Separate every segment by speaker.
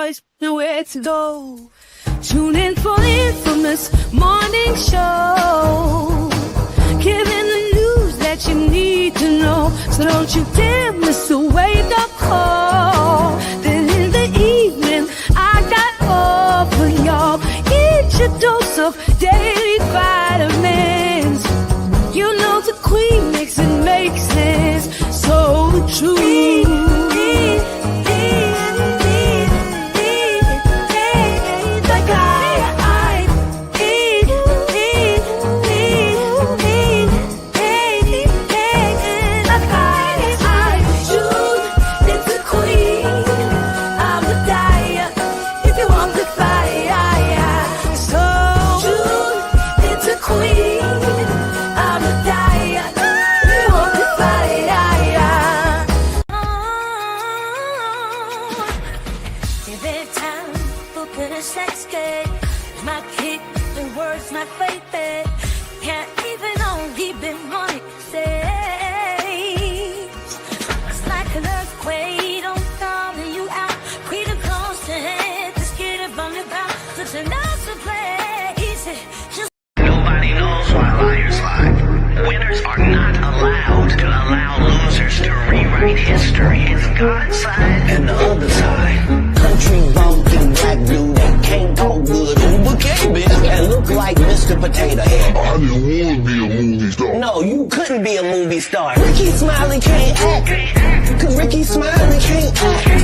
Speaker 1: choice, nowhere to go. Tune in for the infamous morning show, giving the news that you need to know. So don't you dare miss a wake-up call. Then in the evening, I got all for y'all. Eat your dose of daily vitamins. You know the queen makes it make sense. So true.
Speaker 2: Nobody knows why liars lie. Winners are not allowed to allow losers to rewrite history. It's God's side and the other side. Country bumpkin black dude that can't talk good, Uber bitch, and look like Mr. Potato Head.
Speaker 3: I didn't want to be a movie star.
Speaker 2: No, you couldn't be a movie star. Ricky Smiley can't act, cause Ricky Smiley can't act.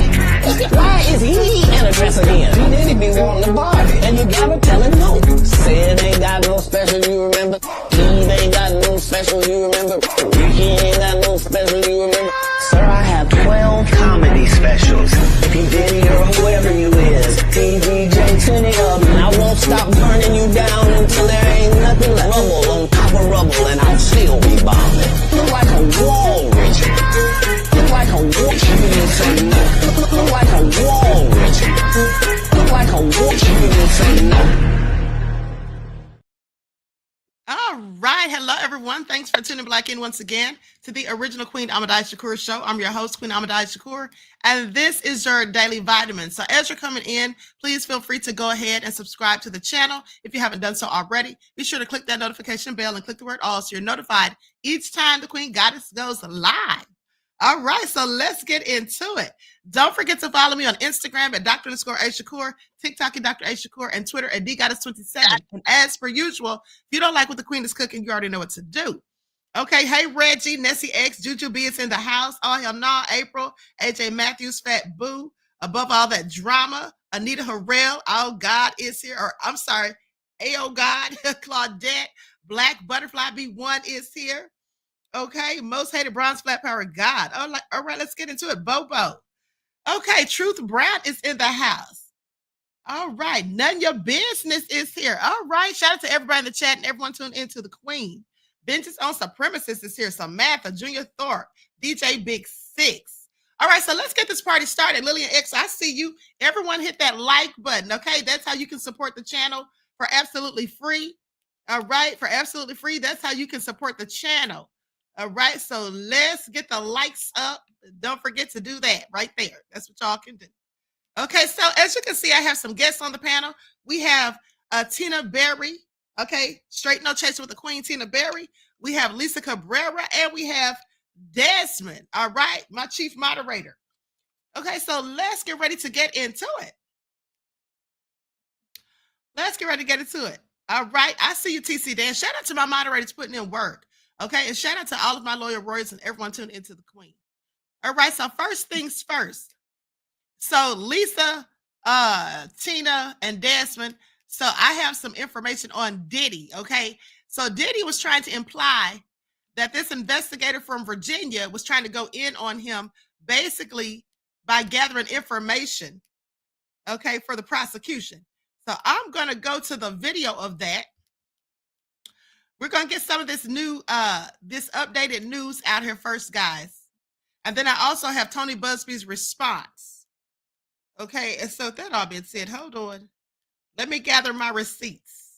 Speaker 2: Why is he in a dress again? He didn't be wanting to party, and you gotta tell him no. Said ain't got no special, you remember? Eve ain't got no special, you remember? Ricky ain't got no special, you remember? Sir, I have 12 comedy specials. P. Diddy or whoever you is, TVJ, 10 of them. I won't stop burning you down until there ain't nothing left. Rubble on top of rubble, and I'll still be bombing. Look like a wall, Richard. Look like a wall. You didn't say no. Look like a wall, Richard. Look like a wall. You didn't say no.
Speaker 4: All right. Hello, everyone. Thanks for tuning back in once again to the original Queen Amadai Shakur show. I'm your host, Queen Amadai Shakur, and this is your daily vitamin. So as you're coming in, please feel free to go ahead and subscribe to the channel if you haven't done so already. Be sure to click that notification bell and click the word all so you're notified each time the Queen Goddess goes live. All right, so let's get into it. Don't forget to follow me on Instagram at Dr. _A Shakur, TikTok at Dr. A Shakur, and Twitter at DGoddess27. And as per usual, if you don't like what the Queen is cooking, you already know what to do. Okay, hey, Reggie, Nessie X, Juju B is in the house. Oh, hell no, April, AJ Matthews, Fat Boo. Above all that drama, Anita Harrell, Oh God is here. Or I'm sorry, A.O. God, Claudette, Black Butterfly B1 is here. Okay, most hated bronze flat power God. Oh, all right, let's get into it. Bobo. Okay, Truth Brown is in the house. All right, None Your Business is here. All right, shout out to everybody in the chat and everyone tuned into the Queen. Vengeance on Supremacists is here. Samantha, Junior Thorpe, DJ Big Six. All right, so let's get this party started. Lillian X, I see you. Everyone hit that like button, okay? That's how you can support the channel for absolutely free. All right, for absolutely free. That's how you can support the channel. All right, so let's get the likes up. Don't forget to do that right there. That's what y'all can do. Okay, so as you can see, I have some guests on the panel. We have Tina Berry, okay, Straight No Chase with the Queen, Tina Berry. We have Lisa Cabrera, and we have Desmond, all right, my chief moderator. Okay, so let's get ready to get into it. Let's get ready to get into it. All right, I see you, TC Dan. Shout out to my moderators putting in work. Okay, and shout out to all of my loyal warriors and everyone tuned into the Queen. All right, so first things first. So Lisa, Tina, and Desmond. So I have some information on Diddy, okay? So Diddy was trying to imply that this investigator from Virginia was trying to go in on him basically by gathering information, okay, for the prosecution. So I'm going to go to the video of that. We're going to get some of this new, this updated news out here first, guys. And then I also have Tony Busby's response. Okay, and so that all being said, hold on. Let me gather my receipts.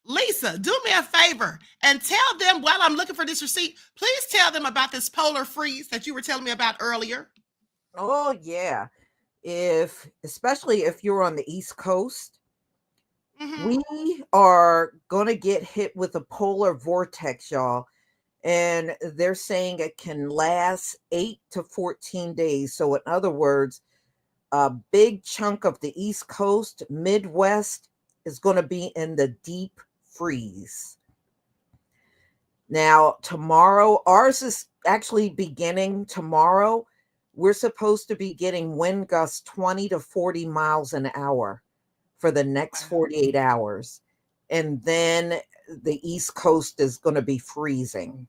Speaker 4: Lisa, do me a favor and tell them while I'm looking for this receipt, please tell them about this polar freeze that you were telling me about earlier.
Speaker 5: Oh yeah. Especially if you're on the East Coast,
Speaker 4: Mm-hmm.
Speaker 5: we are going to get hit with a polar vortex, y'all. And they're saying it can last 8 to 14 days. So, in other words, a big chunk of the East Coast, Midwest, is going to be in the deep freeze. Now, tomorrow, ours is actually beginning tomorrow. We're supposed to be getting wind gusts 20 to 40 miles an hour for the next 48 hours. And then the East Coast is going to be freezing,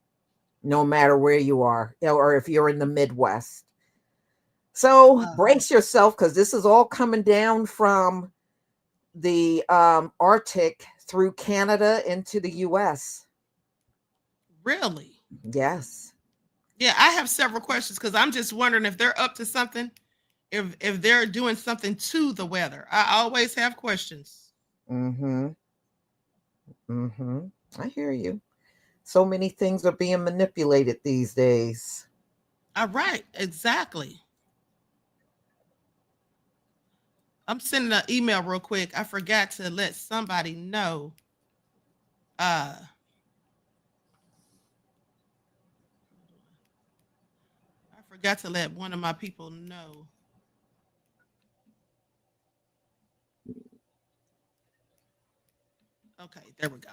Speaker 5: no matter where you are, or if you're in the Midwest. So brace yourself, because this is all coming down from the Arctic through Canada into the U.S.
Speaker 4: Really?
Speaker 5: Yes.
Speaker 4: Yeah, I have several questions because I'm just wondering if they're up to something, if they're doing something to the weather. I always have questions.
Speaker 5: Mm-hmm. Mm-hmm. I hear you. So many things are being manipulated these days.
Speaker 4: All right, exactly. I'm sending an email real quick. I forgot to let somebody know. I forgot to let one of my people know. Okay, there we go.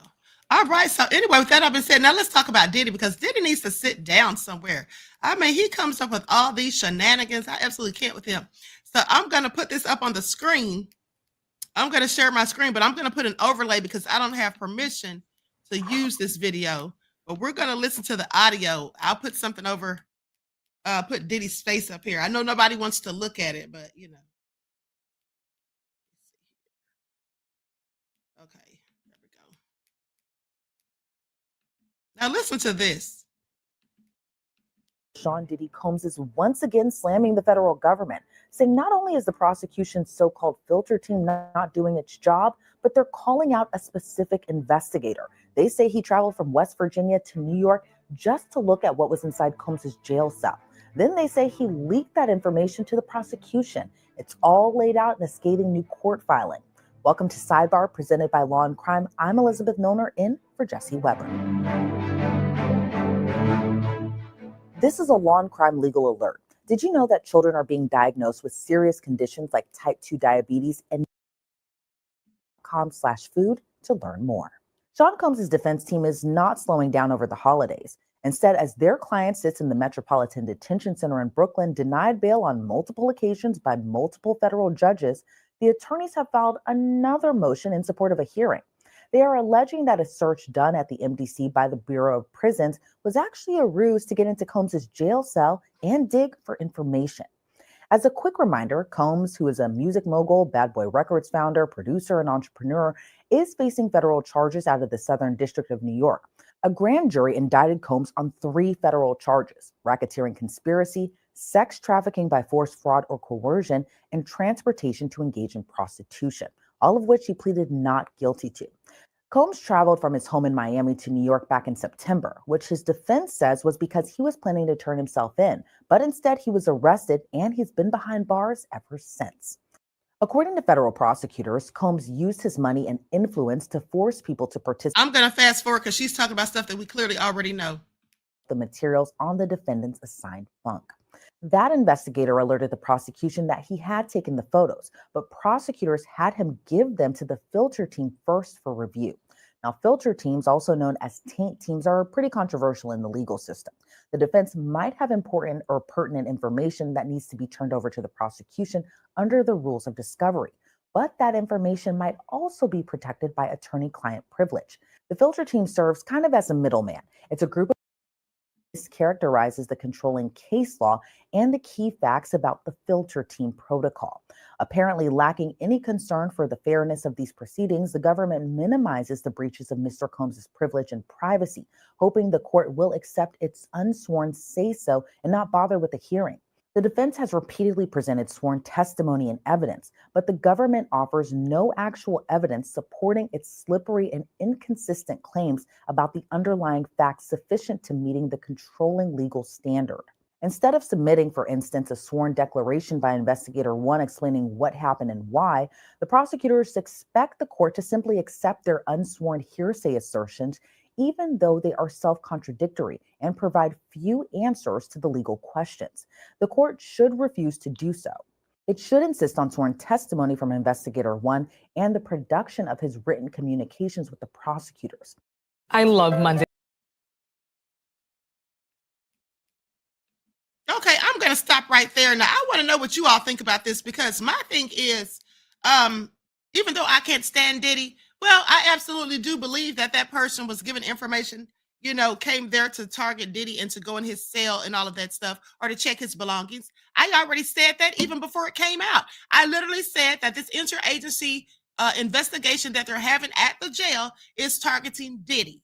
Speaker 4: All right. So anyway, with that I've been said, now let's talk about Diddy, because Diddy needs to sit down somewhere. I mean, he comes up with all these shenanigans. I absolutely can't with him. So I'm going to put this up on the screen. I'm going to share my screen, but I'm going to put an overlay because I don't have permission to use this video. But we're going to listen to the audio. I'll put something over, put Diddy's face up here. I know nobody wants to look at it, but you know. Okay, there we go. Now listen to this.
Speaker 6: Sean Diddy Combs is once again slamming the federal government, saying not only is the prosecution's so-called filter team not doing its job, but they're calling out a specific investigator. They say he traveled from West Virginia to New York just to look at what was inside Combs's jail cell. Then they say he leaked that information to the prosecution. It's all laid out in a scathing new court filing. Welcome to Sidebar, presented by Law and Crime. I'm Elizabeth Milner, in for Jesse Weber. This is a Law and Crime legal alert. Did you know that children are being diagnosed with serious conditions like type 2 diabetes? And .com/food to learn more. Sean Combs' defense team is not slowing down over the holidays. Instead, as their client sits in the Metropolitan Detention Center in Brooklyn, denied bail on multiple occasions by multiple federal judges, the attorneys have filed another motion in support of a hearing. They are alleging that a search done at the MDC by the Bureau of Prisons was actually a ruse to get into Combs' jail cell and dig for information. As a quick reminder, Combs, who is a music mogul, Bad Boy Records founder, producer, and entrepreneur, is facing federal charges out of the Southern District of New York. A grand jury indicted Combs on 3 federal charges: racketeering conspiracy, sex trafficking by force, fraud, or coercion, and transportation to engage in prostitution, all of which he pleaded not guilty to. Combs traveled from his home in Miami to New York back in September, which his defense says was because he was planning to turn himself in, but instead he was arrested and he's been behind bars ever since. According to federal prosecutors, Combs used his money and influence to force people to participate.
Speaker 4: I'm going to fast forward because she's talking about stuff that we clearly already know.
Speaker 6: The materials on the defendant's assigned bunk. That investigator alerted the prosecution that he had taken the photos, but prosecutors had him give them to the filter team first for review. Now, filter teams, also known as taint teams, are pretty controversial in the legal system. The defense might have important or pertinent information that needs to be turned over to the prosecution under the rules of discovery, but that information might also be protected by attorney-client privilege. The filter team serves kind of as a middleman. It's a group of characterizes the controlling case law and the key facts about the filter team protocol. Apparently lacking any concern for the fairness of these proceedings, the government minimizes the breaches of Mr. Combs' privilege and privacy, hoping the court will accept its unsworn say-so and not bother with a hearing. The defense has repeatedly presented sworn testimony and evidence, but the government offers no actual evidence supporting its slippery and inconsistent claims about the underlying facts sufficient to meeting the controlling legal standard. Instead of submitting, for instance, a sworn declaration by Investigator 1 explaining what happened and why, the prosecutors expect the court to simply accept their unsworn hearsay assertions, even though they are self-contradictory and provide few answers to the legal questions. The court should refuse to do so. It should insist on sworn testimony from Investigator 1 and the production of his written communications with the prosecutors.
Speaker 7: I love Monday.
Speaker 4: Okay, I'm going to stop right there. Now, I want to know what you all think about this, because my thing is, even though I can't stand Diddy, well, I absolutely do believe that that person was given information, came there to target Diddy and to go in his cell and all of that stuff, or to check his belongings. I already said that even before it came out. I literally said that this interagency investigation that they're having at the jail is targeting Diddy.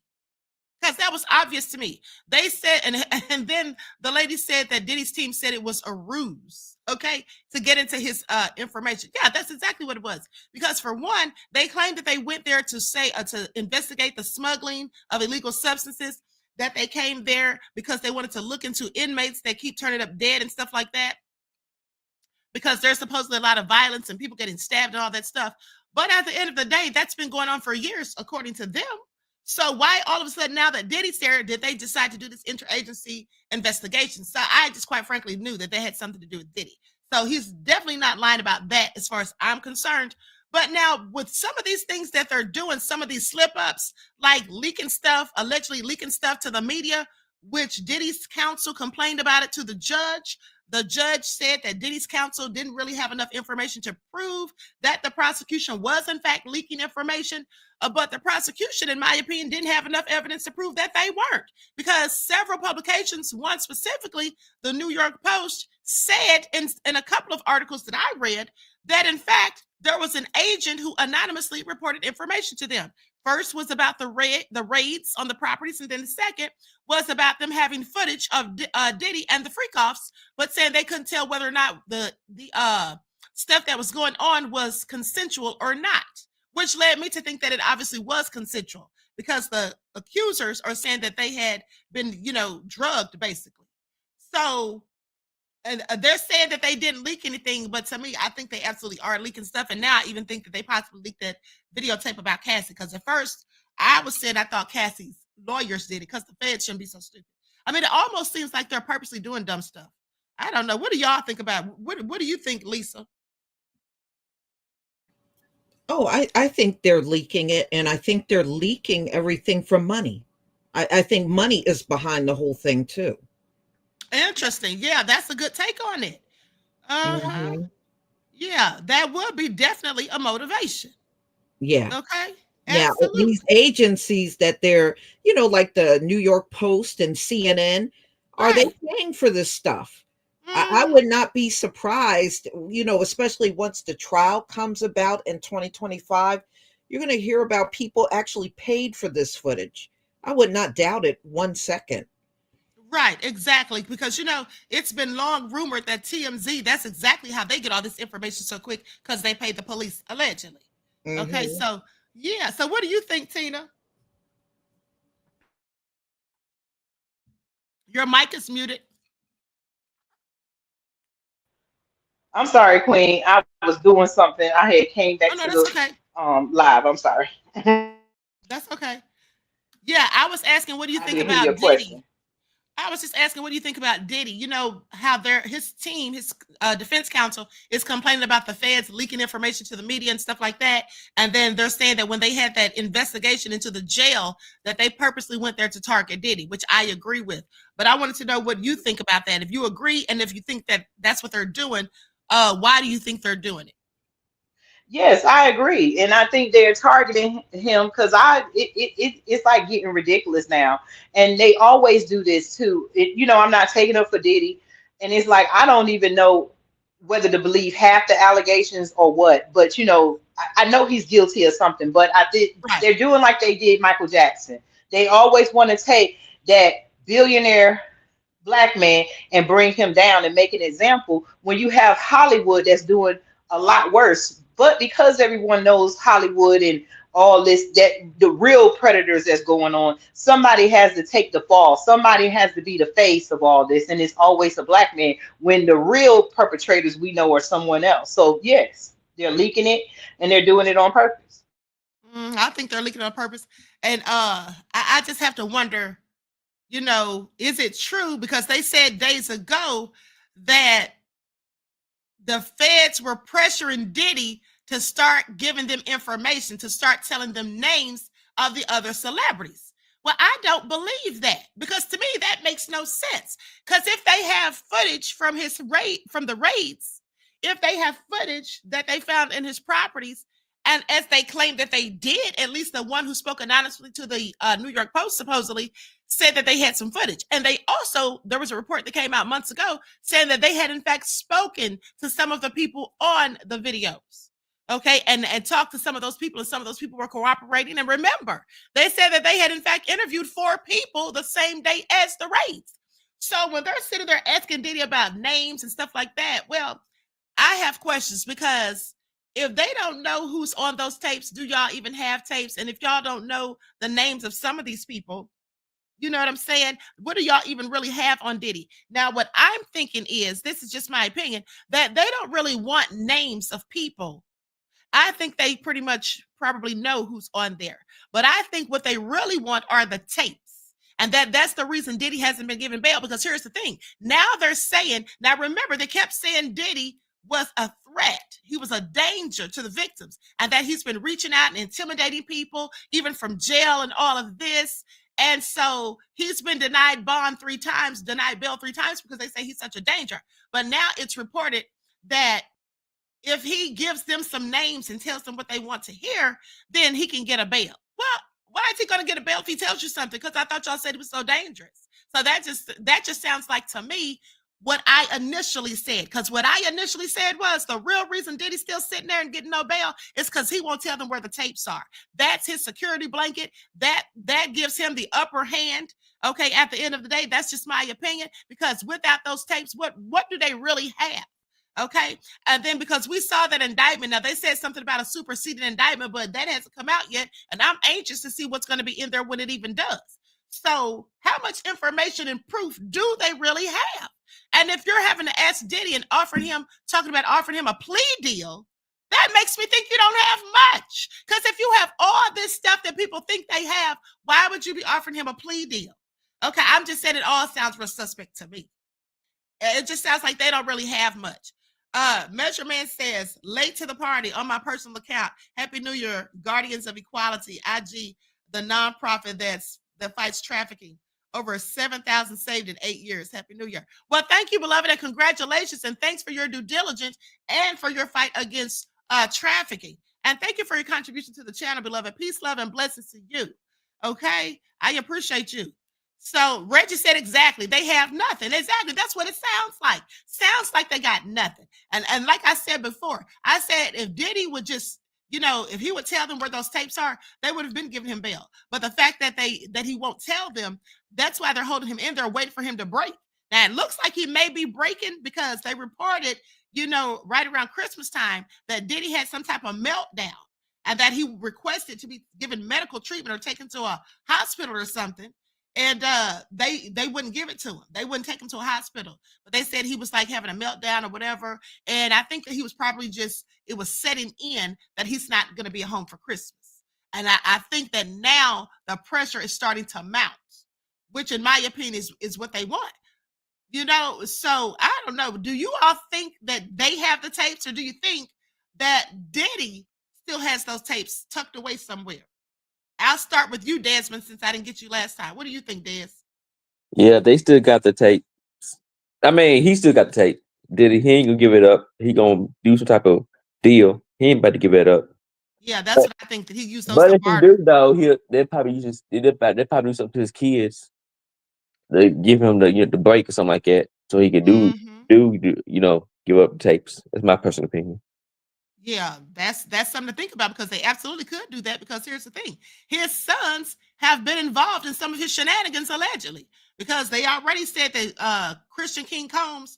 Speaker 4: Because that was obvious to me. They said, and then the lady said that Diddy's team said it was a ruse, okay, to get into his information. Yeah, that's exactly what it was. Because for one, they claimed that they went there to investigate the smuggling of illegal substances, that they came there because they wanted to look into inmates that keep turning up dead and stuff like that, because there's supposedly a lot of violence and people getting stabbed and all that stuff. But at the end of the day, that's been going on for years, according to them. So why all of a sudden, now that Diddy's there, did they decide to do this interagency investigation? So I just quite frankly knew that they had something to do with Diddy. So he's definitely not lying about that as far as I'm concerned. But now with some of these things that they're doing, some of these slip ups, like leaking stuff, allegedly leaking stuff to the media, which Diddy's counsel complained about it to the judge. The judge said that Diddy's counsel didn't really have enough information to prove that the prosecution was in fact leaking information. But the prosecution, in my opinion, didn't have enough evidence to prove that they weren't, because several publications, one specifically, the New York Post, said in a couple of articles that I read that, in fact, there was an agent who anonymously reported information to them. First was about the raids on the properties, and then the second was about them having footage of Diddy and the freak-offs, but saying they couldn't tell whether or not the stuff that was going on was consensual or not, which led me to think that it obviously was consensual, because the accusers are saying that they had been, drugged, basically. So, and they're saying that they didn't leak anything, but to me, I think they absolutely are leaking stuff. And now I even think that they possibly leaked that videotape about Cassie, because at first I thought Cassie's lawyers did it, because the feds shouldn't be so stupid. I mean, it almost seems like they're purposely doing dumb stuff. I don't know. What do y'all think about it? What do you think, Lisa?
Speaker 5: Oh, I think they're leaking it, and I think they're leaking everything from money. I think money is behind the whole thing too.
Speaker 4: Interesting. Yeah, that's a good take on it.
Speaker 5: Mhm.
Speaker 4: Yeah, that would be definitely a motivation.
Speaker 5: Yeah.
Speaker 4: Okay.
Speaker 5: Now,
Speaker 4: Absolutely.
Speaker 5: these agencies that they're, like the New York Post and CNN, are they
Speaker 4: Right.
Speaker 5: paying for this stuff? I
Speaker 4: Mhm.
Speaker 5: would not be surprised, especially once the trial comes about in 2025, you're going to hear about people actually paid for this footage. I would not doubt it 1 second.
Speaker 4: Right, exactly. Because it's been long rumored that TMZ, that's exactly how they get all this information so quick, because they pay the police, allegedly. Okay,
Speaker 5: Mhm.
Speaker 4: so yeah. So what do you think, Tina? Your mic is muted.
Speaker 8: I'm sorry, Queen. I was doing something. I had came
Speaker 4: Oh
Speaker 8: back
Speaker 4: no,
Speaker 8: to
Speaker 4: that's
Speaker 8: the
Speaker 4: okay.
Speaker 8: live. I'm sorry.
Speaker 4: That's okay. Yeah, I was asking, what do you
Speaker 8: I
Speaker 4: think
Speaker 8: didn't hear your
Speaker 4: about Diddy?
Speaker 8: question.
Speaker 4: I was just asking, what do you think about Diddy? You know how his team, his defense counsel, is complaining about the feds leaking information to the media and stuff like that, and then they're saying that when they had that investigation into the jail, that they purposely went there to target Diddy, which I agree with. But I wanted to know what you think about that. If you agree, and if you think that that's what they're doing, why do you think they're doing it?
Speaker 8: Yes, I agree, and I think they're targeting him because it's like getting ridiculous now, and they always do this too. I'm not taking up for Diddy, and it's like I don't even know whether to believe half the allegations or what. But I know he's guilty of something. But
Speaker 4: Right.
Speaker 8: they're doing like they did Michael Jackson. They always want to take that billionaire black man and bring him down and make an example when you have Hollywood that's doing a lot worse. But because everyone knows Hollywood and all this, that the real predators that's going on, somebody has to take the fall. Somebody has to be the face of all this, and it's always a black man when the real perpetrators we know are someone else. So yes, they're leaking it and they're doing it on purpose.
Speaker 4: I think they're leaking on purpose. And I just have to wonder, is it true? Because they said days ago that the feds were pressuring Diddy to start giving them information, to start telling them names of the other celebrities. Well, I don't believe that, because to me that makes no sense. Because if they have footage from from the raids, if they have footage that they found in his properties, and as they claim that they did, at least the one who spoke anonymously to the New York Post supposedly said that they had some footage. And there was a report that came out months ago saying that they had in fact spoken to some of the people on the videos. Okay, and talked to some of those people, and some of those people were cooperating. And remember, they said that they had in fact interviewed 4 people the same day as the raids. So when they're sitting there asking Diddy about names and stuff like that, well, I have questions, because if they don't know who's on those tapes, do y'all even have tapes? And if y'all don't know the names of some of these people, you know what I'm saying? What do y'all even really have on Diddy? Now, what I'm thinking is, this is just my opinion, that they don't really want names of people. I think they pretty much probably know who's on there. But I think what they really want are the tapes. And that's the reason Diddy hasn't been given bail, because here's the thing. Now they're saying, now remember, they kept saying Diddy was a threat. He was a danger to the victims, and that he's been reaching out and intimidating people, even from jail and all of this. And so he's been denied bail 3 times, because they say he's such a danger. But now it's reported that if he gives them some names and tells them what they want to hear, then he can get a bail. Well, why is he going to get a bail if he tells you something? Because I thought y'all said he was so dangerous. So that just sounds like, to me, what I initially said. Because what I initially said was, the real reason Diddy's still sitting there and getting no bail is because he won't tell them where the tapes are. That's his security blanket. That gives him the upper hand. Okay, at the end of the day, that's just my opinion. Because without those tapes, what do they really have? Okay, and then because we saw that indictment, now they said something about a superseding indictment, but that hasn't come out yet, and I'm anxious to see what's going to be in there when it even does. So how much information and proof do they really have? And if you're having to ask Diddy and talking about offering him a plea deal, that makes me think you don't have much. Because if you have all this stuff that people think they have, why would you be offering him a plea deal? Okay, I'm just saying it all sounds real suspect to me. It just sounds like they don't really have much. Measure Man says, late to the party on my personal account. Happy New Year, Guardians of Equality, IG, the nonprofit that fights trafficking. Over 7,000 saved in 8 years. Happy New Year. Well, thank you, beloved, and congratulations, and thanks for your due diligence and for your fight against trafficking. And thank you for your contribution to the channel, beloved. Peace, love, and blessings to you. Okay? I appreciate you. So Reggie said exactly. They have nothing. Exactly. That's what it sounds like. Sounds like they got nothing. And like I said before, I said if Diddy would just, if he would tell them where those tapes are, they would have been giving him bail. But the fact that he won't tell them, that's why they're holding him in there, waiting for him to break. Now it looks like he may be breaking, because they reported, right around Christmas time, that Diddy had some type of meltdown and that he requested to be given medical treatment or taken to a hospital or something. And they wouldn't give it to him. They wouldn't take him to a hospital. But they said he was like having a meltdown or whatever. And I think that he was probably it was setting in that he's not going to be at home for Christmas. And I think that now the pressure is starting to mount, which in my opinion is what they want. So I don't know. Do you all think that they have the tapes, or do you think that Diddy still has those tapes tucked away somewhere? I'll start with you, Desmond, since I didn't get you last time. What do you think, Des?
Speaker 7: Yeah, they still got the tape. I mean, he still got the tape. He ain't gonna give it up. He gonna do some type of deal. He ain't about to give it up.
Speaker 4: Yeah, that's what I think, that he used those.
Speaker 7: But if he do though, they'll probably do something to his kids. They give him the break or something like that, so he can give up the tapes. That's my personal opinion.
Speaker 4: Yeah, that's something to think about, because they absolutely could do that. Because here's the thing: his sons have been involved in some of his shenanigans, allegedly. because they already said that Christian King Combs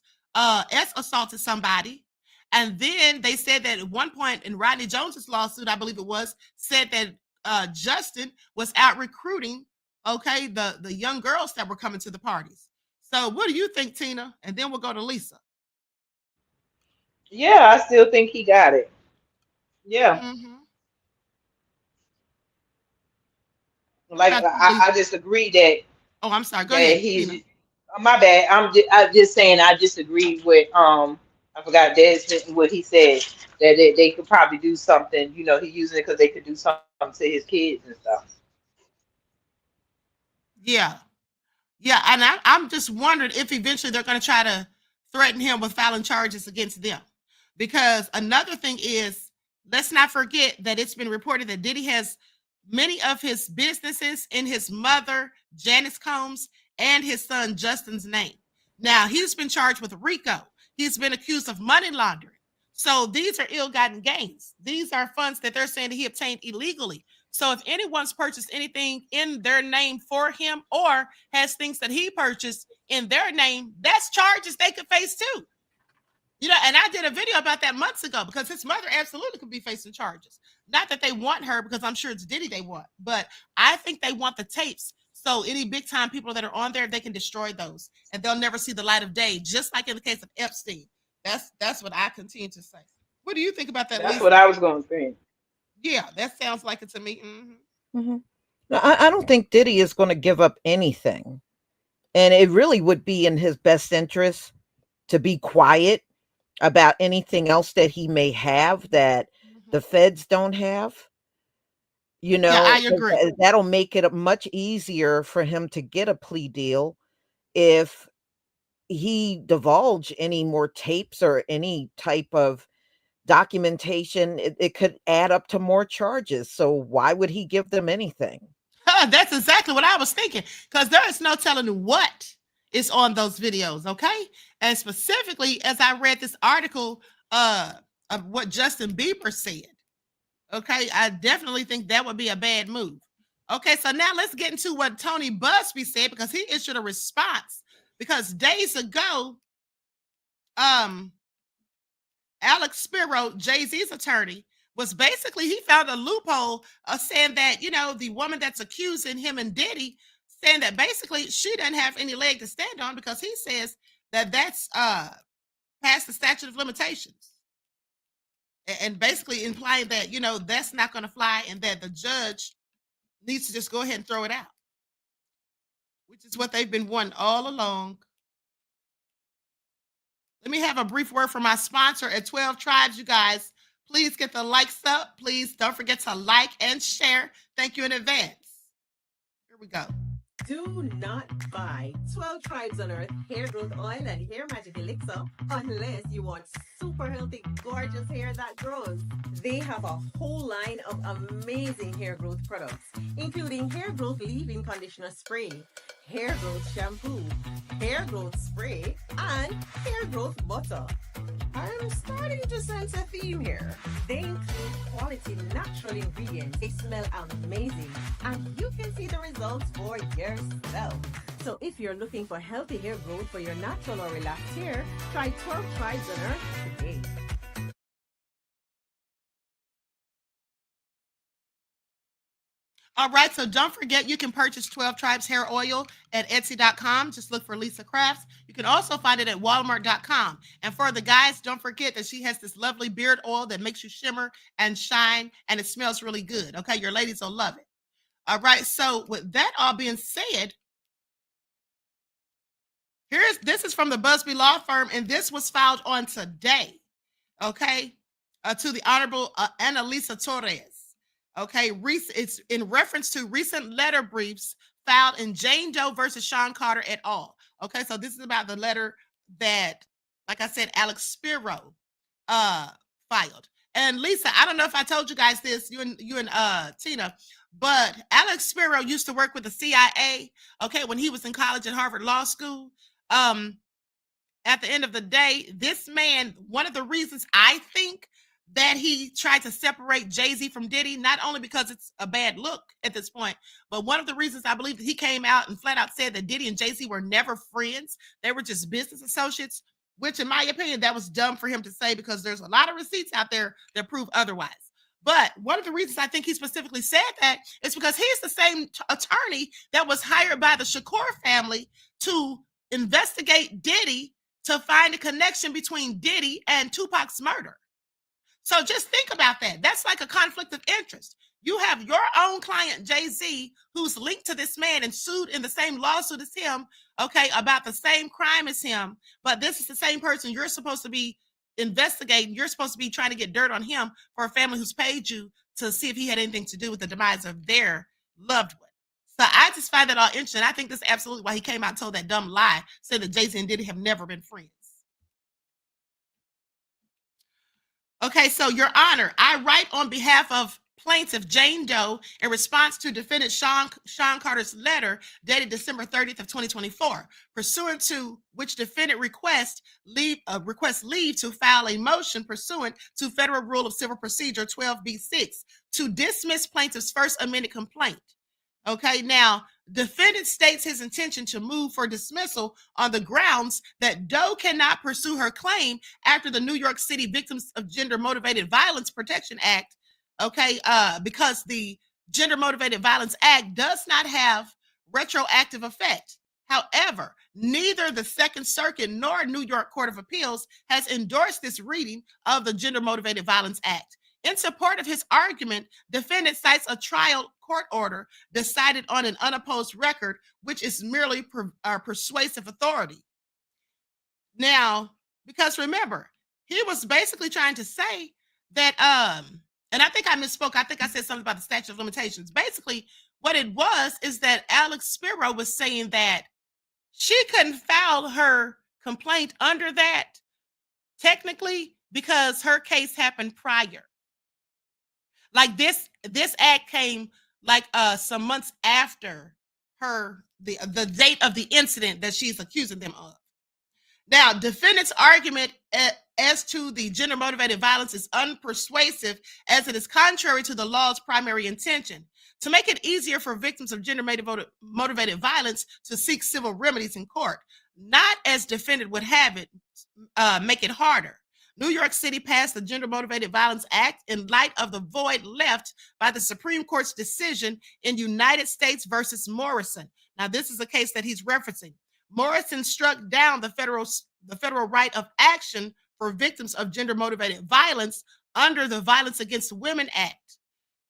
Speaker 4: assaulted somebody. And then they said that at one point in Rodney Jones's lawsuit, I believe it was, said that Justin was out recruiting, okay, the young girls that were coming to the parties. So what do you think, Tina? And then we'll go to Lisa.
Speaker 8: Yeah, I still think he got it. Yeah.
Speaker 4: Mm-hmm.
Speaker 8: Like I disagree that
Speaker 4: Oh, I'm sorry. Go
Speaker 8: that
Speaker 4: ahead,
Speaker 8: he's
Speaker 4: Tina.
Speaker 8: my bad. I'm just saying I disagree with I forgot what he said that they could probably do something. You know, he using it because they could do something to his kids and stuff.
Speaker 4: Yeah. Yeah, and I'm just wondering if eventually they're going to try to threaten him with filing charges against them. Because another thing is, let's not forget that it's been reported that Diddy has many of his businesses in his mother, Janice Combs, and his son, Justin's name. Now, he's been charged with RICO. He's been accused of money laundering. So these are ill-gotten gains. These are funds that they're saying that he obtained illegally. So if anyone's purchased anything in their name for him or has things that he purchased in their name, that's charges they could face too. You know, and I did a video about that months ago because his mother absolutely could be facing charges. Not that they want her, because I'm sure it's Diddy they want, but I think they want the tapes. So any big time people that are on there, they can destroy those and they'll never see the light of day, just like in the case of Epstein. That's what I continue to say. What do you think about that?
Speaker 8: That's
Speaker 4: Lisa?
Speaker 8: what I was going to say.
Speaker 4: Yeah, that sounds like it to me. Mm-hmm.
Speaker 5: Mm-hmm. No, I don't think Diddy is going to give up anything. And it really would be in his best interest to be quiet about anything else that he may have that the feds don't have. You know,
Speaker 4: yeah, I agree.
Speaker 5: That'll make it much easier for him to get a plea deal if he divulge any more tapes or any type of documentation. It could add up to more charges. So why would he give them anything?
Speaker 4: That's exactly what I was thinking, because there is no telling what is on those videos, okay? And specifically, as I read this article of what Justin Bieber said, okay, I definitely think that would be a bad move. Okay, so now let's get into what Tony Busby said, because he issued a response. Because days ago, Alex Spiro, Jay-Z's attorney, was basically, he found a loophole saying that, you know, the woman that's accusing him and Diddy, saying that basically she doesn't have any leg to stand on, because he says that that's past the statute of limitations. And basically implying that, you know, that's not going to fly and that the judge needs to just go ahead and throw it out, which is what they've been wanting all along. Let me have a brief word from my sponsor at 12 Tribes, you guys. Please get the likes up. Please don't forget to like and share. Thank you in advance. Here we go.
Speaker 9: Do not buy 12 Tribes on Earth hair growth oil and hair magic elixir unless you want super healthy, gorgeous hair that grows. They have a whole line of amazing hair growth products, including hair growth leave-in conditioner spray, hair growth shampoo, hair growth spray, and hair growth butter. I'm starting to sense a theme here. They include quality natural ingredients. They smell amazing, and you can see the results for yourself. So if you're looking for healthy hair growth for your natural or relaxed hair, try 12 Tribes on Earth today.
Speaker 4: All right, so don't forget you can purchase 12 Tribes hair oil at Etsy.com. Just look for Lisa Crafts. You can also find it at Walmart.com. And for the guys, don't forget that she has this lovely beard oil that makes you shimmer and shine, and it smells really good. Okay, your ladies will love it. All right, so with that all being said, this is from the Busby Law Firm, and this was filed on today, okay, to the Honorable Annalisa Torres. Okay, it's in reference to recent letter briefs filed in Jane Doe versus Sean Carter et al. Okay, so this is about the letter that, like I said, Alex Spiro filed. And Lisa, I don't know if I told you guys this, you and Tina, but Alex Spiro used to work with the CIA, okay, when he was in college at Harvard Law School. At the end of the day, this man, one of the reasons I think that he tried to separate Jay-Z from Diddy, not only because it's a bad look at this point, but one of the reasons I believe that he came out and flat out said that Diddy and Jay-Z were never friends. They were just business associates, which in my opinion, that was dumb for him to say because there's a lot of receipts out there that prove otherwise. But one of the reasons I think he specifically said that is because he's the same attorney that was hired by the Shakur family to investigate Diddy to find a connection between Diddy and Tupac's murder. So just think about that. That's like a conflict of interest. You have your own client, Jay-Z, who's linked to this man and sued in the same lawsuit as him, okay, about the same crime as him. But this is the same person you're supposed to be investigating. You're supposed to be trying to get dirt on him for a family who's paid you to see if he had anything to do with the demise of their loved one. So I just find that all interesting. I think that's absolutely why he came out and told that dumb lie, said that Jay-Z and Diddy have never been friends. Okay, so Your Honor, I write on behalf of plaintiff Jane Doe in response to defendant Sean Carter's letter dated December 30th of 2024, pursuant to which defendant requests leave to file a motion pursuant to Federal Rule of Civil Procedure 12B6 to dismiss plaintiff's first amended complaint. Okay, now defendant states his intention to move for dismissal on the grounds that Doe cannot pursue her claim after the New York City Victims of Gender Motivated Violence Protection Act, okay, because the Gender Motivated Violence Act does not have retroactive effect. However, neither the Second Circuit nor New York Court of Appeals has endorsed this reading of the Gender Motivated Violence Act. In support of his argument, defendant cites a trial court order decided on an unopposed record, which is merely persuasive authority. Now, because remember, he was basically trying to say that, and I think I misspoke. I think I said something about the statute of limitations. Basically, what it was is that Alex Spiro was saying that she couldn't file her complaint under that technically because her case happened prior. Like this act came like some months after the date of the incident that she's accusing them of. Now, defendant's argument as to the gender motivated violence is unpersuasive as it is contrary to the law's primary intention to make it easier for victims of gender motivated violence to seek civil remedies in court, not as defendant would have it make it harder. New York City passed the Gender Motivated Violence Act in light of the void left by the Supreme Court's decision in United States versus Morrison. Now, this is a case that he's referencing. Morrison struck down the federal right of action for victims of gender motivated violence under the Violence Against Women Act.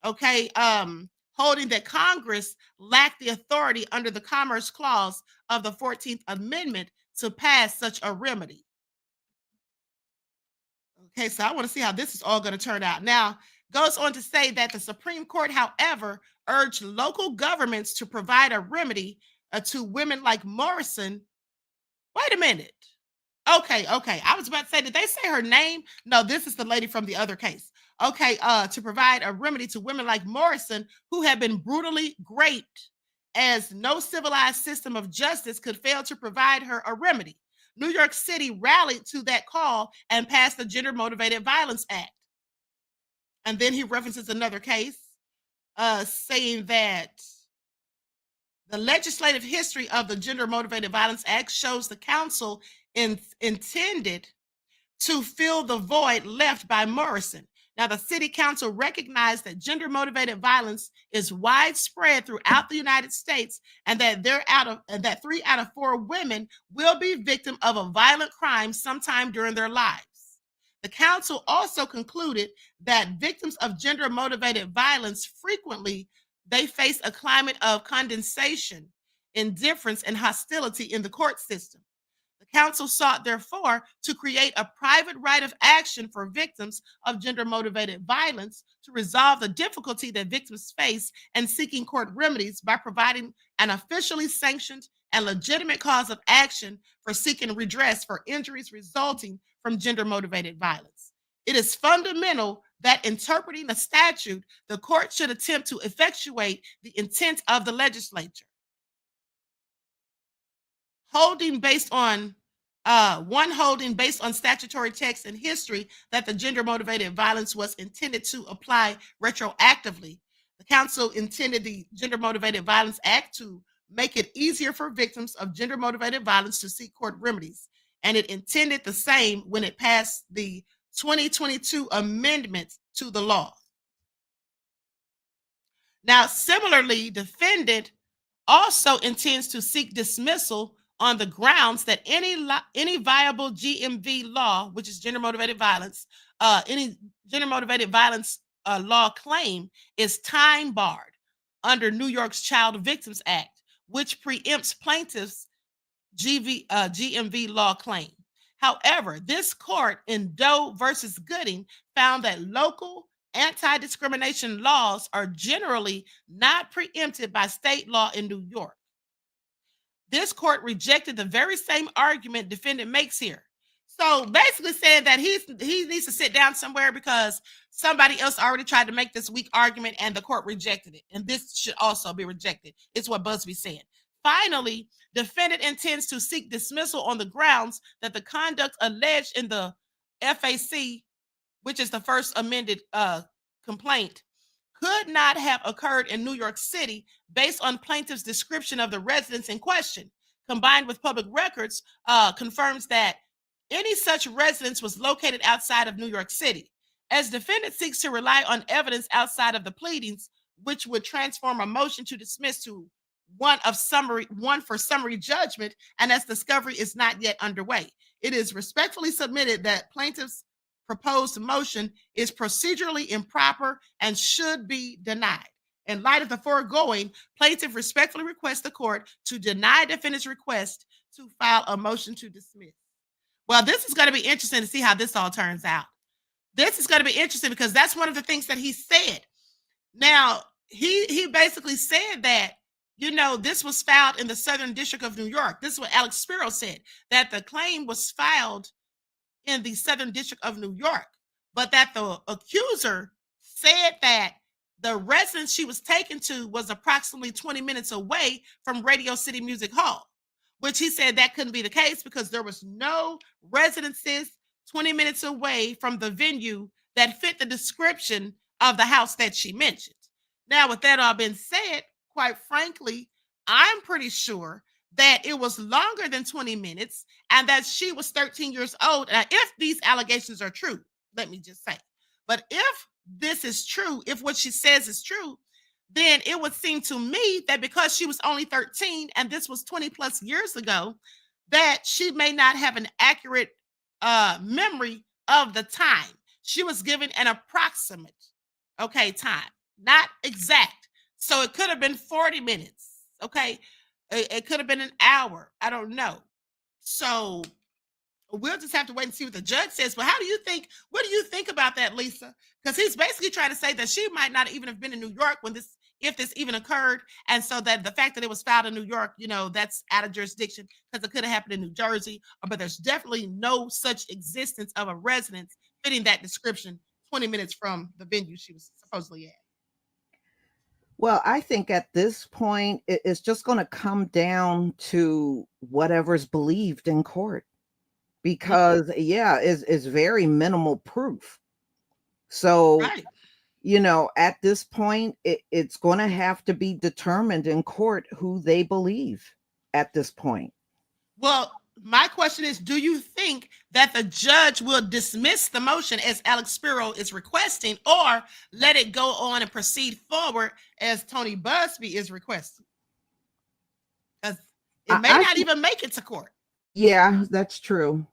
Speaker 4: Okay, holding that Congress lacked the authority under the Commerce Clause of the 14th Amendment to pass such a remedy. Okay, so I want to see how this is all going to turn out. Now, goes on to say that the Supreme Court, however, urged local governments to provide a remedy to women like Morrison. Wait a minute. Okay. I was about to say, did they say her name? No, this is the lady from the other case. Okay, to provide a remedy to women like Morrison who have been brutally raped, as no civilized system of justice could fail to provide her a remedy. New York City rallied to that call and passed the Gender Motivated Violence Act. And then he references another case saying that the legislative history of the Gender Motivated Violence Act shows the council intended to fill the void left by Morrison. Now, the city council recognized that gender motivated violence is widespread throughout the United States and that 3 out of 4 women will be victim of a violent crime sometime during their lives. The council also concluded that victims of gender motivated violence frequently they face a climate of condensation, indifference, and hostility in the court system. The council sought, therefore, to create a private right of action for victims of gender-motivated violence to resolve the difficulty that victims face in seeking court remedies by providing an officially sanctioned and legitimate cause of action for seeking redress for injuries resulting from gender-motivated violence. It is fundamental that interpreting the statute, the court should attempt to effectuate the intent of the legislature. Holding based on one holding based on statutory text and history that the gender-motivated violence was intended to apply retroactively. The council intended the Gender-Motivated Violence Act to make it easier for victims of gender-motivated violence to seek court remedies, and it intended the same when it passed the 2022 amendments to the law. Now, similarly, defendant also intends to seek dismissal on the grounds that any viable GMV law, which is gender-motivated violence, any gender-motivated violence law claim is time barred under New York's Child Victims Act, which preempts plaintiffs' GMV law claim. However, this court in Doe versus Gooding found that local anti-discrimination laws are generally not preempted by state law in New York. This court rejected the very same argument defendant makes here. So basically saying that he needs to sit down somewhere because somebody else already tried to make this weak argument and the court rejected it. And this should also be rejected, is what Busby said. Finally, defendant intends to seek dismissal on the grounds that the conduct alleged in the FAC, which is the first amended complaint, could not have occurred in New York City based on plaintiff's description of the residence in question, combined with public records, confirms that any such residence was located outside of New York City. As defendant seeks to rely on evidence outside of the pleadings, which would transform a motion to dismiss to one for summary judgment, and as discovery is not yet underway, it is respectfully submitted that plaintiff's proposed motion is procedurally improper and should be denied. In light of the foregoing, plaintiff respectfully requests the court to deny defendant's request to file a motion to dismiss. Well, this is going to be interesting to see how this all turns out. This is going to be interesting because that's one of the things that he said. Now, he basically said that, you know, this was filed in the Southern District of New York. This is what Alex Spiro said, that the claim was filed in the Southern District of New York, but that the accuser said that the residence she was taken to was approximately 20 minutes away from Radio City Music Hall, which he said that couldn't be the case because there was no residences 20 minutes away from the venue that fit the description of the house that she mentioned. Now, with that all being said, quite frankly, I'm pretty sure that it was longer than 20 minutes and that she was 13 years old. Now, if these allegations are true, let me just say, but if this is true, if what she says is true, then it would seem to me that because she was only 13 and this was 20 plus years ago, that she may not have an accurate memory of the time. She was given an approximate, time, not exact. So it could have been 40 minutes, It could have been an hour. I don't know. So we'll just have to wait and see what the judge says. But what do you think about that, Lisa? Because he's basically trying to say that she might not even have been in New York if this even occurred. And so that the fact that it was filed in New York, that's out of jurisdiction because it could have happened in New Jersey. But there's definitely no such existence of a residence fitting that description 20 minutes from the venue she was supposedly at.
Speaker 5: Well, I think at this point, it's just going to come down to whatever's believed in court because, it's very minimal proof. So,
Speaker 4: Right.
Speaker 5: At this point, it's going to have to be determined in court who they believe at this point.
Speaker 4: Well, my question is, do you think that the judge will dismiss the motion as Alex Spiro is requesting or let it go on and proceed forward as Tony Busby is requesting? Because it may not even make it to court.
Speaker 5: Yeah, that's true.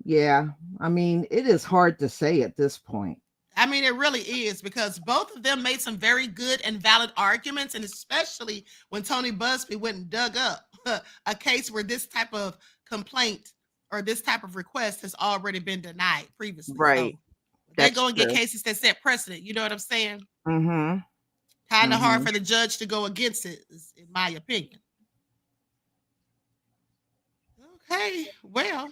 Speaker 5: Yeah. I mean, it is hard to say at this point.
Speaker 4: I mean, it really is because both of them made some very good and valid arguments, and especially when Tony Busby went and dug up a case where this type of complaint or this type of request has already been denied previously.
Speaker 5: Right.
Speaker 4: So they go and get cases that set precedent. You know what I'm saying?
Speaker 5: Mm-hmm.
Speaker 4: Kind of hard for the judge to go against it, in my opinion. Okay, well.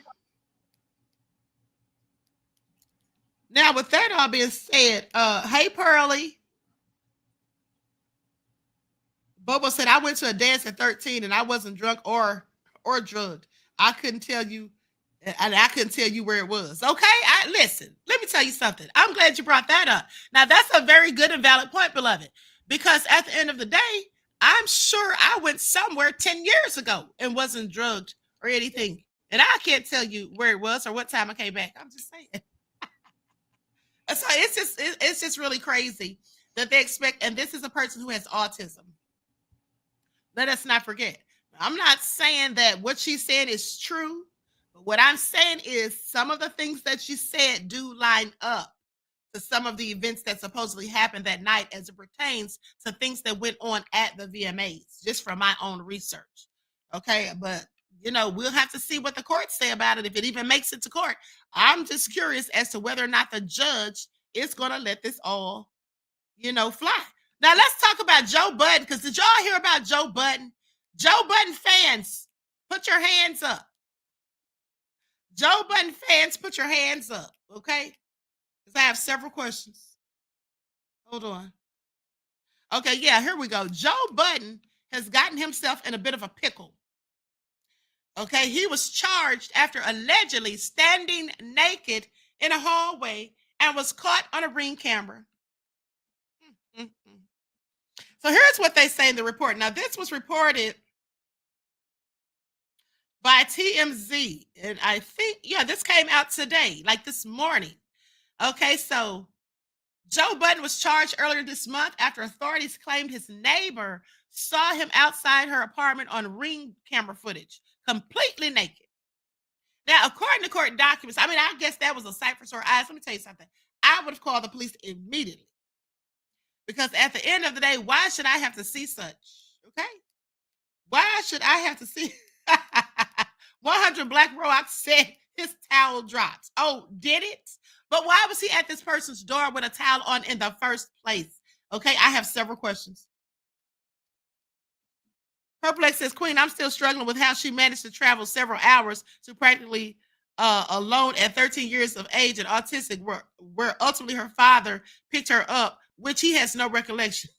Speaker 4: Now, with that all being said, hey, Pearly. Bobo said, I went to a dance at 13 and I wasn't drunk or drugged. I couldn't tell you And I couldn't tell you where it was. Okay, listen. Let me tell you something. I'm glad you brought that up. Now that's a very good and valid point, beloved, because at the end of the day, I'm sure I went somewhere 10 years ago and wasn't drugged or anything, and I can't tell you where it was or what time I came back. I'm just saying. So it's just really crazy that they expect. And this is a person who has autism. Let us not forget. I'm not saying that what she's saying is true. What I'm saying is some of the things that she said do line up to some of the events that supposedly happened that night as it pertains to things that went on at the VMAs, just from my own research. Okay, but we'll have to see what the courts say about it, if it even makes it to court. I'm just curious as to whether or not the judge is going to let this all, fly. Now let's talk about Joe Budden, because did y'all hear about Joe Budden? Joe Budden fans, put your hands up. Joe Budden fans, put your hands up, okay? Because I have several questions. Hold on. Okay, yeah, here we go. Joe Budden has gotten himself in a bit of a pickle. Okay, he was charged after allegedly standing naked in a hallway and was caught on a Ring camera. So here's what they say in the report. Now, this was reported by TMZ, and I think, this came out today, like this morning. Okay, so Joe Budden was charged earlier this month after authorities claimed his neighbor saw him outside her apartment on Ring camera footage, completely naked. Now, according to court documents, I guess that was a sight for sore eyes. Let me tell you something. I would have called the police immediately. Because at the end of the day, why should I have to see such? Okay? Why should I have to see 100 Black Rock said his towel dropped? Oh, did it? But why was he at this person's door with a towel on in the first place? Okay, I have several questions. Perplex says, Queen, I'm still struggling with how she managed to travel several hours to practically alone at 13 years of age and autistic, where ultimately her father picked her up, which he has no recollection.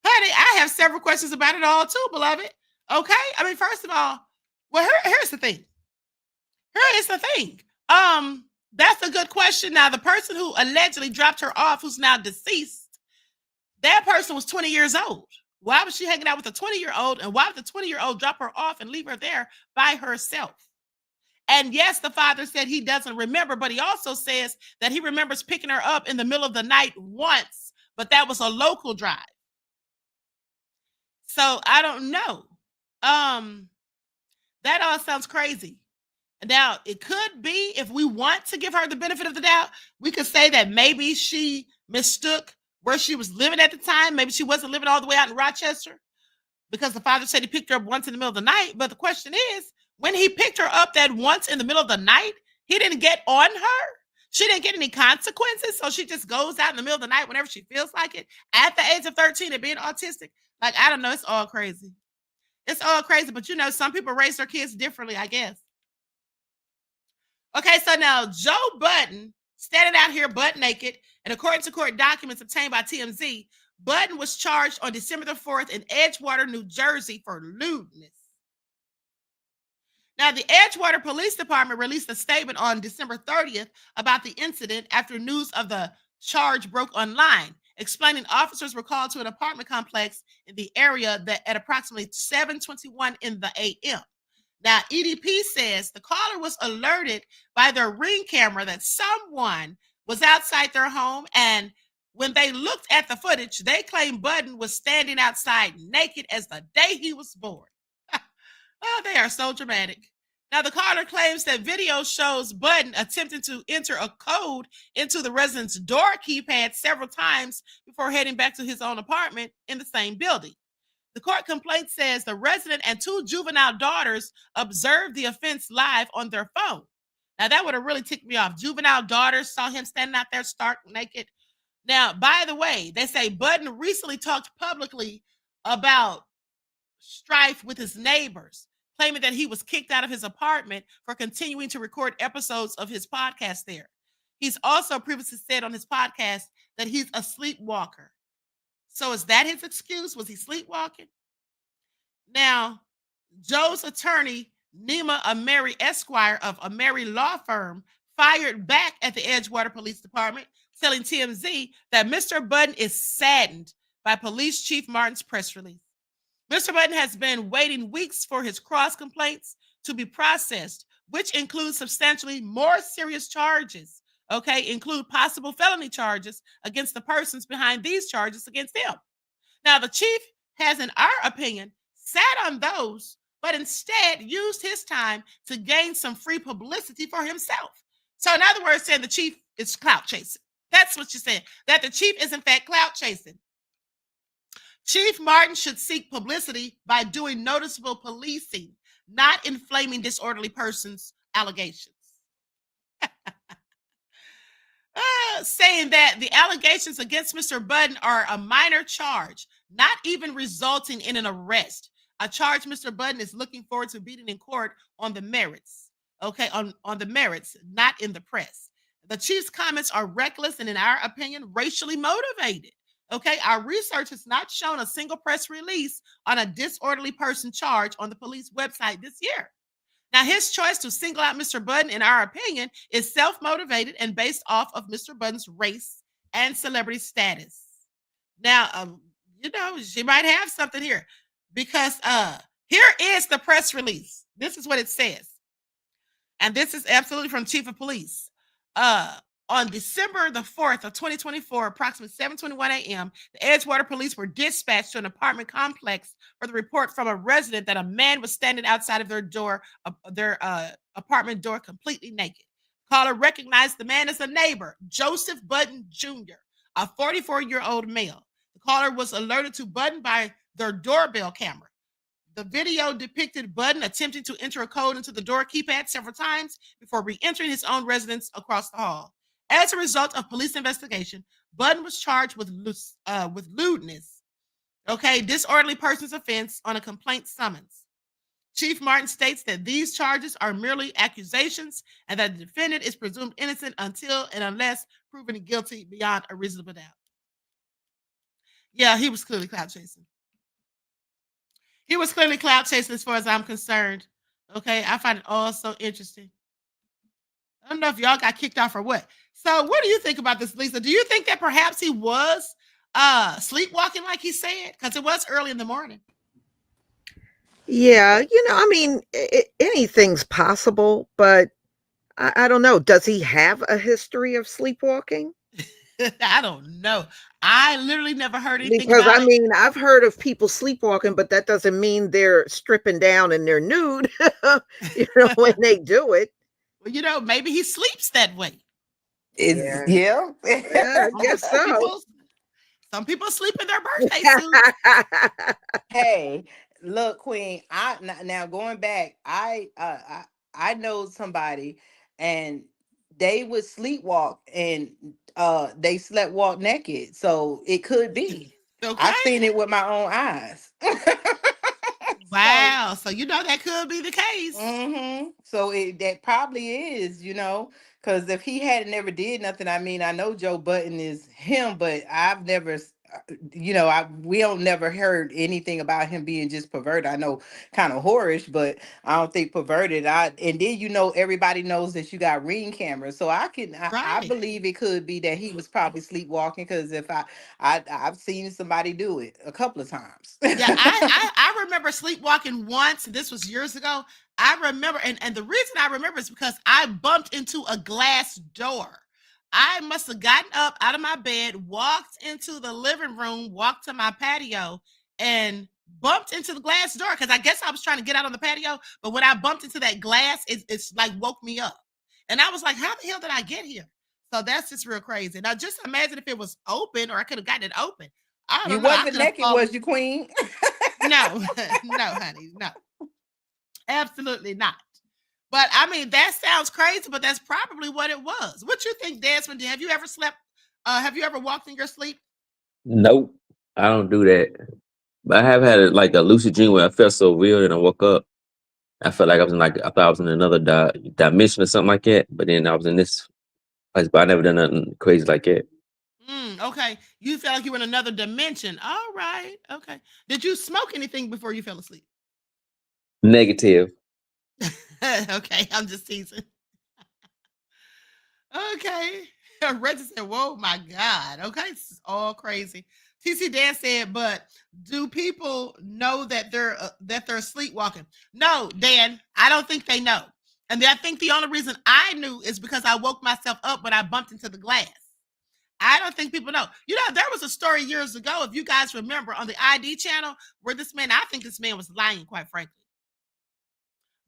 Speaker 4: Honey, I have several questions about it all too, beloved. Okay? First of all, well, here's the thing. Here is the thing. That's a good question. Now, the person who allegedly dropped her off, who's now deceased, that person was 20 years old. Why was she hanging out with a 20-year-old? And why would the 20-year-old drop her off and leave her there by herself? And yes, the father said he doesn't remember, but he also says that he remembers picking her up in the middle of the night once, but that was a local drive. So I don't know. That all sounds crazy. Now, it could be, if we want to give her the benefit of the doubt, we could say that maybe she mistook where she was living at the time. Maybe she wasn't living all the way out in Rochester, because the father said he picked her up once in the middle of the night. But the question is, when he picked her up that once in the middle of the night, he didn't get on her. She didn't get any consequences. So she just goes out in the middle of the night whenever she feels like it at the age of 13 and being autistic. Like, I don't know. It's all crazy. It's all crazy. But some people raise their kids differently, I guess. Okay, so now Joe Budden standing out here butt naked, and according to court documents obtained by TMZ, Budden was charged on December the 4th in Edgewater, New Jersey for lewdness. Now, the Edgewater Police Department released a statement on December 30th about the incident after news of the charge broke online, explaining officers were called to an apartment complex in the area at approximately 7:21 in the a.m. Now, EDP says the caller was alerted by their Ring camera that someone was outside their home, and when they looked at the footage, they claimed Budden was standing outside naked as the day he was born. Oh, they are so dramatic. Now, the caller claims that video shows Budden attempting to enter a code into the resident's door keypad several times before heading back to his own apartment in the same building. The court complaint says the resident and two juvenile daughters observed the offense live on their phone. Now, that would have really ticked me off. Juvenile daughters saw him standing out there stark naked. Now, by the way, they say Budden recently talked publicly about strife with his neighbors, claiming that he was kicked out of his apartment for continuing to record episodes of his podcast there. He's also previously said on his podcast that he's a sleepwalker. So is that his excuse? Was he sleepwalking? Now, Joe's attorney Nima Ameri Esquire of Ameri Law Firm fired back at the Edgewater Police Department, telling TMZ that Mr. Budden is saddened by Police Chief Martin's press release. Mr. Budden has been waiting weeks for his cross complaints to be processed, which includes substantially more serious charges, include possible felony charges against the persons behind these charges against him. Now, the chief has, in our opinion, sat on those, but instead used his time to gain some free publicity for himself. So, in other words, saying the chief is clout chasing. That's what you're saying, that the chief is, in fact, clout chasing. Chief Martin should seek publicity by doing noticeable policing, not inflaming disorderly persons' allegations. Saying that the allegations against Mr. Budden are a minor charge, not even resulting in an arrest. A charge Mr. Budden is looking forward to beating in court on the merits. On the merits, not in the press. The chief's comments are reckless and, in our opinion, racially motivated. Our research has not shown a single press release on a disorderly person charge on the police website this year. Now, his choice to single out Mr. Budden, in our opinion, is self-motivated and based off of Mr. Budden's race and celebrity status. Now, she might have something here, because here is the press release. This is what it says. And this is absolutely from Chief of Police. On December the 4th of 2024, approximately 7:21 a.m., the Edgewater police were dispatched to an apartment complex for the report from a resident that a man was standing outside of their apartment door completely naked. Caller recognized the man as a neighbor, Joseph Budden Jr., a 44-year-old male. The caller was alerted to Budden by their doorbell camera. The video depicted Budden attempting to enter a code into the door keypad several times before re-entering his own residence across the hall. As a result of police investigation, Budden was charged with lewdness, disorderly persons offense on a complaint summons. Chief Martin states that these charges are merely accusations and that the defendant is presumed innocent until and unless proven guilty beyond a reasonable doubt. Yeah, he was clearly clout chasing. He was clearly clout chasing as far as I'm concerned. I find it all so interesting. I don't know if y'all got kicked off or what. So what do you think about this, Lisa? Do you think that perhaps he was sleepwalking like he said? Because it was early in the morning.
Speaker 5: Yeah, anything's possible, but I don't know. Does he have a history of sleepwalking?
Speaker 4: I don't know. I literally never heard anything
Speaker 5: Because
Speaker 4: about it.
Speaker 5: I've heard of people sleepwalking, but that doesn't mean they're stripping down and they're nude, when they do it.
Speaker 4: Well, maybe he sleeps that way.
Speaker 5: Yeah, I guess so.
Speaker 4: Some people sleep in their birthday suit.
Speaker 10: Hey, look, Queen. Now going back, I know somebody, and they would sleepwalk, and they slept walk naked. So it could be. I've seen it with my own eyes.
Speaker 4: Wow. So that could be the case.
Speaker 10: Mm-hmm. So that probably is, because if he had never did nothing, I know Joe Budden is him, but I've never, we don't never heard anything about him being just perverted. I know kind of whorish, but I don't think perverted. And then everybody knows that you got Ring cameras, so I believe it could be that he was probably sleepwalking, because if I've seen somebody do it a couple of times.
Speaker 4: Yeah, I remember sleepwalking once. This was years ago. I remember, and the reason I remember is because I bumped into a glass door. I must have gotten up out of my bed, walked into the living room, walked to my patio, and bumped into the glass door, because I guess I was trying to get out on the patio. But when I bumped into that glass, it's like woke me up. And I was like, how the hell did I get here? So that's just real crazy. Now, just imagine if it was open, or I could have gotten it open. I don't know.
Speaker 10: Wasn't naked, was you, Queen?
Speaker 4: No, no, honey, no. Absolutely not. But that sounds crazy, but that's probably what it was. What you think, Desmond? Have you ever slept? Have you ever walked in your sleep?
Speaker 7: Nope, I don't do that. But I have had a lucid dream where I felt so real and I woke up. I felt like I thought I was in another dimension or something like that. But then I was in this place, but I never done nothing crazy like that.
Speaker 4: Okay, you felt like you were in another dimension. All right, okay. Did you smoke anything before you fell asleep?
Speaker 7: Negative.
Speaker 4: Okay, I'm just teasing. Okay. Reggie said, whoa, my God. Okay, this is all crazy. TC Dan said, but do people know that they're sleepwalking? No, Dan, I don't think they know. And I think the only reason I knew is because I woke myself up when I bumped into the glass. I don't think people know. You know, there was a story years ago, if you guys remember, on the ID channel where this man, I think this man was lying, quite frankly.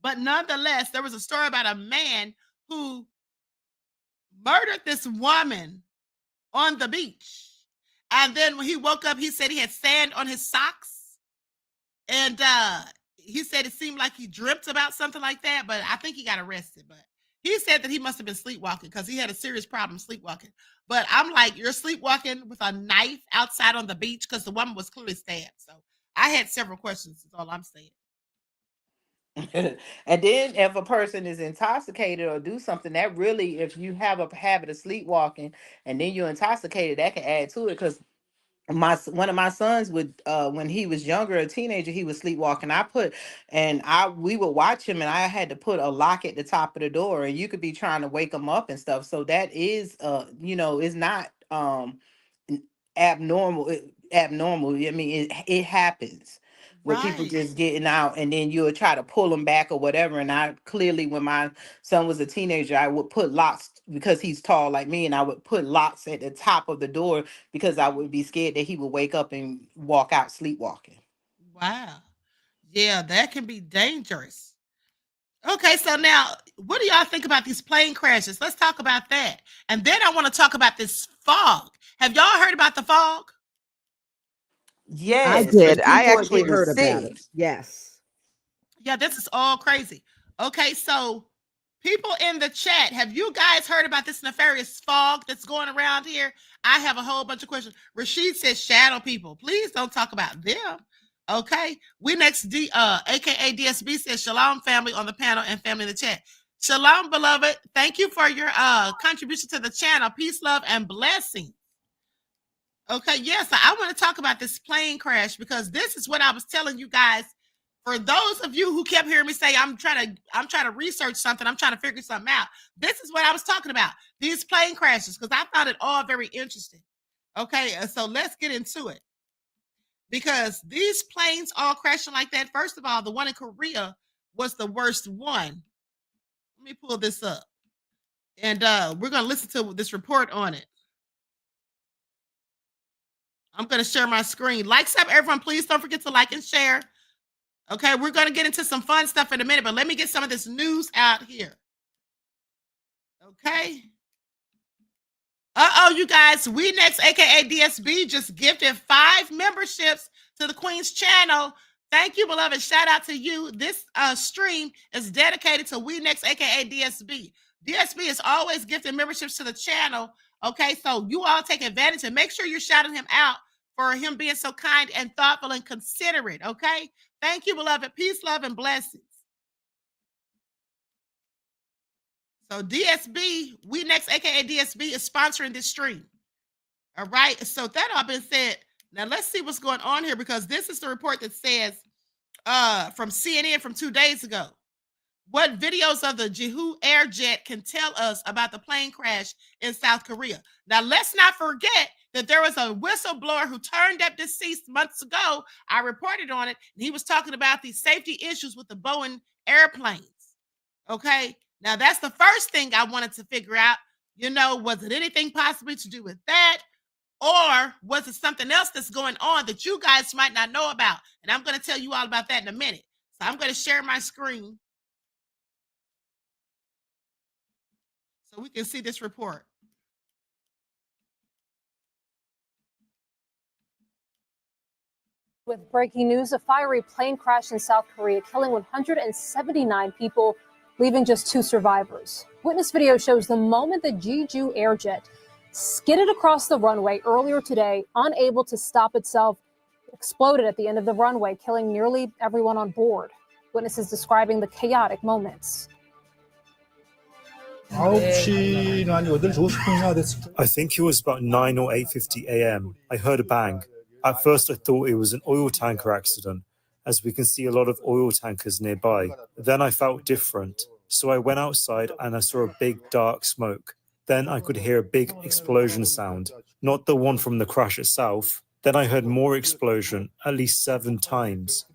Speaker 4: But nonetheless, there was a story about a man who murdered this woman on the beach. And then when he woke up, he said he had sand on his socks. And he said it seemed like he dreamt about something like that, but I think he got arrested. But he said that he must have been sleepwalking because he had a serious problem sleepwalking. But I'm like, you're sleepwalking with a knife outside on the beach because the woman was clearly stabbed. So I had several questions, is all I'm saying.
Speaker 10: And then if a person is intoxicated or do something, that really, if you have a habit of sleepwalking and then you're intoxicated, that can add to it. Because one of my sons would when he was younger, a teenager, he was sleepwalking. We would watch him, and I had to put a lock at the top of the door, and you could be trying to wake him up and stuff. So that is is not abnormal. Abnormal. I mean, it happens with people
Speaker 4: Right.
Speaker 10: just getting out, and then you'll try to pull them back or whatever. And I clearly, when my son was a teenager, I would put locks because he's tall like me, and I would put locks at the top of the door because I would be scared that he would wake up and walk out sleepwalking.
Speaker 4: Wow. Yeah, that can be dangerous. Okay, so now what do y'all think about these plane crashes? Let's talk about that. And then I want to talk about this fog. Have y'all heard about the fog?
Speaker 10: Yes,
Speaker 5: I
Speaker 10: 'cause
Speaker 5: did. I
Speaker 10: people are
Speaker 5: actually
Speaker 10: getting
Speaker 5: heard about
Speaker 10: sick.
Speaker 5: it. Yes.
Speaker 4: Yeah, this is all crazy. Okay, so people in the chat, have you guys heard about this nefarious fog that's going around here? I have a whole bunch of questions. Rashid says shadow people. Please don't talk about them. Okay. We next aka DSB says shalom family on the panel and family in the chat. Shalom, beloved. Thank you for your contribution to the channel. Peace, love, and blessing. Okay, yes, I want to talk about this plane crash because this is what I was telling you guys. For those of you who kept hearing me say I'm trying to research something, I'm trying to figure something out. This is what I was talking about. These plane crashes, because I found it all very interesting. Okay, so let's get into it. Because these planes all crashing like that. First of all, the one in Korea was the worst one. Let me pull this up. And we're going to listen to this report on it. I'm going to share my screen. Likes up, everyone. Please don't forget to like and share. Okay, we're going to get into some fun stuff in a minute, but let me get some of this news out here. Okay. You guys, We Next, aka DSB, just gifted 5 memberships to the Queen's channel. Thank you, beloved. Shout out to you. This stream is dedicated to We Next, aka DSB. DSB is always gifting memberships to the channel. Okay, so you all take advantage and make sure you're shouting him out for him being so kind and thoughtful and considerate. Okay, thank you, beloved. Peace, love, and blessings. So DSB, We Next, aka DSB, is sponsoring this stream. All right. So that all been said. Now let's see what's going on here because this is the report that says from CNN from 2 days ago. What videos of the Jehu air jet can tell us about the plane crash in South Korea? Now let's not forget that there was a whistleblower who turned up deceased months ago. I reported on it, and he was talking about the safety issues with the Boeing airplanes. Okay. Now, that's the first thing I wanted to figure out. Was it anything possibly to do with that? Or was it something else that's going on that you guys might not know about? And I'm going to tell you all about that in a minute. So I'm going to share my screen so we can see this report.
Speaker 11: With breaking news, a fiery plane crash in South Korea, killing 179 people, leaving just 2 survivors. Witness video shows the moment the Jeju airjet skidded across the runway earlier today, unable to stop itself, exploded at the end of the runway, killing nearly everyone on board. Witnesses describing the chaotic moments.
Speaker 12: I think it was about 9 or 8:50 a.m. I heard a bang. At first, I thought it was an oil tanker accident, as we can see a lot of oil tankers nearby. Then I felt different. So I went outside and I saw a big dark smoke. Then I could hear a big explosion sound, not the one from the crash itself. Then I heard more explosion, at least 7 times.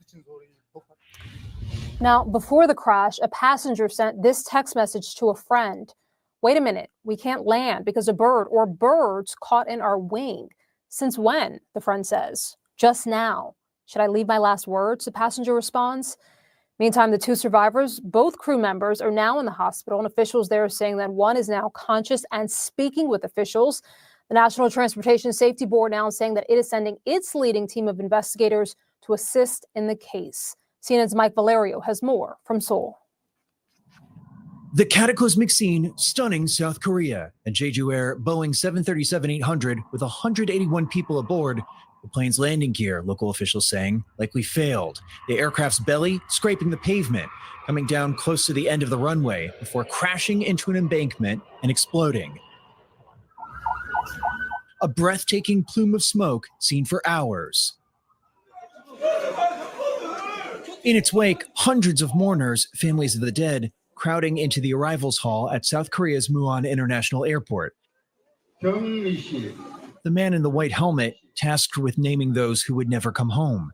Speaker 11: Now, before the crash, a passenger sent this text message to a friend. Wait a minute, we can't land because a bird or birds caught in our wing. Since when? The friend says. Just now. Should I leave my last words? The passenger responds. Meantime, the 2 survivors, both crew members, are now in the hospital, and officials there are saying that one is now conscious and speaking with officials. The National Transportation Safety Board now is saying that it is sending its leading team of investigators to assist in the case. CNN's Mike Valerio has more from Seoul.
Speaker 13: The cataclysmic scene stunning South Korea. A Jeju Air Boeing 737-800 with 181 people aboard. The plane's landing gear, local officials saying, likely failed. The aircraft's belly scraping the pavement, coming down close to the end of the runway before crashing into an embankment and exploding. A breathtaking plume of smoke seen for hours. In its wake, hundreds of mourners, families of the dead, crowding into the arrivals hall at South Korea's Muan International Airport. The man in the white helmet tasked with naming those who would never come home.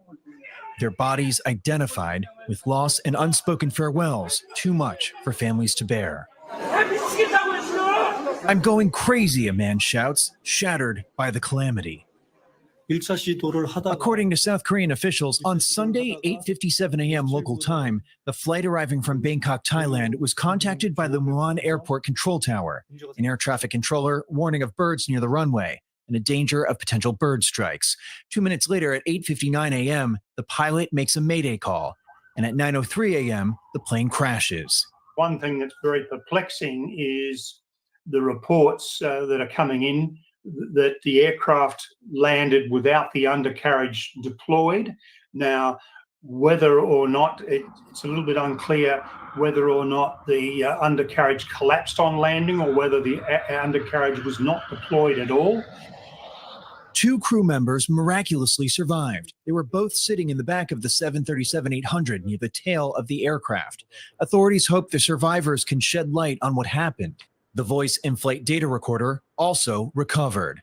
Speaker 13: Their bodies identified with loss and unspoken farewells, too much for families to bear. I'm going crazy, a man shouts, shattered by the calamity. According to South Korean officials, on Sunday, 8:57 a.m. local time, the flight arriving from Bangkok, Thailand, was contacted by the Muan Airport control tower, an air traffic controller warning of birds near the runway and a danger of potential bird strikes. 2 minutes later, at 8:59 a.m., the pilot makes a mayday call, and at 9:03 a.m., the plane crashes.
Speaker 14: One thing that's very perplexing is the reports that are coming in that the aircraft landed without the undercarriage deployed. Now, whether or not, it's a little bit unclear whether or not the undercarriage collapsed on landing or whether the undercarriage was not deployed at all.
Speaker 13: 2 crew members miraculously survived. They were both sitting in the back of the 737-800 near the tail of the aircraft. Authorities hope the survivors can shed light on what happened. The voice in-flight data recorder also recovered.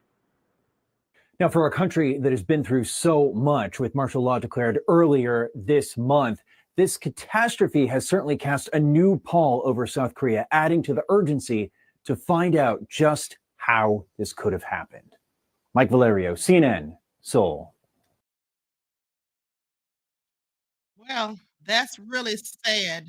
Speaker 15: Now, for a country that has been through so much, with martial law declared earlier this month, this catastrophe has certainly cast a new pall over South Korea, adding to the urgency to find out just how this could have happened. Mike Valerio, CNN, Seoul.
Speaker 4: Well, that's really sad.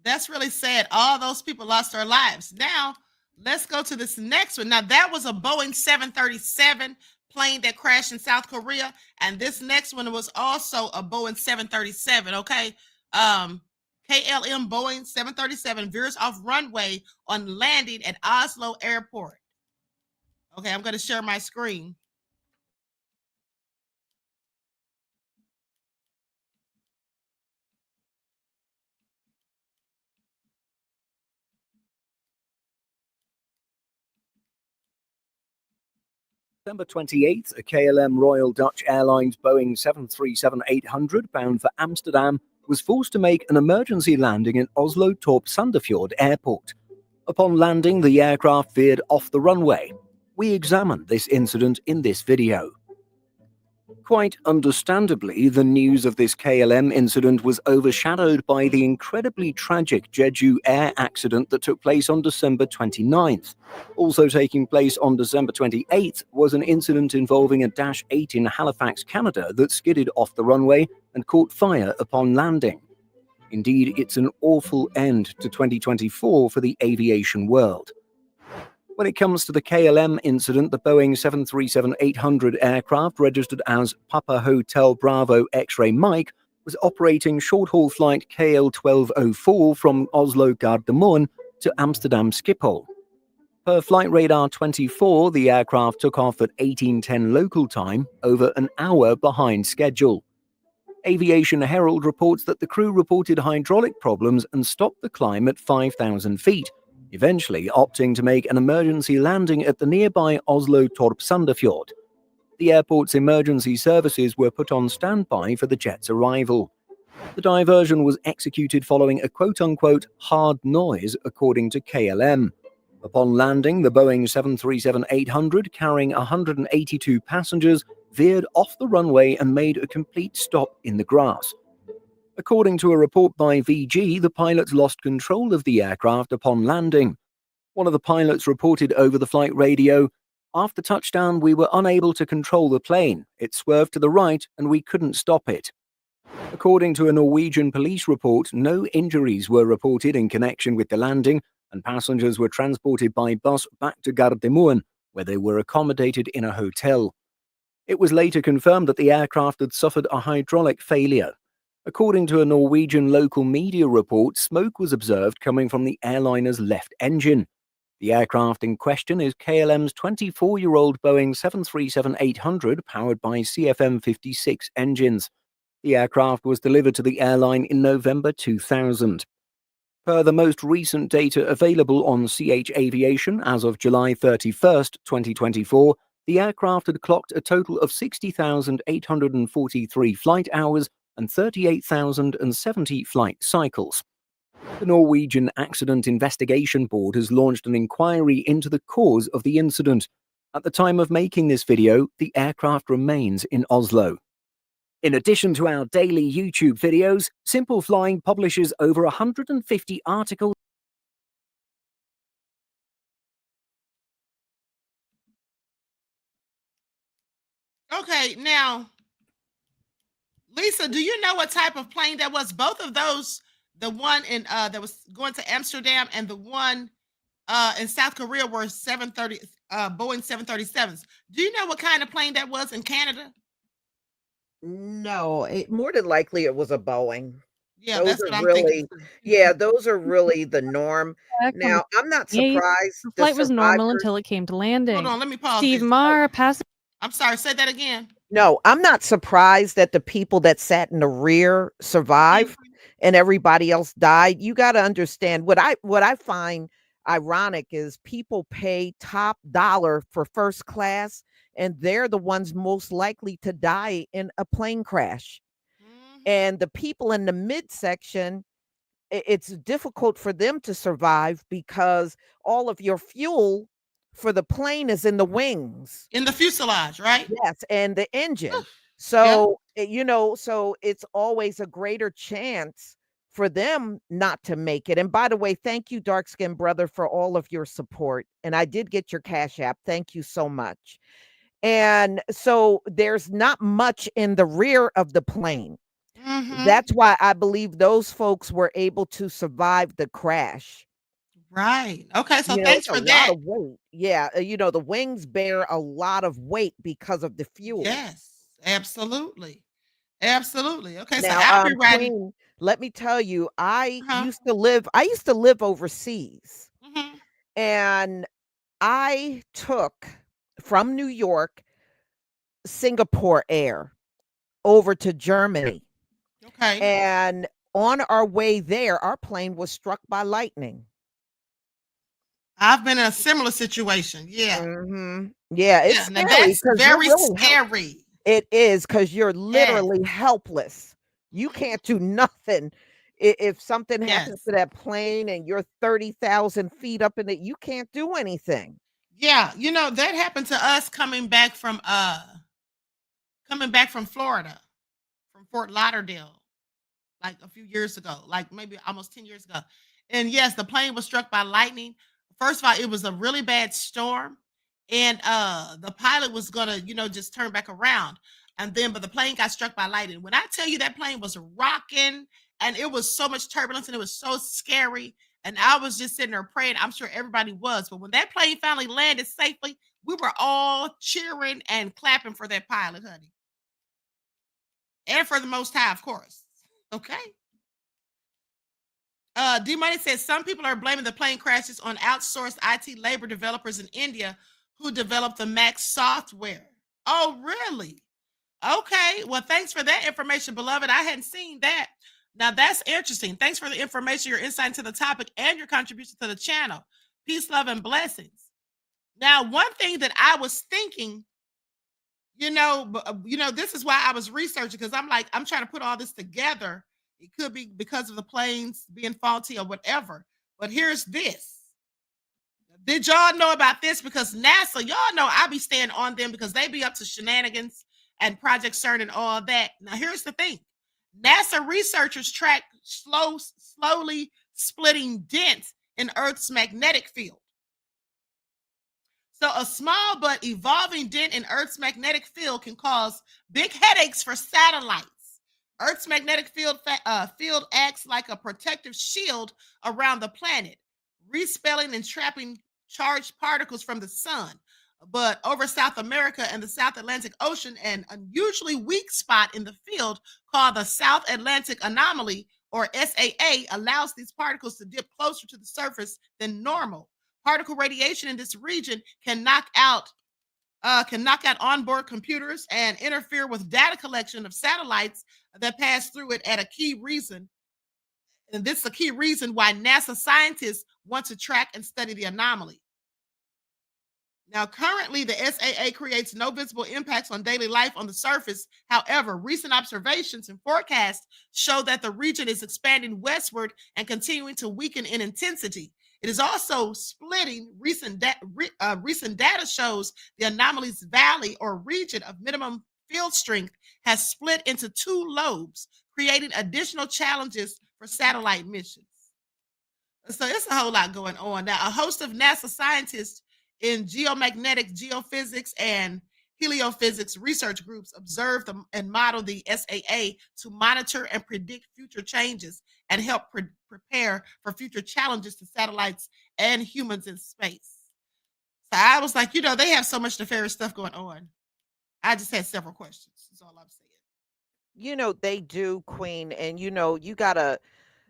Speaker 4: That's really sad. All those people lost their lives. Now, let's go to this next one. Now, that was a Boeing 737 plane that crashed in South Korea. And this next one was also a Boeing 737, okay? KLM Boeing 737 veers off runway on landing at Oslo Airport. Okay, I'm going to share my screen.
Speaker 16: December 28th, a KLM Royal Dutch Airlines Boeing 737-800 bound for Amsterdam was forced to make an emergency landing in Oslo Torp Sandefjord Airport. Upon landing, the aircraft veered off the runway. We examined this incident in this video. Quite understandably, the news of this KLM incident was overshadowed by the incredibly tragic Jeju Air accident that took place on December 29th. Also taking place on December 28th was an incident involving a Dash 8 in Halifax, Canada that skidded off the runway and caught fire upon landing. Indeed, it's an awful end to 2024 for the aviation world. When it comes to the KLM incident, the Boeing 737-800 aircraft, registered as Papa Hotel Bravo X-Ray Mike, was operating short-haul flight KL1204 from Oslo Gardermoen to Amsterdam Schiphol. Per Flight Radar 24, the aircraft took off at 18:10 local time, over an hour behind schedule. Aviation Herald reports that the crew reported hydraulic problems and stopped the climb at 5,000 feet, eventually opting to make an emergency landing at the nearby Oslo Torp Sandefjord. The airport's emergency services were put on standby for the jet's arrival. The diversion was executed following a quote-unquote hard noise, according to KLM. Upon landing, the Boeing 737-800, carrying 182 passengers, veered off the runway and made a complete stop in the grass. According to a report by VG, the pilots lost control of the aircraft upon landing. One of the pilots reported over the flight radio, "After touchdown, we were unable to control the plane. It swerved to the right and we couldn't stop it." According to a Norwegian police report, no injuries were reported in connection with the landing, and passengers were transported by bus back to Gardermoen, where they were accommodated in a hotel. It was later confirmed that the aircraft had suffered a hydraulic failure. According to a Norwegian local media report, smoke was observed coming from the airliner's left engine. The aircraft in question is KLM's 24-year-old Boeing 737-800 powered by CFM56 engines. The aircraft was delivered to the airline in November 2000. Per the most recent data available on CH Aviation as of July 31st, 2024, the aircraft had clocked a total of 60,843 flight hours and 38,070 flight cycles. The Norwegian Accident Investigation Board has launched an inquiry into the cause of the incident. At the time of making this video, the aircraft remains in Oslo. In addition to our daily YouTube videos, Simple Flying publishes over 150 articles.
Speaker 4: Okay, now, Lisa, do you know what type of plane that was? Both of those, the one in that was going to Amsterdam and the one in South Korea were 730 Boeing 737s. Do you know what kind of plane that was in Canada?
Speaker 5: No, more than likely it was a Boeing.
Speaker 4: Yeah,
Speaker 5: Those
Speaker 4: that's
Speaker 5: are
Speaker 4: what I'm
Speaker 5: really,
Speaker 4: thinking.
Speaker 5: yeah, those are really the norm.
Speaker 17: Back on the
Speaker 5: Now, I'm not
Speaker 17: 28th,
Speaker 5: surprised
Speaker 17: the
Speaker 5: the
Speaker 17: flight was normal
Speaker 5: survivors.
Speaker 17: until it came to landing.
Speaker 4: Hold on, let me pause
Speaker 17: Steve
Speaker 4: this.
Speaker 17: Marr, passenger.
Speaker 4: I'm sorry, say that again.
Speaker 5: No, I'm not surprised that the people that sat in the rear survived and everybody else died. You got to understand what I find ironic is people pay top dollar for first class and they're the ones most likely to die in a plane crash. And the people in the midsection, it's difficult for them to survive because all of your fuel for the plane is in the wings.
Speaker 4: In the fuselage, right?
Speaker 5: Yes, and the engine. So, so it's always a greater chance for them not to make it. And by the way, thank you, dark skinned brother, for all of your support. And I did get your Cash App. Thank you so much. And so there's not much in the rear of the plane. That's why I believe those folks were able to survive the crash.
Speaker 4: Right. Okay. So
Speaker 5: You know,
Speaker 4: thanks
Speaker 5: it's a
Speaker 4: for that.
Speaker 5: lot of weight. Yeah, the wings bear a lot of weight because of the fuel.
Speaker 4: Yes, absolutely. Absolutely. Okay. So
Speaker 5: Now,
Speaker 4: I'll be ready.
Speaker 5: Queen, let me tell you, I used to live overseas, and I took from New York Singapore Air over to Germany.
Speaker 4: Okay.
Speaker 5: And on our way there, our plane was struck by lightning.
Speaker 4: I've been in a similar situation. Yeah.
Speaker 5: Yeah, it's
Speaker 4: now
Speaker 5: scary
Speaker 4: that's
Speaker 5: 'cause you're
Speaker 4: very
Speaker 5: really
Speaker 4: scary.
Speaker 5: It is because you're literally helpless. You can't do nothing. If something happens to that plane and you're 30,000 feet up in it, you can't do anything.
Speaker 4: Yeah, that happened to us coming back from Florida, from Fort Lauderdale, like a few years ago, like maybe almost 10 years ago. And yes, the plane was struck by lightning. First of all, it was a really bad storm, and the pilot was gonna, just turn back around. But the plane got struck by lightning. When I tell you that plane was rocking and it was so much turbulence and it was so scary, and I was just sitting there praying. I'm sure everybody was, but when that plane finally landed safely, we were all cheering and clapping for that pilot, honey. And for the Most High, of course. Okay. D Money says some people are blaming the plane crashes on outsourced IT labor developers in India who developed the Mac software. Oh, really? Okay. Well, thanks for that information, beloved. I hadn't seen that. Now, that's interesting. Thanks for the information, your insight into the topic, and your contribution to the channel. Peace, love, and blessings. Now, one thing that I was thinking This is why I was researching, because I'm trying to put all this together. It could be because of the planes being faulty or whatever. But here's this. Did y'all know about this? Because NASA, y'all know I be staying on them because they be up to shenanigans and Project CERN and all that. Now, here's the thing. NASA researchers track slowly splitting dents in Earth's magnetic field. So a small but evolving dent in Earth's magnetic field can cause big headaches for satellites. Earth's magnetic field acts like a protective shield around the planet, repelling and trapping charged particles from the sun. But over South America and the South Atlantic Ocean, an unusually weak spot in the field called the South Atlantic Anomaly, or SAA, allows these particles to dip closer to the surface than normal. Particle radiation in this region can knock out onboard computers and interfere with data collection of satellites that pass through it at a key reason. And this is a key reason why NASA scientists want to track and study the anomaly. Now, currently, the SAA creates no visible impacts on daily life on the surface. However, recent observations and forecasts show that the region is expanding westward and continuing to weaken in intensity. It is also splitting. Recent data shows the anomaly's valley or region of minimum field strength has split into two lobes, creating additional challenges for satellite missions. So it's a whole lot going on. Now, a host of NASA scientists in geomagnetic, geophysics, and heliophysics research groups observe and model the SAA to monitor and predict future changes and help prepare for future challenges to satellites and humans in space. So I was like, they have so much nefarious stuff going on. I just had several questions. That's all I'm saying.
Speaker 5: They do, Queen. And,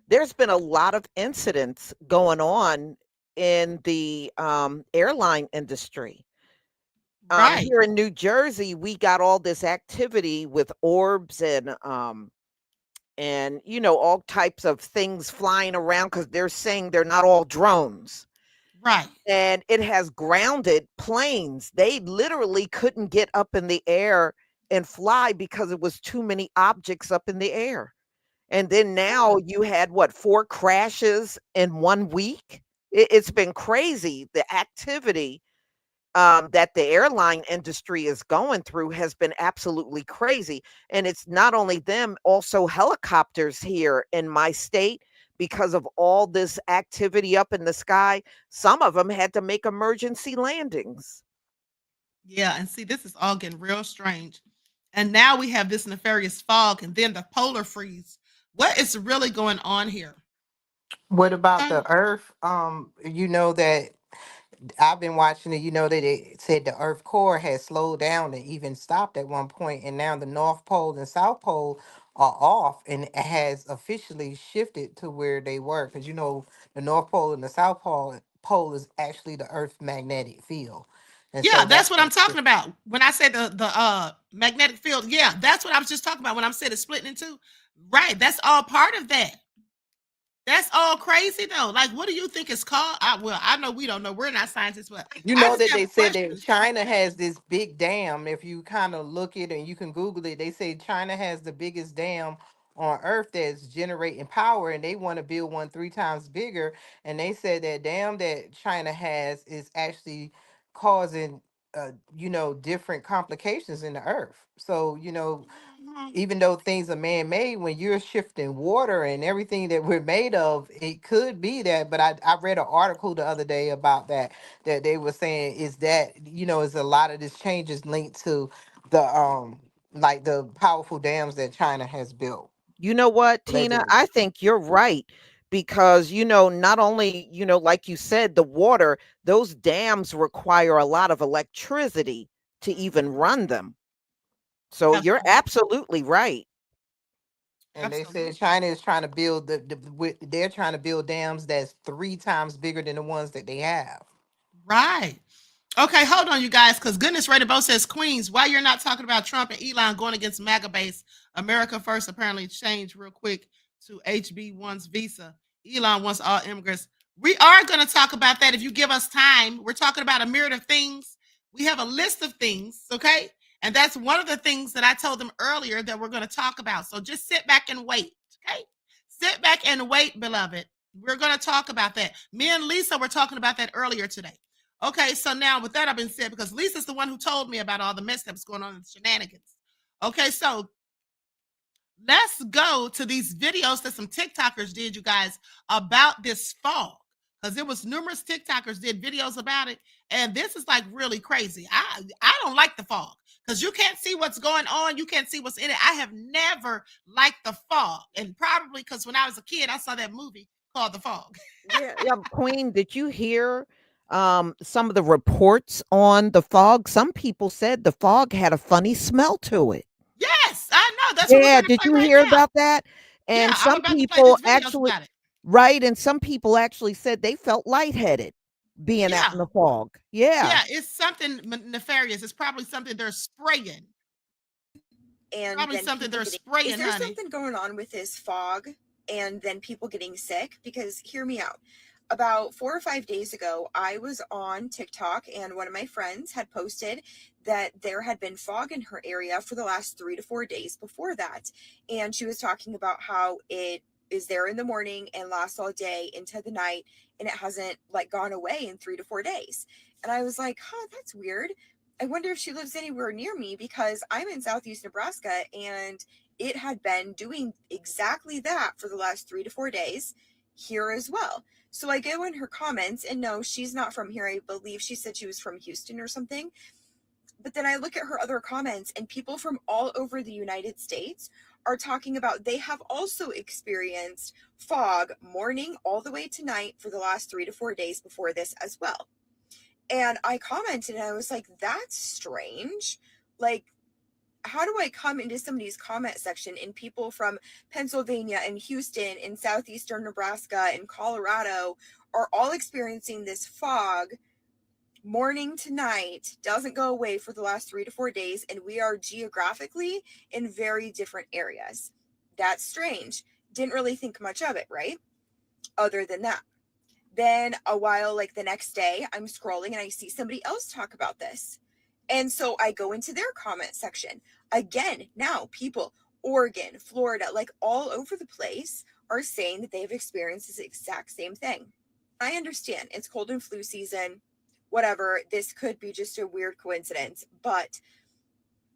Speaker 5: there's been a lot of incidents going on in the airline industry.
Speaker 4: Right.
Speaker 5: Here in New Jersey, we got all this activity with orbs and all types of things flying around because they're saying they're not all drones.
Speaker 4: Right.
Speaker 5: And it has grounded planes. They literally couldn't get up in the air and fly because it was too many objects up in the air. And then now you had 4 crashes in 1 week? It's been crazy. The activity that the airline industry is going through has been absolutely crazy. And it's not only them, also helicopters here in my state, because of all this activity up in the sky. Some of them had to make emergency landings.
Speaker 4: Yeah, and see, this is all getting real strange. And now we have this nefarious fog and then the polar freeze. What is really going on here?
Speaker 10: What about the Earth? That I've been watching it. That it said the Earth core has slowed down and even stopped at one point, and now the North Pole and South Pole are off, and it has officially shifted to where they were. Because the North Pole and the South Pole is actually the Earth's magnetic field. And
Speaker 4: Yeah,
Speaker 10: so
Speaker 4: that's what I'm talking about. When I said the magnetic field, yeah, that's what I was just talking about when I said it's splitting in two. Right, that's all part of that. That's all crazy though. Like, what do you think it's called? I know we don't know. We're not scientists, but
Speaker 10: that they said that China has this big dam. If you kind of look it and you can Google it, they say China has the biggest dam on Earth that's generating power, and they want to build one 3 times bigger. And they said that dam that China has is actually causing, different complications in the Earth. So, even though things are man-made, when you're shifting water and everything that we're made of, it could be that. But I read an article the other day about that they were saying is that, is a lot of this change is linked to the like the powerful dams that China has built.
Speaker 5: You know what, Tina?
Speaker 10: Allegedly.
Speaker 5: I think you're right because, not only, like you said, the water, those dams require a lot of electricity to even run them. So you're absolutely right.
Speaker 10: And they said China is trying to build they're trying to build dams that's 3 times bigger than the ones that they have.
Speaker 4: Right. Okay, hold on, you guys, because Goodness Rated Bo says, Queens, why you're not talking about Trump and Elon going against MAGA base? America First apparently changed real quick to HB1's visa. Elon wants all immigrants. We are going to talk about that if you give us time. We're talking about a myriad of things. We have a list of things, okay? And that's one of the things that I told them earlier that we're going to talk about. So just sit back and wait. Okay. Sit back and wait, beloved. We're going to talk about that. Me and Lisa were talking about that earlier today. Okay. So now with that, I've been said, because Lisa's the one who told me about all the mess that's going on in the shenanigans. Okay. So let's go to these videos that some TikTokers did, you guys, about this fog. Because there was numerous TikTokers did videos about it. And this is like really crazy. I don't like the fog because you can't see what's going on. You can't see what's in it. I have never liked the fog. And probably because when I was a kid, I saw that movie called The Fog.
Speaker 5: Yeah, Queen, did you hear some of the reports on the fog? Some people said the fog had a funny smell to it.
Speaker 4: Yes, I know. That's what we're
Speaker 5: Yeah,
Speaker 4: gonna
Speaker 5: did
Speaker 4: play
Speaker 5: you
Speaker 4: right
Speaker 5: hear
Speaker 4: now.
Speaker 5: about that? And
Speaker 4: Yeah, I'm
Speaker 5: some
Speaker 4: about to play
Speaker 5: people
Speaker 4: these videos
Speaker 5: actually,
Speaker 4: about it.
Speaker 5: right, and some people actually said they felt lightheaded being out
Speaker 4: Yeah.
Speaker 5: in the fog. Yeah.
Speaker 4: Yeah, it's something nefarious. It's probably something they're spraying.
Speaker 17: And
Speaker 4: Probably
Speaker 17: then
Speaker 4: something
Speaker 17: people
Speaker 4: they're
Speaker 17: getting,
Speaker 4: spraying,
Speaker 17: is there
Speaker 4: honey.
Speaker 17: something going on with this fog and then people getting sick? Because hear me out. About 4 or 5 days ago, I was on TikTok and one of my friends had posted that there had been fog in her area for the last 3 to 4 days before that. And she was talking about how it is there in the morning and lasts all day into the night, and it hasn't like gone away in 3 to 4 days. And I was like, huh, that's weird. I wonder if she lives anywhere near me, because I'm in southeast Nebraska and it had been doing exactly that for the last 3 to 4 days here as well. So I go in her comments, and no, she's not from here. I believe she said she was from Houston or something. But then I look at her other comments, and people from all over the United States are talking about they have also experienced fog morning all the way to night for the last 3 to 4 days before this as well. And I commented and I was like, that's strange. Like, how do I come into somebody's comment section and people from Pennsylvania and Houston and southeastern Nebraska and Colorado are all experiencing this fog morning to night, doesn't go away for the last 3 to 4 days, and we are geographically in very different areas? That's strange. Didn't really think much of it, right? Other than that. Then a while, like the next day, I'm scrolling and I see somebody else talk about this. And so I go into their comment section. Again, now people, Oregon, Florida, like all over the place are saying that they've experienced this exact same thing. I understand it's cold and flu season, whatever. This could be just a weird coincidence. But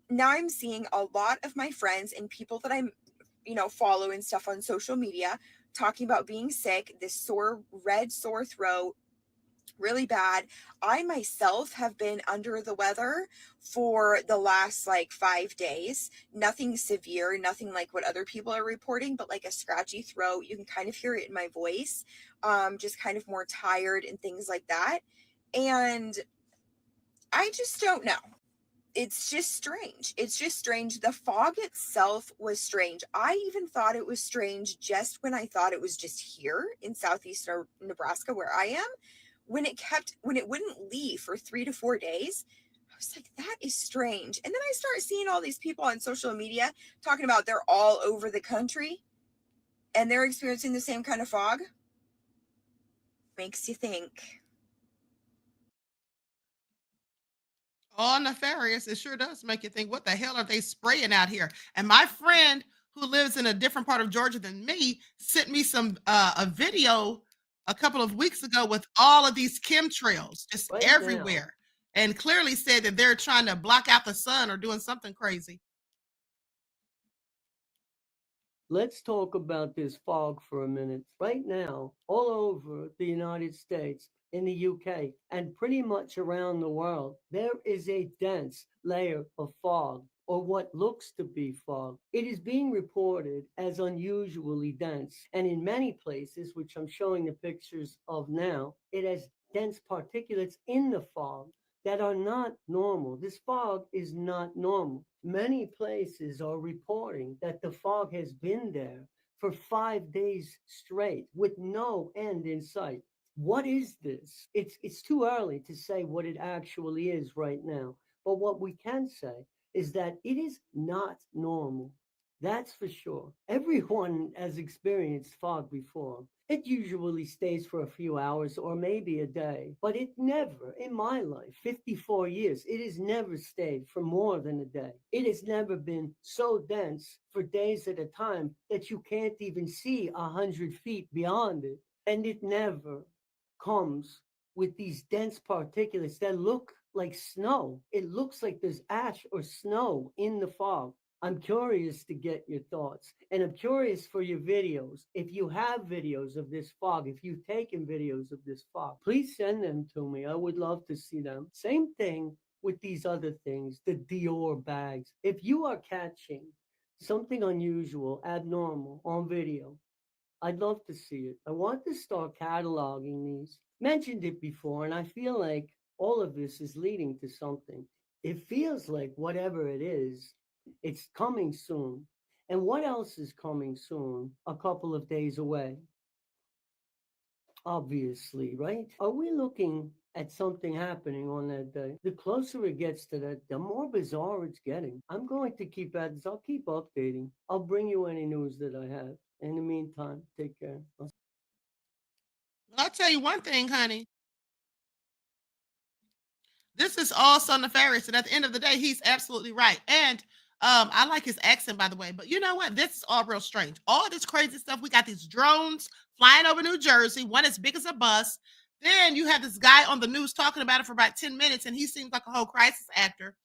Speaker 17: now I'm seeing a lot of my friends and people that I'm, follow and stuff on social media talking about being sick, this red sore throat, really bad. I myself have been under the weather for the last like 5 days. Nothing severe, nothing like what other people are reporting, but like a scratchy throat. You can kind of hear it in my voice. Just kind of more tired and things like that. And I just don't know. It's just strange. It's just strange. The fog itself was strange. I even thought it was strange just when I thought it was just here in southeast Nebraska where I am. When it wouldn't leave for 3 to 4 days, I was like, that is strange. And then I start seeing all these people on social media talking about they're all over the country and they're experiencing the same kind of fog. Makes you think.
Speaker 4: All nefarious. It sure does make you think, what the hell are they spraying out here? And my friend who lives in a different part of Georgia than me sent me a video a couple of weeks ago with all of these chemtrails just everywhere, and clearly said that they're trying to block out the sun or doing something crazy.
Speaker 18: Let's talk about this fog for a minute. Right now, all over the United States, in the UK, and pretty much around the world, there is a dense layer of fog, or what looks to be fog. It is being reported as unusually dense, and in many places, which I'm showing the pictures of now, it has dense particulates in the fog that are not normal. This fog is not normal. Many places are reporting that the fog has been there for 5 days straight with no end in sight. What is this? It's too early to say what it actually is right now. But what we can say is that it is not normal. That's for sure. Everyone has experienced fog before. It usually stays for a few hours or maybe a day, but it never, in my life, 54 years, it has never stayed for more than a day. It has never been so dense for days at a time that you can't even see 100 feet beyond it. And it never comes with these dense particulates that look like snow. It looks like there's ash or snow in the fog. I'm curious to get your thoughts, and I'm curious for your videos. If you have videos of this fog, if you've taken videos of this fog, please send them to me. I would love to see them. Same thing with these other things, the Dior bags. If you are catching something unusual, abnormal on video, I'd love to see it. I want to start cataloging these. Mentioned it before, and I feel like all of this is leading to something. It feels like whatever it is, it's coming soon. And what else is coming soon? A couple of days away. Obviously, right? Are we looking at something happening on that day? The closer it gets to that, the more bizarre it's getting. I'm going to keep at this. I'll keep updating. I'll bring you any news that I have. In the meantime, take care.
Speaker 4: Well, I'll tell you one thing, honey. This is all so nefarious, and at the end of the day, he's absolutely right. And I like his accent, by the way. But you know what? This is all real strange. All this crazy stuff. We got these drones flying over New Jersey, one as big as a bus. Then you have this guy on the news talking about it for about 10 minutes, and he seems like a whole crisis actor.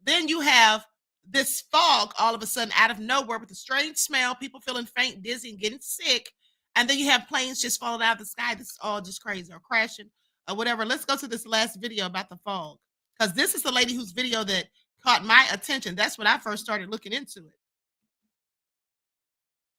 Speaker 4: Then you have this fog all of a sudden out of nowhere with a strange smell, people feeling faint, dizzy, and getting sick. And then you have planes just falling out of the sky. This is all just crazy, or crashing or whatever. Let's go to this last video about the fog, because this is the lady whose video that caught my attention. That's when I first started looking into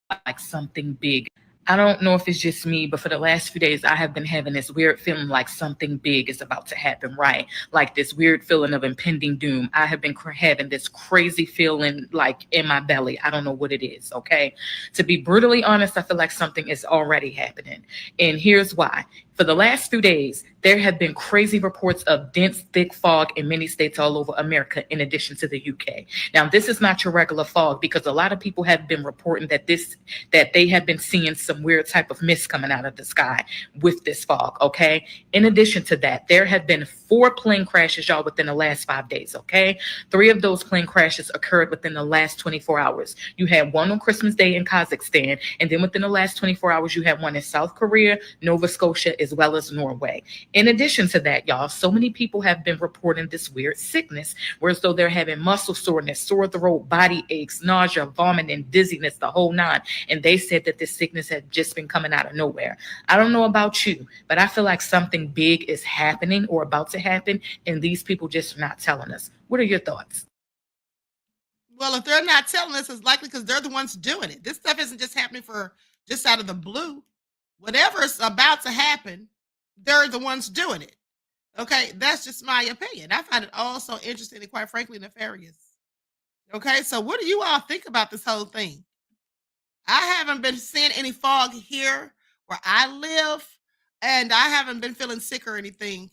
Speaker 4: it.
Speaker 19: Like something big. I don't know if it's just me, but for the last few days, I have been having this weird feeling like something big is about to happen, right? Like this weird feeling of impending doom. I have been having this crazy feeling like in my belly. I don't know what it is, okay? To be brutally honest, I feel like something is already happening. And here's why. For the last few days, there have been crazy reports of dense, thick fog in many states all over America, in addition to the UK. Now, this is not your regular fog, because a lot of people have been reporting that they have been seeing some weird type of mist coming out of the sky with this fog, okay? In addition to that, there have been 4 plane crashes, y'all, within the last 5 days, okay? 3 of those plane crashes occurred within the last 24 hours. You had one on Christmas Day in Kazakhstan, and then within the last 24 hours, you had one in South Korea, Nova Scotia, as well as Norway. In addition to that, y'all, so many people have been reporting this weird sickness, where as though they're having muscle soreness, sore throat, body aches, nausea, vomiting, dizziness, the whole 9. And they said that this sickness had just been coming out of nowhere. I don't know about you, but I feel like something big is happening or about to happen, and these people just are not telling us. What are your thoughts?
Speaker 4: Well, if they're not telling us, it's likely because they're the ones doing it. This stuff isn't just happening for just out of the blue. Whatever's about to happen, they're the ones doing it. Okay, that's just my opinion. I find it all so interesting and quite frankly nefarious. Okay, so what do you all think about this whole thing? I haven't been seeing any fog here where I live, and I haven't been feeling sick or anything.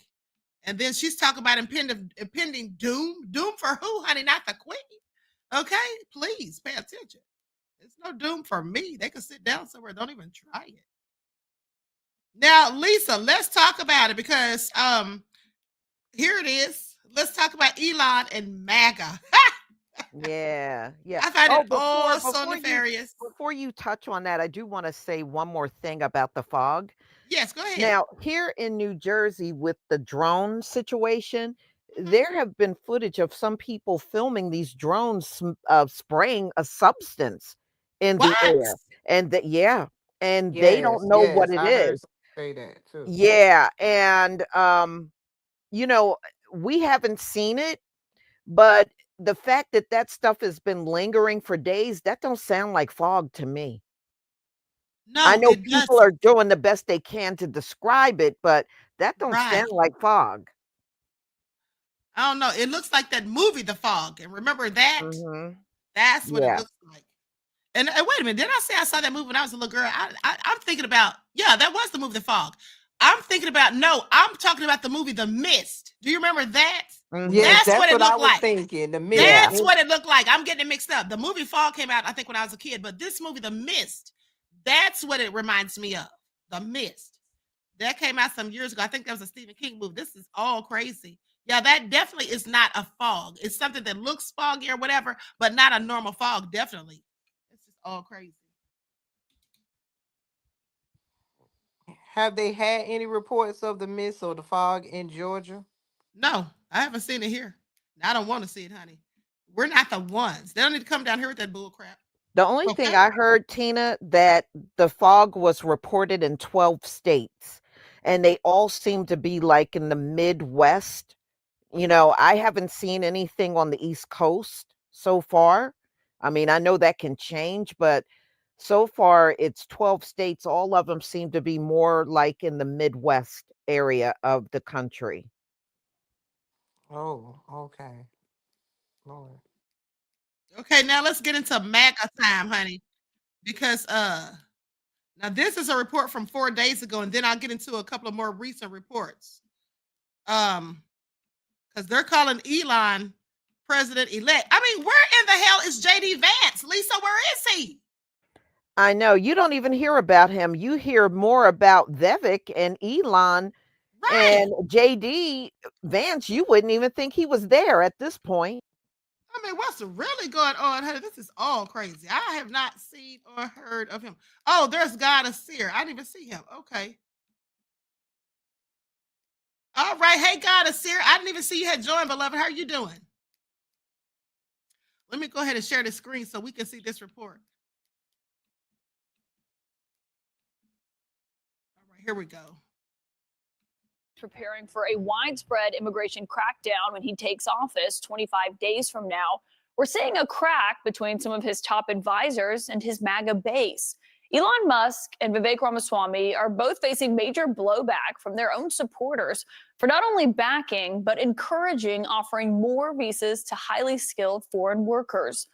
Speaker 4: And then she's talking about impending doom. Doom for who, honey? Not the queen. Okay, please pay attention. There's no doom for me. They can sit down somewhere. Don't even try it. Now, Lisa, let's talk about it, because here it is. Let's talk about Elon and MAGA.
Speaker 5: Yeah.
Speaker 4: I find it
Speaker 5: before
Speaker 4: all so
Speaker 5: before you
Speaker 4: nefarious.
Speaker 5: before you touch on that, I do wanna say one more thing about the fog.
Speaker 4: Yes, go ahead.
Speaker 5: Now, here in New Jersey with the drone situation,
Speaker 4: Mhm.
Speaker 5: there have been footage of some people filming these drones spraying a substance in the
Speaker 4: What?
Speaker 5: air, and and they don't know what it
Speaker 20: I heard
Speaker 5: is.
Speaker 20: say that too.
Speaker 5: Yeah, and, you know, we haven't seen it, but the fact that that stuff has been lingering for days, that don't sound like fog to me. I
Speaker 4: No,
Speaker 5: know
Speaker 4: it
Speaker 5: people
Speaker 4: doesn't.
Speaker 5: are doing the best they can to describe it, but that don't
Speaker 4: Right.
Speaker 5: sound like fog.
Speaker 4: I don't know. It looks like that movie, The Fog. And remember that?
Speaker 5: Mhm.
Speaker 4: That's what it
Speaker 5: Yeah.
Speaker 4: looks like. And wait a minute, did I say I saw that movie when I was a little girl? I'm thinking about, yeah, that was the movie The Fog. I'm thinking about, no, I'm talking about the movie The Mist. Do you remember that?
Speaker 5: Mhm.
Speaker 20: Yes,
Speaker 4: That's what
Speaker 20: that's
Speaker 4: it
Speaker 20: what I
Speaker 4: looked
Speaker 20: was
Speaker 4: like.
Speaker 20: thinking. The mist.
Speaker 5: Yeah.
Speaker 4: That's what it looked like. I'm getting it mixed up. The movie Fog came out, I think, when I was a kid, but this movie, The Mist, that's what it reminds me of. The Mist. That came out some years ago. I think that was a Stephen King movie. This is all crazy. Yeah, that definitely is not a fog. It's something that looks foggy or whatever, but not a normal fog, definitely. This is all crazy.
Speaker 10: Have they had any reports of the mist or the fog in Georgia?
Speaker 4: No, I haven't seen it here. I don't want to see it, honey. We're not the ones. They don't need to come down here with that bull crap.
Speaker 5: The only
Speaker 4: Okay.
Speaker 5: thing I heard, Tina, that the fog was reported in 12 states, and they all seem to be like in the Midwest. You know, I haven't seen anything on the East Coast so far. I mean, I know that can change, but so far it's 12 states. All of them seem to be more like in the Midwest area of the country.
Speaker 10: Oh, okay. Lord.
Speaker 4: Okay, now let's get into MAGA time, honey. Because now this is a report from 4 days ago, and then I'll get into a couple of more recent reports. Because they're calling Elon president-elect. I mean, where in the hell is JD Vance? Lisa, where is he?
Speaker 5: I know you don't even hear about him. You hear more about Vivek and Elon and JD Vance. You wouldn't even think he was there at this point.
Speaker 4: I mean, what's really going on, honey? This is all crazy. I have not seen or heard of him. Oh, there's God of Seer. I didn't even see him. Okay. All right. Hey, God of Seer. I didn't even see you had joined, beloved. How are you doing? Let me go ahead and share the screen so we can see this report. All right, here we go.
Speaker 20: Preparing for a widespread immigration crackdown when he takes office 25 days from now. We're seeing a crack between some of his top advisors and his MAGA base. Elon Musk and Vivek Ramaswamy are both facing major blowback from their own supporters for not only backing, but encouraging offering more visas to highly skilled foreign workers.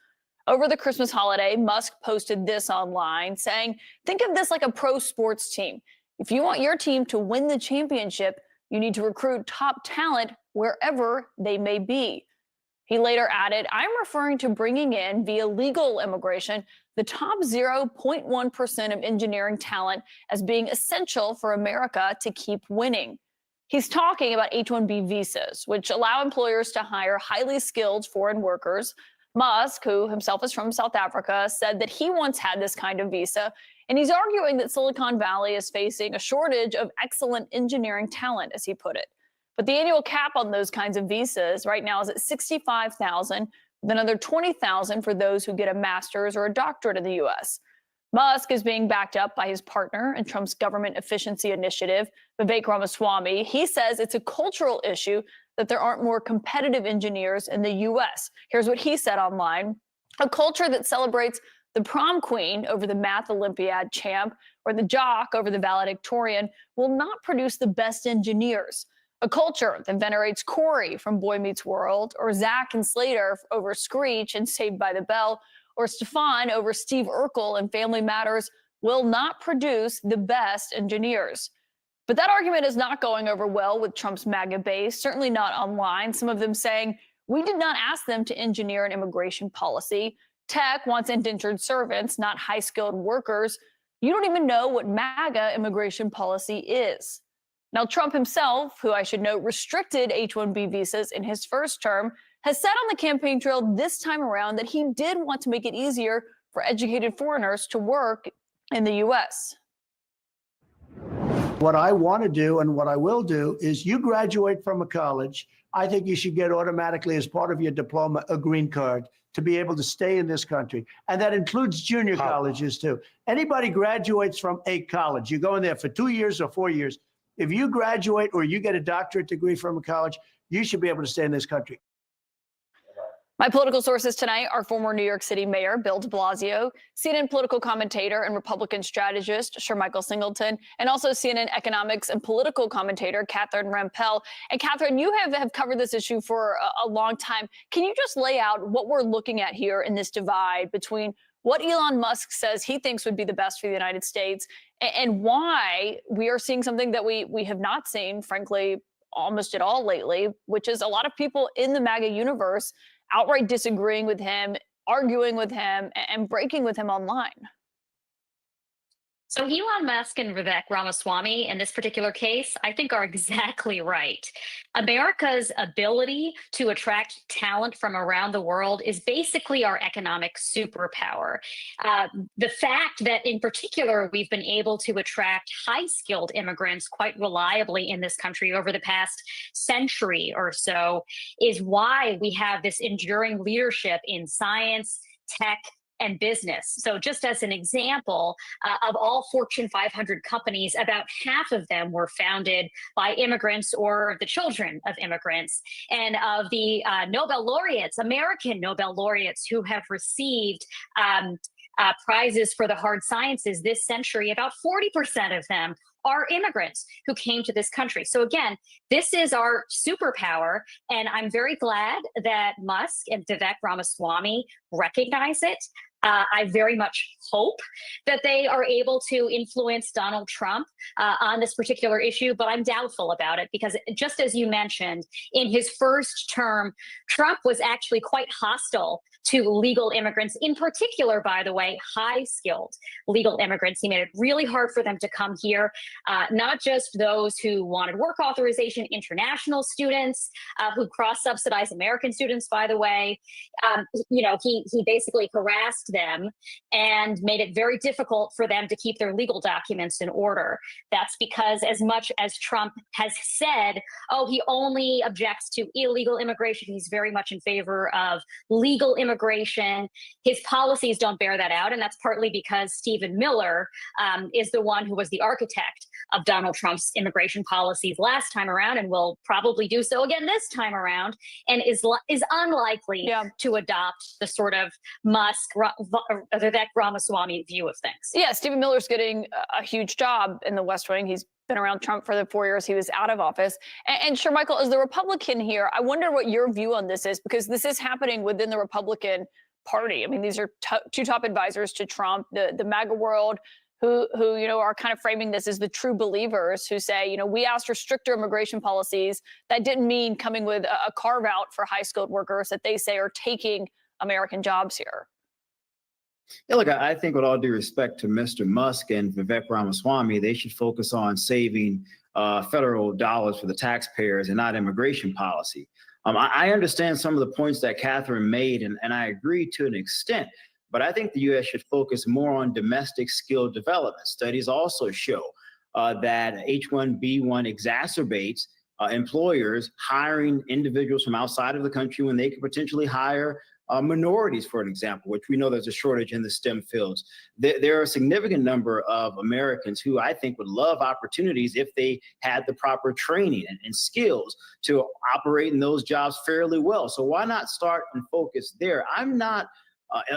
Speaker 20: Over the Christmas holiday, Musk posted this online saying, think of this like a pro sports team. If you want your team to win the championship, you need to recruit top talent wherever they may be. He later added, I'm referring to bringing in, via legal immigration, the top 0.1% of engineering talent as being essential for America to keep winning. He's talking about H-1B visas, which allow employers to hire highly skilled foreign workers. Musk, who himself is from South Africa, said that he once had this kind of visa, and he's arguing that Silicon Valley is facing a shortage of excellent engineering talent, as he put it. But the annual cap on those kinds of visas right now is at $65,000, with another $20,000 for those who get a master's or a doctorate in the U.S. Musk is being backed up by his partner in Trump's government efficiency initiative, Vivek Ramaswamy. He says it's a cultural issue that there aren't more competitive engineers in the U.S. Here's what he said online. A culture that celebrates the prom queen over the math Olympiad champ or the jock over the valedictorian will not produce the best engineers. A culture that venerates Corey from Boy Meets World or Zach and Slater over Screech and Saved by the Bell or Stefan over Steve Urkel and Family Matters will not produce the best engineers. But that argument is not going over well with Trump's MAGA base, certainly not online. Some of them saying, we did not ask them to engineer an immigration policy. Tech wants indentured servants, not high-skilled workers. You don't even know what MAGA immigration policy is. Now, Trump himself, who I should note restricted H-1B visas in his first term, has said on the campaign trail this time around that he did want to make it easier for educated foreigners to work in the U.S.
Speaker 21: What I want to do and what I will do is you graduate from a college, I think you should get automatically as part of your diploma a green card to be able to stay in this country. And that includes junior colleges too. Anybody graduates from a college, you go in there for 2 years or 4 years. If you graduate or you get a doctorate degree from a college, you should be able to stay in this country.
Speaker 20: My political sources tonight are former New York City Mayor Bill de Blasio, CNN political commentator and Republican strategist Sir Michael Singleton, and also CNN economics and political commentator Catherine Rampell. And Catherine, you have covered this issue for a long time. Can you just lay out what we're looking at here in this divide between what Elon Musk says he thinks would be the best for the United States and why we are seeing something that we have not seen, frankly, almost at all lately, which is a lot of people in the MAGA universe outright disagreeing with him, arguing with him, and breaking with him online?
Speaker 1: So Elon Musk and Vivek Ramaswamy in this particular case, I think are exactly right. America's ability to attract talent from around the world is basically our economic superpower. The fact that in particular, we've been able to attract high-skilled immigrants quite reliably in this country over the past century or so is why we have this enduring leadership in science, tech, and business. So just as an example, of all Fortune 500 companies, about half of them were founded by immigrants or the children of immigrants. And of the Nobel laureates, American Nobel laureates who have received prizes for the hard sciences this century, about 40% of them are immigrants who came to this country. So again, this is our superpower, and I'm very glad that Musk and Vivek Ramaswamy recognize it. I very much hope that they are able to influence Donald Trump on this particular issue, but I'm doubtful about it because just as you mentioned, in his first term, Trump was actually quite hostile to legal immigrants, in particular, by the way, high-skilled legal immigrants. He made it really hard for them to come here, not just those who wanted work authorization, international students who cross-subsidized American students, by the way. He basically harassed them and made it very difficult for them to keep their legal documents in order. That's because as much as Trump has said, oh, he only objects to illegal immigration, he's very much in favor of legal immigration. His policies don't bear that out, and that's partly because Stephen Miller is the one who was the architect of Donald Trump's immigration policies last time around and will probably do so again this time around, and is unlikely to adopt the sort of Musk, Vivek Ramaswamy view of things.
Speaker 20: Yeah, Stephen Miller's getting a huge job in the West Wing. He's been around Trump for the 4 years he was out of office. And sure, Michael, as the Republican here, I wonder what your view on this is, because this is happening within the Republican Party. I mean, these are two top advisors to Trump, the MAGA world, who are kind of framing this as the true believers who say, we asked for stricter immigration policies. That didn't mean coming with a carve out for high skilled workers that they say are taking American jobs here.
Speaker 22: Yeah, look, I think with all due respect to Mr. Musk and Vivek Ramaswamy, they should focus on saving federal dollars for the taxpayers and not immigration policy. I understand some of the points that Catherine made, and I agree to an extent, but I think the U.S. should focus more on domestic skill development. Studies also show that H-1B1 exacerbates employers hiring individuals from outside of the country when they could potentially hire minorities, for an example, which we know there's a shortage in the STEM fields. There are a significant number of Americans who I think would love opportunities if they had the proper training and skills to operate in those jobs fairly well. So why not start and focus there? I'm not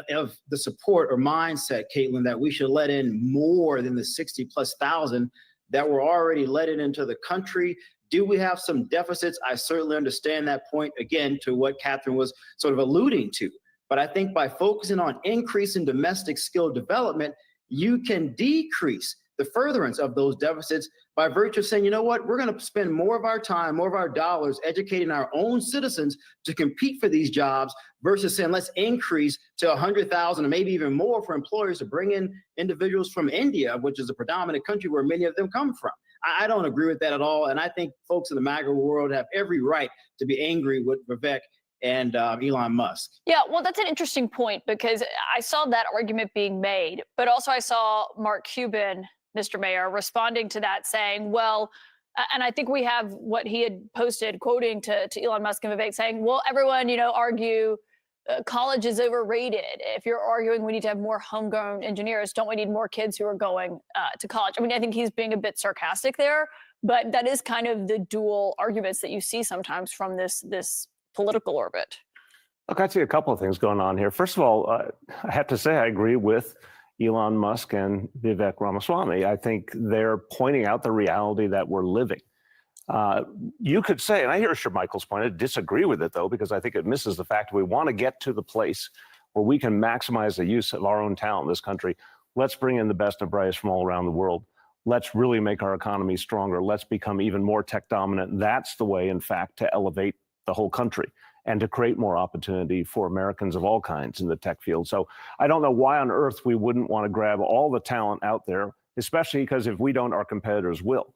Speaker 22: of the support or mindset, Caitlin, that we should let in more than the 60,000+ that were already let into the country. Do we have some deficits? I certainly understand that point, again, to what Catherine was sort of alluding to. But I think by focusing on increasing domestic skill development, you can decrease the furtherance of those deficits by virtue of saying, you know what, we're going to spend more of our time, more of our dollars educating our own citizens to compete for these jobs versus saying, let's increase to 100,000 or maybe even more for employers to bring in individuals from India, which is a predominant country where many of them come from. I don't agree with that at all. And I think folks in the MAGA world have every right to be angry with Vivek and Elon Musk.
Speaker 20: Yeah, well, that's an interesting point because I saw that argument being made, but also I saw Mark Cuban, Mr. Mayor, responding to that saying, well, and I think we have what he had posted, quoting to Elon Musk and Vivek saying, well, everyone, argue college is overrated. If you're arguing we need to have more homegrown engineers, don't we need more kids who are going to college? I mean, I think he's being a bit sarcastic there, but that is kind of the dual arguments that you see sometimes from this political orbit.
Speaker 23: Look, I see a couple of things going on here. First of all, I have to say I agree with Elon Musk and Vivek Ramaswamy. I think they're pointing out the reality that we're living. You could say, and I hear Sir Michael's point, I disagree with it though, because I think it misses the fact we want to get to the place where we can maximize the use of our own talent in this country. Let's bring in the best and brightest from all around the world. Let's really make our economy stronger. Let's become even more tech dominant. That's the way, in fact, to elevate the whole country and to create more opportunity for Americans of all kinds in the tech field. So I don't know why on earth we wouldn't want to grab all the talent out there, especially because if we don't, our competitors will.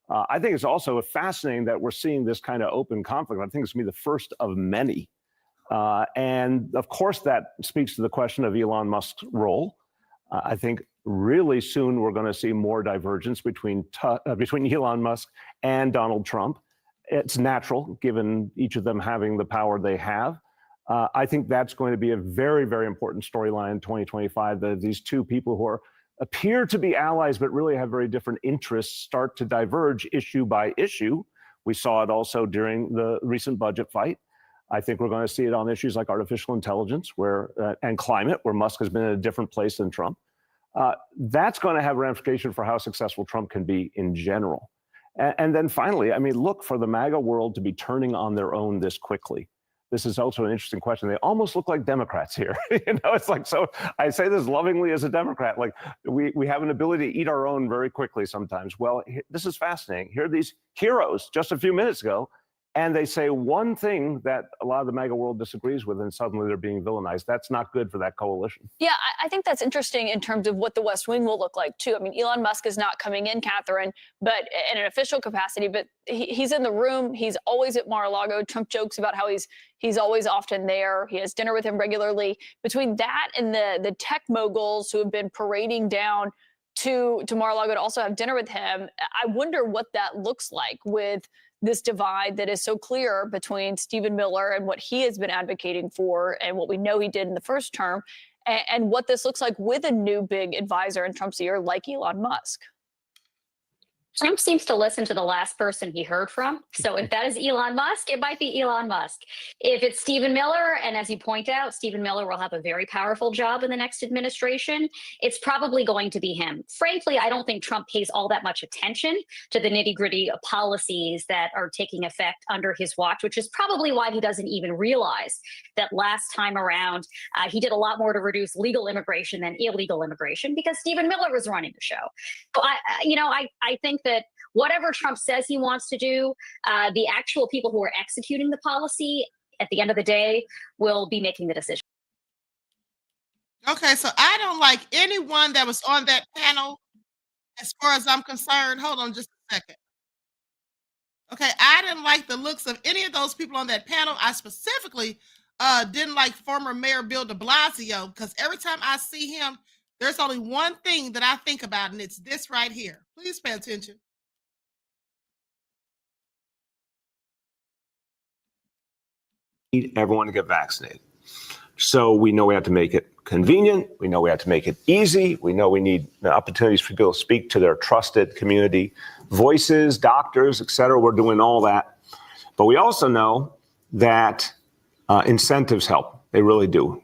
Speaker 23: I think it's also fascinating that we're seeing this kind of open conflict. I think it's going to be the first of many. And of course, that speaks to the question of Elon Musk's role. I think really soon we're going to see more divergence between Elon Musk and Donald Trump. It's natural, given each of them having the power they have. I think that's going to be a very, very important storyline in 2025, that these two people who appear to be allies but really have very different interests start to diverge issue by issue. We saw it also during the recent budget fight. I think we're going to see it on issues like artificial intelligence and climate, where Musk has been in a different place than Trump. That's going to have ramifications for how successful Trump can be in general. And then finally, I mean, look, for the MAGA world to be turning on their own this quickly. This is also an interesting question. They almost look like Democrats here. It's like, so I say this lovingly as a Democrat, like we have an ability to eat our own very quickly sometimes. Well, this is fascinating. Here are these heroes just a few minutes ago, and they say one thing that a lot of the MAGA world disagrees with, and suddenly they're being villainized. That's not good for that coalition.
Speaker 20: Yeah, I think that's interesting in terms of what the West Wing will look like, too. I mean, Elon Musk is not coming in, Catherine, but in an official capacity, but he's in the room. He's always at Mar-a-Lago. Trump jokes about how he's always often there. He has dinner with him regularly. Between that and the tech moguls who have been parading down to Mar-a-Lago to also have dinner with him, I wonder what that looks like with this divide that is so clear between Stephen Miller and what he has been advocating for and what we know he did in the first term, and what this looks like with a new big advisor in Trump's ear like Elon Musk.
Speaker 1: Trump seems to listen to the last person he heard from. So if that is Elon Musk, it might be Elon Musk. If it's Stephen Miller, and as you point out, Stephen Miller will have a very powerful job in the next administration, it's probably going to be him. Frankly, I don't think Trump pays all that much attention to the nitty-gritty policies that are taking effect under his watch, which is probably why he doesn't even realize that last time around, he did a lot more to reduce legal immigration than illegal immigration, because Stephen Miller was running the show. So I think that whatever Trump says he wants to do, the actual people who are executing the policy at the end of the day will be making the decision.
Speaker 4: Okay, so I don't like anyone that was on that panel as far as I'm concerned. Hold on just a second. Okay, I didn't like the looks of any of those people on that panel. I specifically didn't like former Mayor Bill de Blasio, because every time I see him, there's only one thing that I think about, and it's this right here. Please pay attention.
Speaker 23: Need everyone to get vaccinated. So we know we have to make it convenient. We know we have to make it easy. We know we need the opportunities for people to speak to their trusted community voices, doctors, et cetera. We're doing all that. But we also know that incentives help. They really do.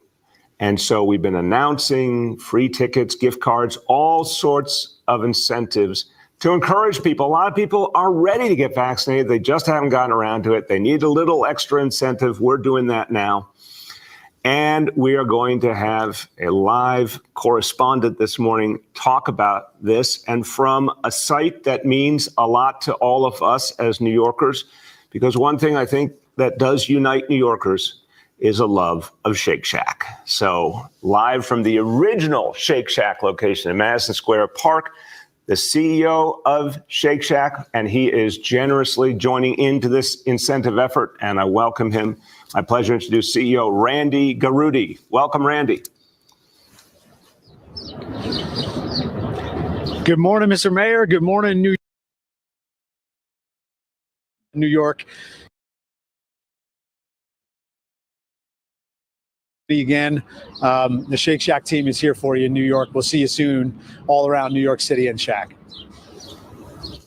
Speaker 23: And so we've been announcing free tickets, gift cards, all sorts of incentives to encourage people. A lot of people are ready to get vaccinated. They just haven't gotten around to it. They need a little extra incentive. We're doing that now. And we are going to have a live correspondent this morning talk about this, and from a site that means a lot to all of us as New Yorkers, because one thing I think that does unite New Yorkers is a love of Shake Shack. So live from the original Shake Shack location in Madison Square Park, the CEO of Shake Shack, and he is generously joining into this incentive effort, and I welcome him. My pleasure to introduce CEO Randy Garutti. Welcome, Randy.
Speaker 2: Good morning, Mr. Mayor. Good morning, New York. Again, the Shake Shack team is here for you in New York. We'll see you soon all around New York City and Shack.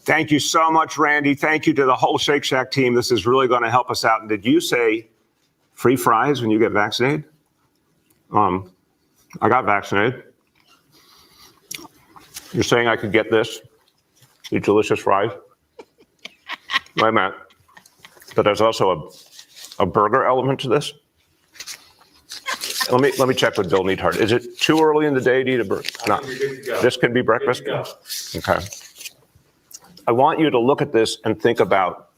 Speaker 23: Thank you so much, Randy. Thank you to the whole Shake Shack team. This is really going to help us out. And did you say free fries when you get vaccinated? I got vaccinated. You're saying I could get this? These delicious fries? Wait a minute. But there's also a burger element to this? Let me check with Bill Neathart. Is it too early in the day to eat a burger? No. This can be breakfast? Okay. I want you to look at this and think about,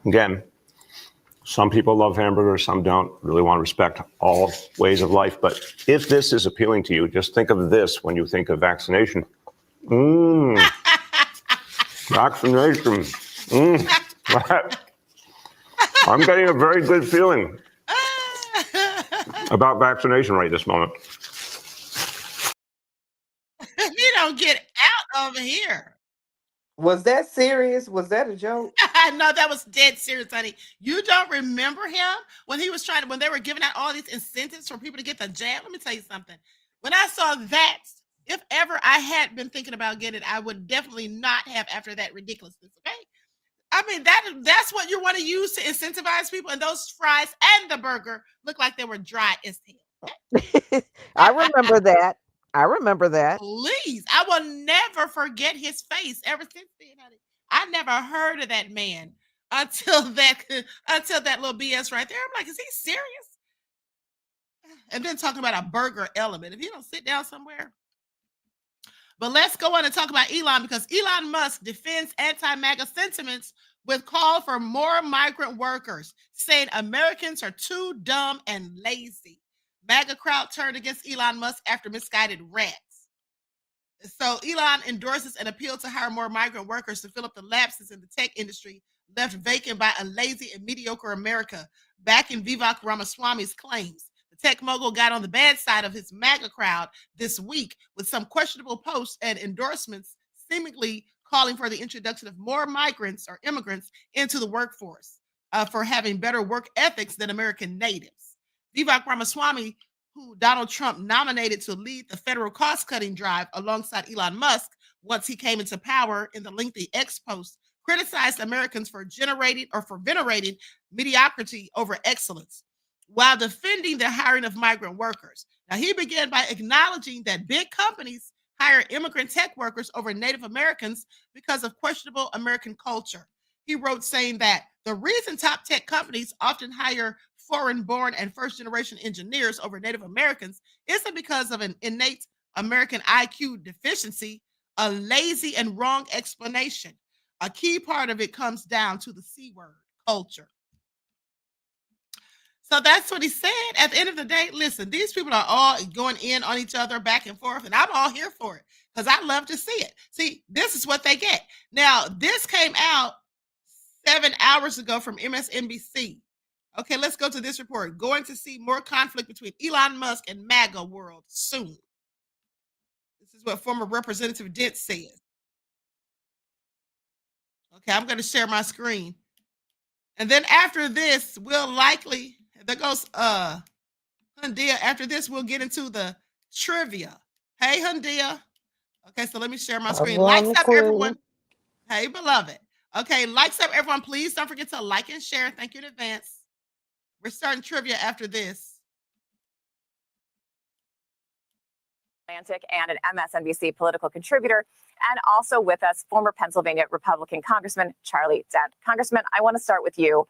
Speaker 23: again, some people love hamburgers, some don't. Really want to respect all ways of life. But if this is appealing to you, just think of this when you think of vaccination. Vaccination. I'm getting a very good feeling about vaccination right this moment.
Speaker 4: You don't get out over here.
Speaker 10: Was that serious? Was that a joke?
Speaker 4: No, that was dead serious, honey. You don't remember him when he was when they were giving out all these incentives for people to get the jab? Let me tell you something. When I saw that, if ever I had been thinking about getting it, I would definitely not have after that ridiculousness, okay? I mean, that's what you want to use to incentivize people, and those fries and the burger look like they were dry as hell.
Speaker 5: I remember that. I remember that.
Speaker 4: Please, I will never forget his face ever since then, honey. I never heard of that man until that little BS right there. I'm like, is he serious? And then talking about a burger element. If you don't sit down somewhere. But let's go on and talk about Elon, because Elon Musk defends anti-MAGA sentiments with call for more migrant workers, saying Americans are too dumb and lazy. MAGA crowd turned against Elon Musk after misguided rants. So Elon endorses an appeal to hire more migrant workers to fill up the lapses in the tech industry left vacant by a lazy and mediocre America, backing Vivek Ramaswamy's claims. The tech mogul got on the bad side of his MAGA crowd this week with some questionable posts and endorsements seemingly calling for the introduction of more migrants or immigrants into the workforce for having better work ethics than American natives. Vivek Ramaswamy, who Donald Trump nominated to lead the federal cost-cutting drive alongside Elon Musk once he came into power in the lengthy X post, criticized Americans for venerating mediocrity over excellence while defending the hiring of migrant workers. Now, he began by acknowledging that big companies hire immigrant tech workers over Native Americans because of questionable American culture. He wrote saying that the reason top tech companies often hire foreign-born and first-generation engineers over Native Americans isn't because of an innate American IQ deficiency, a lazy and wrong explanation. A key part of it comes down to the C word, culture. So that's what he said. At the end of the day, listen, these people are all going in on each other back and forth, and I'm all here for it because I love to see it. See, this is what they get. Now, this came out 7 hours ago from MSNBC. Okay, let's go to this report. Going to see more conflict between Elon Musk and MAGA world soon. This is what former Representative Dent said. Okay, I'm going to share my screen. And then after this, we'll likely, there goes Hundia. After this, we'll get into the trivia. Hey, Hundia. Okay, so let me share my screen. Likes up, everyone. Hey, beloved. Okay, likes up, everyone. Please don't forget to like and share. Thank you in advance. We're starting trivia after this.
Speaker 3: Atlantic and an MSNBC political contributor, and also with us, former Pennsylvania Republican Congressman Charlie Dent. Congressman, I want to start with you.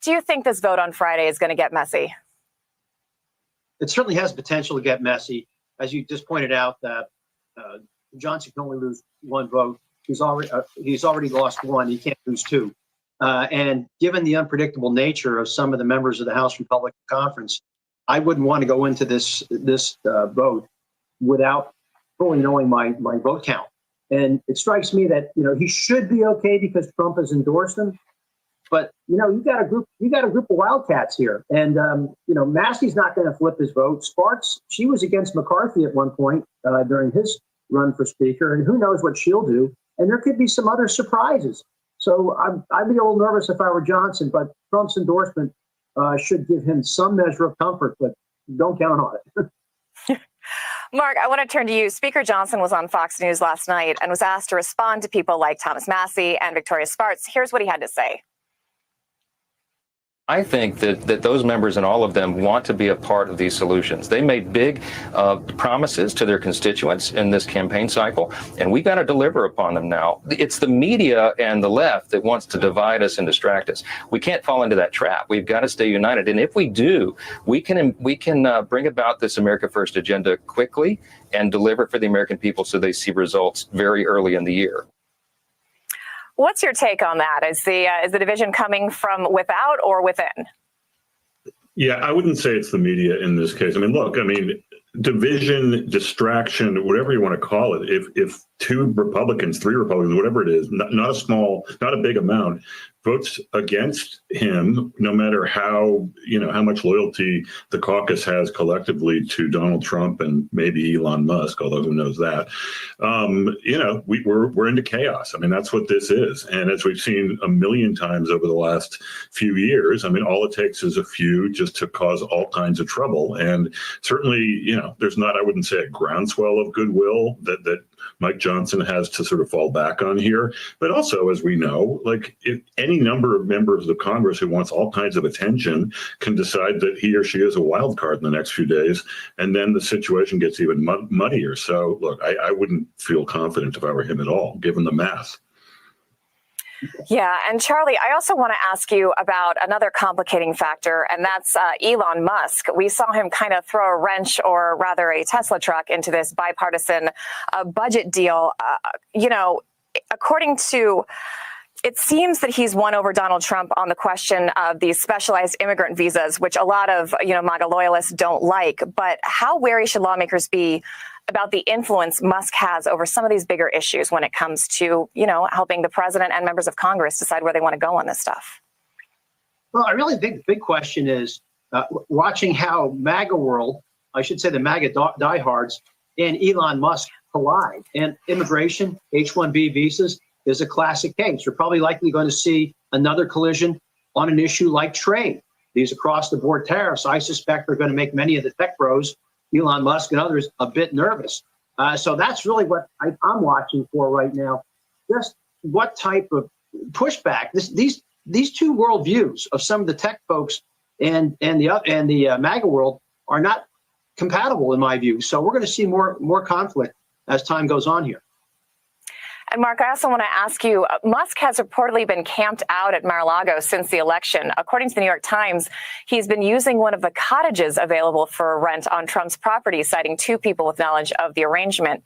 Speaker 3: Do you think this vote on Friday is going to get messy?
Speaker 6: It certainly has potential to get messy. As you just pointed out, that Johnson can only lose one vote. He's already lost one. He can't lose two. And given the unpredictable nature of some of the members of the House Republican Conference, I wouldn't want to go into this vote without fully knowing my vote count. And it strikes me that he should be okay because Trump has endorsed him. But you got a group of wildcats here, and Massey's not going to flip his vote. Sparks, she was against McCarthy at one point during his run for speaker, and who knows what she'll do. And there could be some other surprises. So I'd be a little nervous if I were Johnson, but Trump's endorsement should give him some measure of comfort, but don't count on it.
Speaker 3: Mark, I want to turn to you. Speaker Johnson was on Fox News last night and was asked to respond to people like Thomas Massey and Victoria Spartz. Here's what he had to say.
Speaker 8: I think that those members and all of them want to be a part of these solutions. They made big promises to their constituents in this campaign cycle, and we got to deliver upon them now. It's the media and the left that wants to divide us and distract us. We can't fall into that trap. We've got to stay united, and if we do, we can bring about this America First agenda quickly and deliver for the American people so they see results very early in the year.
Speaker 3: What's your take on that? Is the division coming from without or within?
Speaker 24: Yeah, I wouldn't say it's the media in this case. I mean, look, division, distraction, whatever you want to call it. If 2 Republicans, 3 Republicans, whatever it is, not a big amount, votes against him, no matter how much loyalty the caucus has collectively to Donald Trump and maybe Elon Musk, although who knows that. We're into chaos. I mean, that's what this is. And as we've seen a million times over the last few years, I mean, all it takes is a few just to cause all kinds of trouble. And certainly, there's not, I wouldn't say a groundswell of goodwill that Mike Johnson has to sort of fall back on here. But also, as we know, like if any number of members of Congress who wants all kinds of attention can decide that he or she is a wild card in the next few days, and then the situation gets even muddier. So, look, I wouldn't feel confident if I were him at all, given the math.
Speaker 3: Yeah. And Charlie, I also want to ask you about another complicating factor, and that's Elon Musk. We saw him kind of throw a wrench, or rather a Tesla truck, into this bipartisan budget deal. According to, it seems that he's won over Donald Trump on the question of these specialized immigrant visas, which a lot of, MAGA loyalists don't like. But how wary should lawmakers be about the influence Musk has over some of these bigger issues when it comes to, helping the president and members of Congress decide where they want to go on this stuff?
Speaker 6: Well, I really think the big question is watching how MAGA world, I should say the MAGA diehards, and Elon Musk collide. And immigration, H-1B visas, is a classic case. You're probably likely going to see another collision on an issue like trade. These across-the-board tariffs, I suspect, are going to make many of the tech bros, Elon Musk and others, a bit nervous. So that's really what I'm watching for right now. Just what type of pushback these two worldviews of some of the tech folks and the MAGA world are not compatible in my view. So we're going to see more conflict as time goes on here.
Speaker 3: And Mark, I also want to ask you, Musk has reportedly been camped out at Mar-a-Lago since the election. According to the New York Times, he's been using one of the cottages available for rent on Trump's property, citing 2 people with knowledge of the arrangement.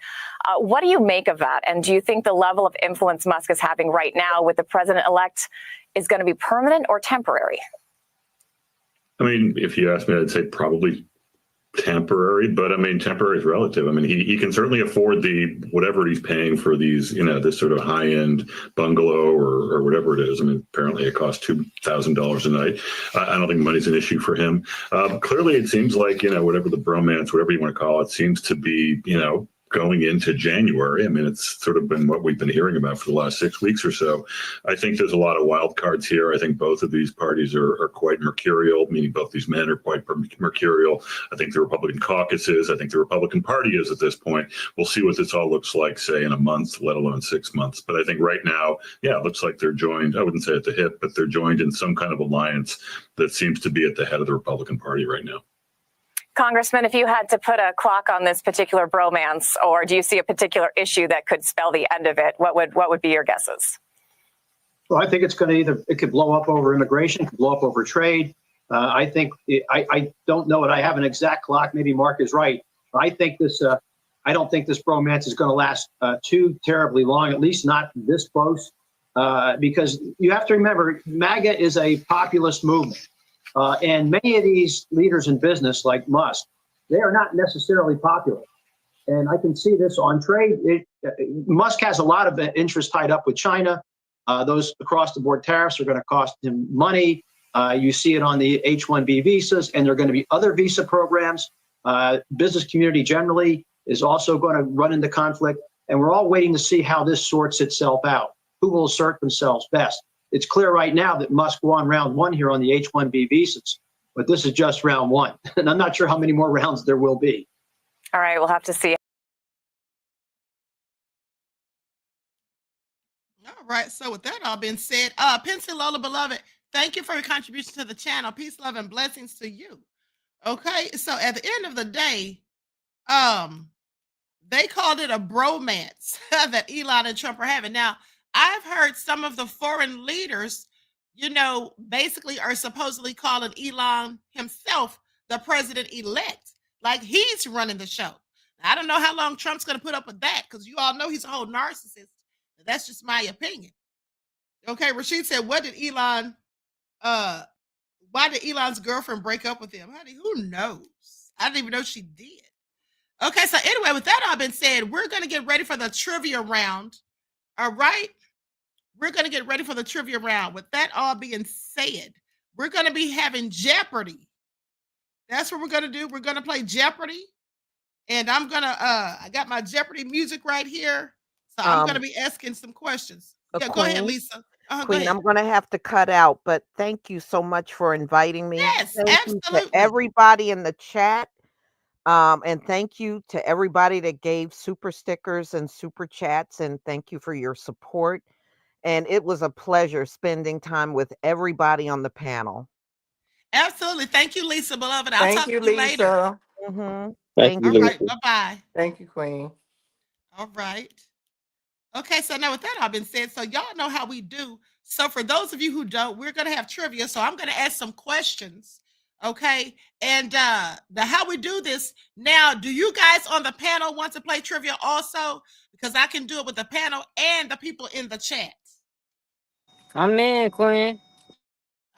Speaker 3: What do you make of that? And do you think the level of influence Musk is having right now with the president-elect is going to be permanent or temporary?
Speaker 24: I mean, if you ask me, I'd say probably temporary, but I mean, temporary is relative. I mean, he can certainly afford whatever he's paying for these, this sort of high-end bungalow or whatever it is. I mean, apparently it costs $2,000 a night. I don't think money's an issue for him. Clearly, it seems like, whatever the bromance, whatever you want to call it, seems to be, going into January. I mean, it's sort of been what we've been hearing about for the last 6 weeks or so. I think there's a lot of wild cards here. I think both of these parties are quite mercurial, meaning both these men are quite mercurial. I think the Republican caucus is. I think the Republican Party is at this point. We'll see what this all looks like, say, in a month, let alone 6 months. But I think right now, yeah, it looks like they're joined. I wouldn't say at the hip, but they're joined in some kind of alliance that seems to be at the head of the Republican Party right now.
Speaker 3: Congressman, if you had to put a clock on this particular bromance, or do you see a particular issue that could spell the end of it, what would be your guesses?
Speaker 6: Well, I think it's going to it could blow up over immigration, could blow up over trade. I think I don't know it. I have an exact clock. Maybe Mark is right. I think I don't think this bromance is going to last too terribly long, at least not this close, because you have to remember, MAGA is a populist movement. And many of these leaders in business, like Musk, they are not necessarily popular. And I can see this on trade. Musk has a lot of interest tied up with China. Those across-the-board tariffs are going to cost him money. You see it on the H-1B visas, and there are going to be other visa programs. Business community generally is also going to run into conflict. And we're all waiting to see how this sorts itself out. Who will assert themselves best? It's clear right now that Musk won round 1 here on the H-1B visas, but this is just round 1. And I'm not sure how many more rounds there will be.
Speaker 3: All right, we'll have to see.
Speaker 4: All right, so with that all being said, Pencil Lola, beloved, thank you for your contribution to the channel. Peace, love, and blessings to you. Okay, so at the end of the day, they called it a bromance that Elon and Trump are having. Now, I've heard some of the foreign leaders, basically are supposedly calling Elon himself the president-elect, like he's running the show. I don't know how long Trump's going to put up with that, because you all know he's a whole narcissist. That's just my opinion. Okay, Rashid said, why did Elon's girlfriend break up with him? Honey, who knows? I didn't even know she did. Okay, so anyway, with that all been said, we're going to get ready for the trivia round. All right? We're going to get ready for the trivia round. With that all being said, we're going to be having Jeopardy. That's what we're going to do. We're going to play Jeopardy. And I'm going to, I got my Jeopardy music right here. So I'm going to be asking some questions. Yeah, go ahead, Lisa. Go
Speaker 5: Queen,
Speaker 4: ahead.
Speaker 5: I'm going to have to cut out, but thank you so much for inviting me.
Speaker 4: Yes,
Speaker 5: thank you
Speaker 4: absolutely.
Speaker 5: to everybody in the chat. And thank you to everybody that gave super stickers and super chats. And thank you for your support. And it was a pleasure spending time with everybody on the panel.
Speaker 4: Absolutely. Thank you, Lisa, beloved. I'll
Speaker 10: Thank
Speaker 4: talk
Speaker 10: you,
Speaker 4: to you later.
Speaker 10: Lisa.
Speaker 5: Thank
Speaker 4: All
Speaker 5: you.
Speaker 4: right. Bye-bye.
Speaker 10: Thank you, Queen.
Speaker 4: All right. Okay, so now with that all been said, so y'all know how we do. So for those of you who don't, we're going to have trivia. So I'm going to ask some questions. Okay. And the how we do this now, do you guys on the panel want to play trivia also? Because I can do it with the panel and the people in the chat.
Speaker 7: I'm in, Queen.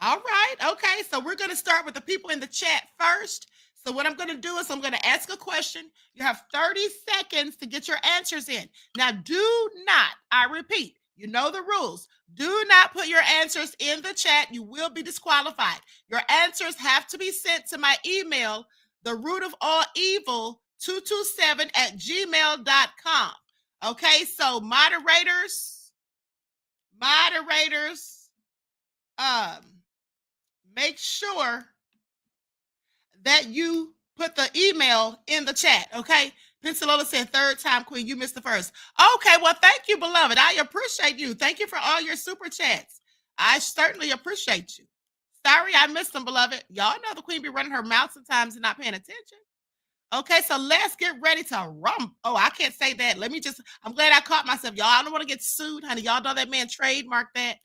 Speaker 4: All right. Okay. So we're going to start with the people in the chat first. So what I'm going to do is I'm going to ask a question. You have 30 seconds to get your answers in. Now, do not, I repeat, you know the rules. Do not put your answers in the chat. You will be disqualified. Your answers have to be sent to my email, therootofallevil227@gmail.com. Okay. So moderators, make sure that you put the email in the chat, okay? Pencilola said, third time, Queen, you missed the first. Okay, well, thank you, beloved. I appreciate you. Thank you for all your super chats. I certainly appreciate you. Sorry I missed them, beloved. Y'all know the Queen be running her mouth sometimes and not paying attention. Okay, so let's get ready to rum. Oh, I can't say that. I'm glad I caught myself. Y'all, I don't want to get sued, honey. Y'all know that man trademarked that.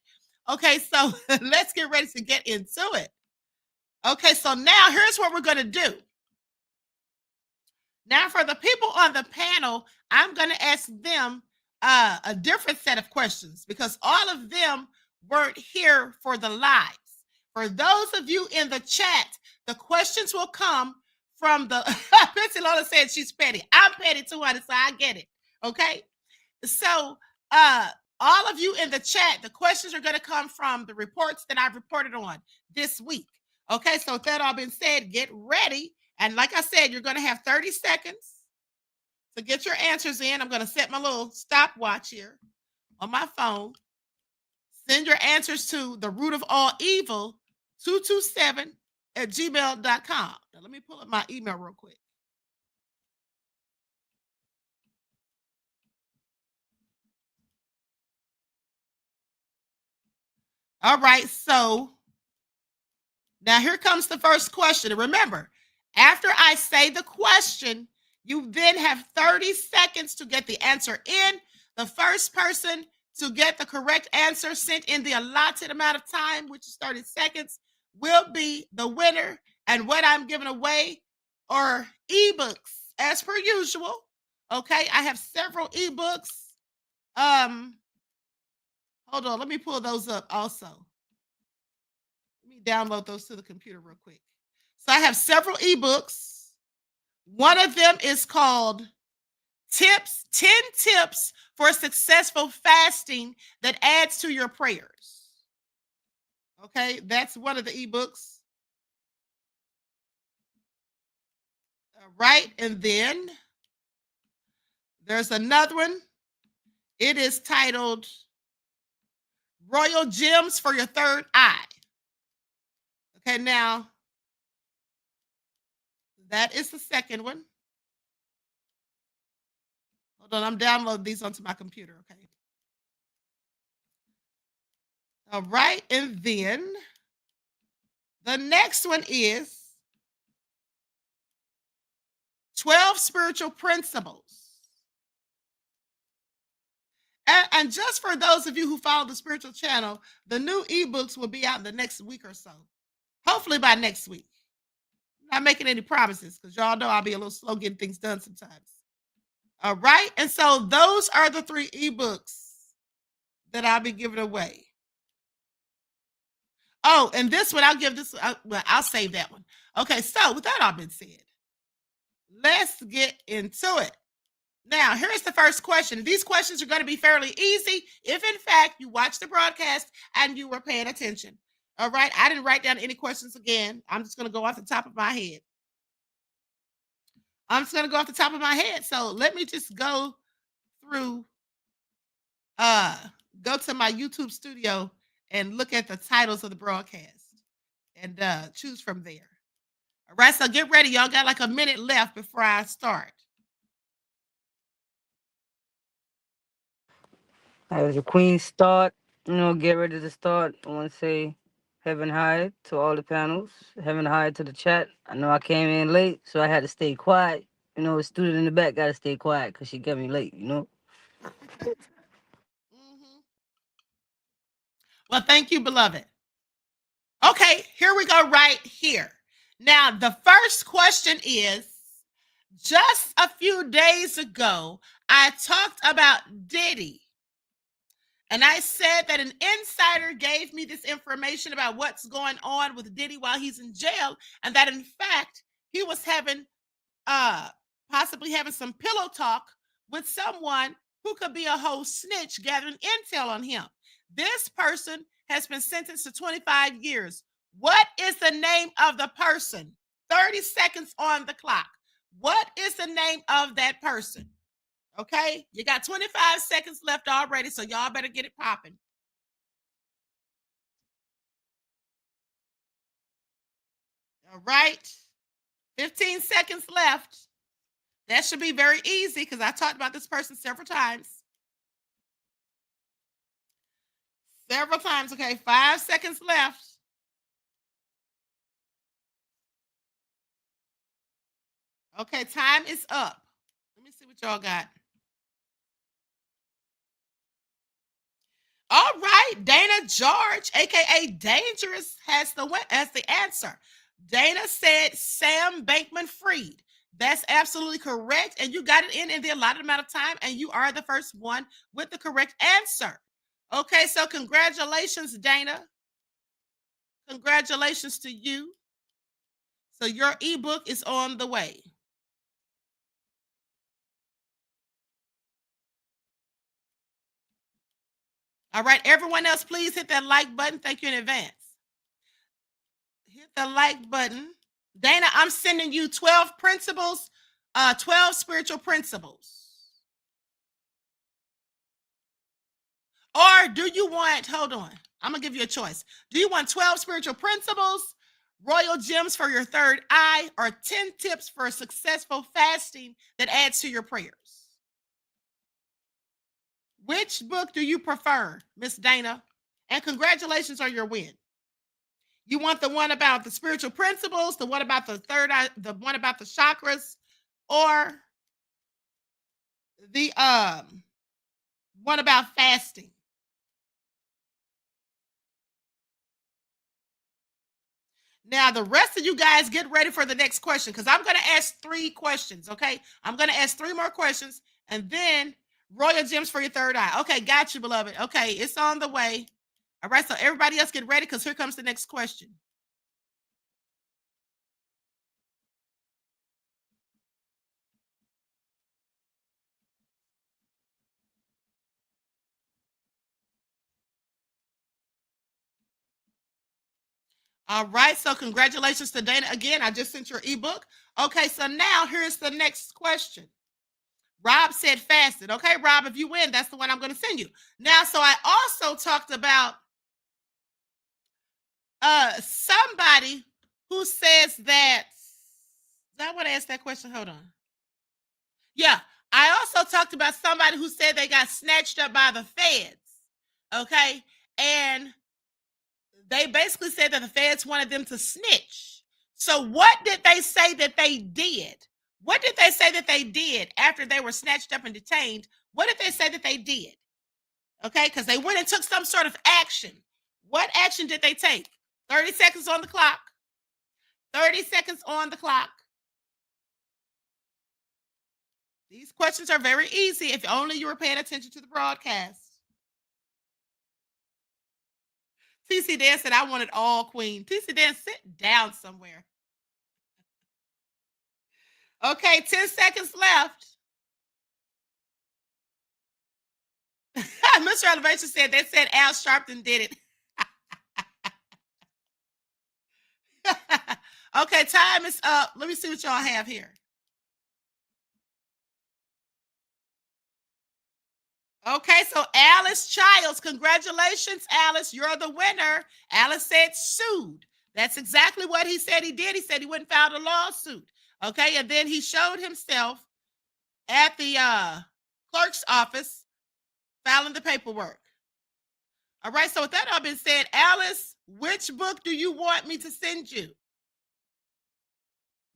Speaker 4: Okay, so let's get ready to get into it. Okay, so now here's what we're going to do. Now, for the people on the panel, I'm going to ask them a different set of questions because all of them weren't here for the lives. For those of you in the chat, the questions will come from the Betsy Lola said she's petty. I'm petty too, honey, so I get it. Okay. So all of you in the chat, the questions are going to come from the reports that I've reported on this week. Okay, so with that all been said, get ready. And like I said, you're going to have 30 seconds to get your answers in. I'm going to set my little stopwatch here on my phone. Send your answers to therootofallevil227@gmail.com. Now, let me pull up my email real quick. All right, so now here comes the first question. And remember, after I say the question, you then have 30 seconds to get the answer in. The first person to get the correct answer sent in the allotted amount of time, which is 30 seconds, will be the winner. And what I'm giving away are ebooks, as per usual. Okay, I have several ebooks. Hold on, let me pull those up also. Download those to the computer real quick. So I have several ebooks. One of them is called 10 Tips for Successful Fasting That Adds to Your Prayers. Okay, that's one of the ebooks. All right, and then there's another one. It is titled Royal Gems for Your Third Eye. Okay, now that is the second one. Hold on, I'm downloading these onto my computer, okay? All right, and then the next one is 12 Spiritual Principles. And just for those of you who follow the spiritual channel, the new ebooks will be out in the next week or so. Hopefully by next week. I'm not making any promises because y'all know I'll be a little slow getting things done sometimes. All right. And so those are the 3 ebooks that I'll be giving away. Oh, and this one, I'll give this, I'll save that one. Okay. So with that all been said, let's get into it. Now, here's the first question. These questions are going to be fairly easy if, in fact, you watched the broadcast and you were paying attention. All right. I didn't write down any questions again. I'm just going to go off the top of my head. So let me just go through, go to my YouTube studio and look at the titles of the broadcast and choose from there. All right. So get ready. Y'all got like a minute left before I start.
Speaker 7: As the queen start, get ready to start. I want to say heaven high to all the panels, heaven high to the chat. I know I came in late, so I had to stay quiet. A student in the back got to stay quiet because she got me late,
Speaker 4: Well, thank you, beloved. Okay, here we go right here. Now, the first question is, just a few days ago, I talked about Diddy. And I said that an insider gave me this information about what's going on with Diddy while he's in jail, and that in fact, he was having possibly having some pillow talk with someone who could be a whole snitch gathering intel on him. This person has been sentenced to 25 years. What is the name of the person? 30 seconds on the clock. What is the name of that person? Okay, you got 25 seconds left already, so y'all better get it popping. All right, 15 seconds left. That should be very easy because I talked about this person several times. Okay, 5 seconds left. Okay, time is up. Let me see what y'all got. All right, Dana George, aka Dangerous, has the answer. Dana said Sam Bankman-Fried. That's absolutely correct, and you got it in the allotted amount of time, and you are the first one with the correct answer. Okay, so congratulations, Dana. Congratulations to you. So your ebook is on the way. All right, everyone else, please hit that like button. Thank you in advance. Hit the like button. Dana, I'm sending you 12 principles, 12 spiritual principles. Or do you want, hold on, I'm going to give you a choice. Do you want 12 spiritual principles, royal gems for your third eye, or 10 tips for successful fasting that adds to your prayers? Which book do you prefer, Miss Dana? And congratulations on your win. You want the one about the spiritual principles, the one about the third eye, the one about the chakras, or the one about fasting? Now, the rest of you guys get ready for the next question because I'm going to ask 3 questions, okay? I'm going to ask 3 more questions and then royal gems for your third eye. Okay, got you, beloved. Okay, it's on the way. All right, so everybody else get ready because here comes the next question. All right, so congratulations to Dana. Again, I just sent your ebook. Okay, so now here's the next question. Rob said fasted. Okay, Rob, if you win, that's the one I'm going to send you. Now, so I also talked about somebody who says that, I want to ask that question. Hold on. Yeah, I also talked about somebody who said they got snatched up by the feds. Okay, and they basically said that the feds wanted them to snitch. So what did they say that they did? What did they say that they did after they were snatched up and detained? What did they say that they did? Okay, because they went and took some sort of action. What action did they take? 30 seconds on the clock. 30 seconds on the clock. These questions are very easy if only you were paying attention to the broadcast. TC Dan said, I want it all, Queen. TC Dan, sit down somewhere. Okay, 10 seconds left. Mr. Elevation said they said Al Sharpton did it. Okay, time is up. Let me see what y'all have here. Okay, so Alice Childs, congratulations, Alice. You're the winner. Alice said sued. That's exactly what he said he did. He said he went and filed a lawsuit. Okay, and then he showed himself at the clerk's office filing the paperwork. All right, so with that all been said, Alice, which book do you want me to send you?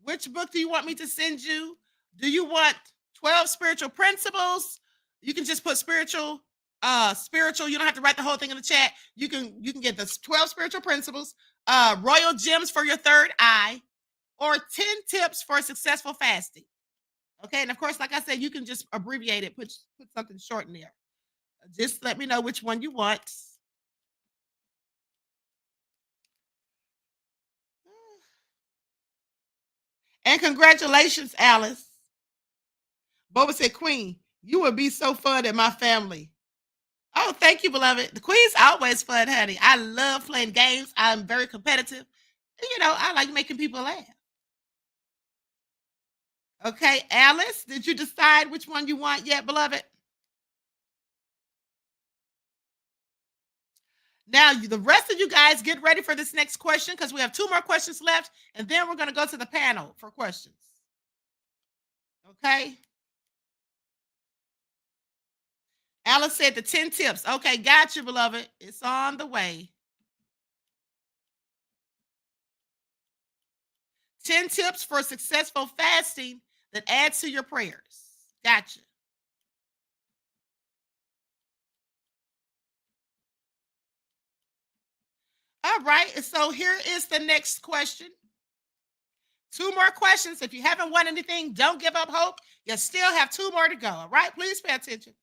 Speaker 4: Which book do you want me to send you? Do you want 12 spiritual principles? You can just put spiritual. You don't have to write the whole thing in the chat. You can get the 12 spiritual principles, royal gems for your third eye, or 10 tips for successful fasting. Okay, and of course, like I said, you can just abbreviate it, put something short in there. Just let me know which one you want. And congratulations, Alice. Boba said, Queen, you would be so fun at my family. Oh, thank you, beloved. The Queen's always fun, honey. I love playing games. I'm very competitive. And, I like making people laugh. Okay, Alice, did you decide which one you want yet, beloved? Now, the rest of you guys get ready for this next question because we have 2 more questions left, and then we're going to go to the panel for questions. Okay? Alice said the 10 tips. Okay, got you, beloved. It's on the way. 10 tips for successful fasting that adds to your prayers. Gotcha. All right, so here is the next question. 2 more questions. If you haven't won anything, don't give up hope. You still have 2 more to go. All right, please pay attention.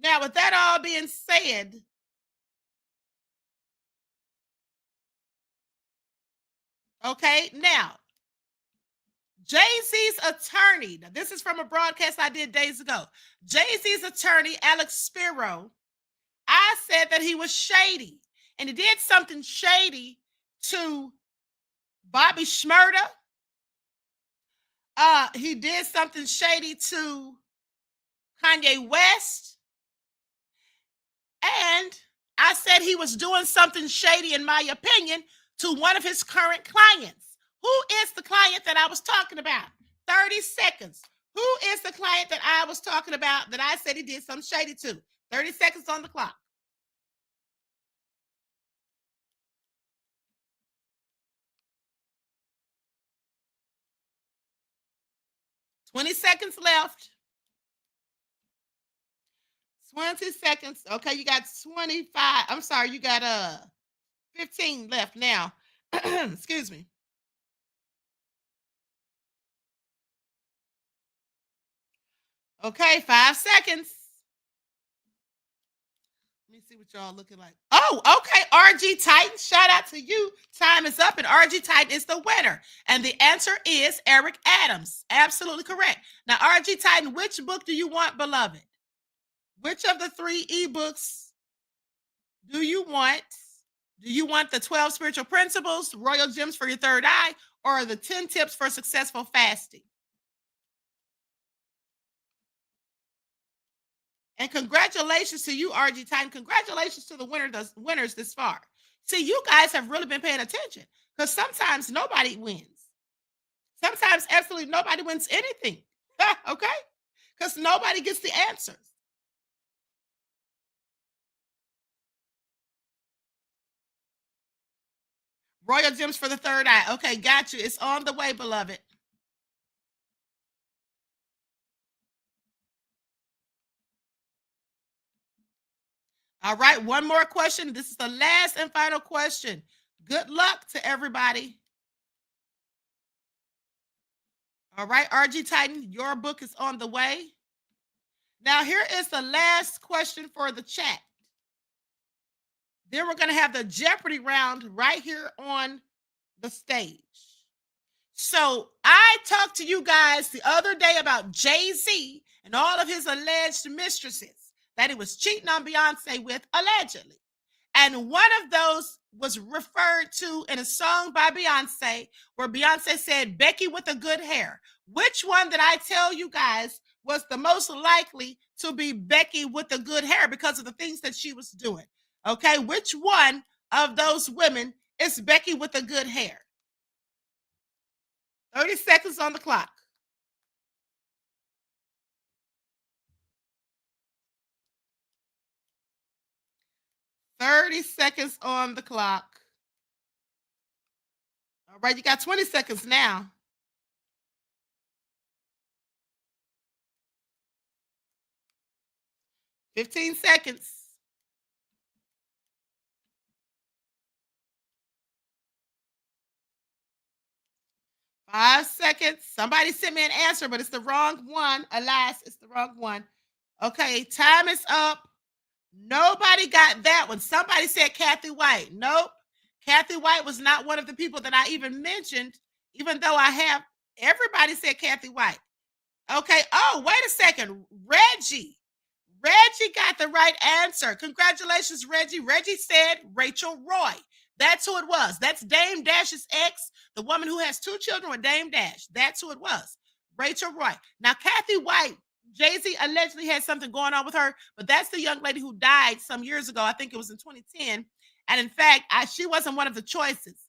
Speaker 4: Now, with that all being said, okay, now, Jay-Z's attorney, now this is from a broadcast I did days ago. Jay-Z's attorney, Alex Spiro, I said that he was shady, and he did something shady to Bobby Shmurda. He did something shady to Kanye West. And I said he was doing something shady, in my opinion, to one of his current clients. Who is the client that I was talking about? 30 seconds. Who is the client that I was talking about that I said he did something shady to? 30 seconds on the clock. $20 seconds left. 20 seconds. Okay, you got 25. I'm sorry, you got 15 left now. Excuse me. Okay, 5 seconds. Let me see what y'all looking like. Oh, okay, RG Titan. Shout out to you. Time is up, and RG Titan is the winner. And the answer is Eric Adams. Absolutely correct. Now, RG Titan, which book do you want, beloved? Which of the 3 ebooks do you want? Do you want the 12 spiritual principles, royal gems for your third eye, or the 10 tips for successful fasting? And congratulations to you, RG Titan. Congratulations to the winners this far. See, you guys have really been paying attention because sometimes nobody wins. Sometimes absolutely nobody wins anything. Okay? Because nobody gets the answers. Royal gems for the third eye. Okay, got you. It's on the way, beloved. All right, one more question. This is the last and final question. Good luck to everybody. All right, RG Titan, your book is on the way. Now, here is the last question for the chat. Then we're going to have the Jeopardy round right here on the stage. So I talked to you guys the other day about Jay-Z and all of his alleged mistresses that he was cheating on Beyonce with, allegedly. And one of those was referred to in a song by Beyonce where Beyonce said, Becky with the good hair. Which one did I tell you guys was the most likely to be Becky with the good hair because of the things that she was doing? Okay, which one of those women is Becky with the good hair? 30 seconds on the clock. "30 seconds on the clock." All right, you got 20 seconds now. "15 seconds. "5 seconds. Somebody sent me an answer, but it's the wrong one. Alas, it's the wrong one. Okay, time is up. Nobody got that one. Somebody said Kathy White. Nope. Kathy White was not one of the people that I even mentioned, even though I have. Everybody said Kathy White. Okay. Oh, wait a second. Reggie got the right answer. Congratulations, Reggie. Reggie said Rachel Roy. That's who it was. That's Dame Dash's ex, the woman who has 2 children with Dame Dash. That's who it was. Rachel Roy. Now, Kathy White, Jay-Z allegedly had something going on with her, but that's the young lady who died some years ago. I think it was in 2010. And in fact, she wasn't one of the choices.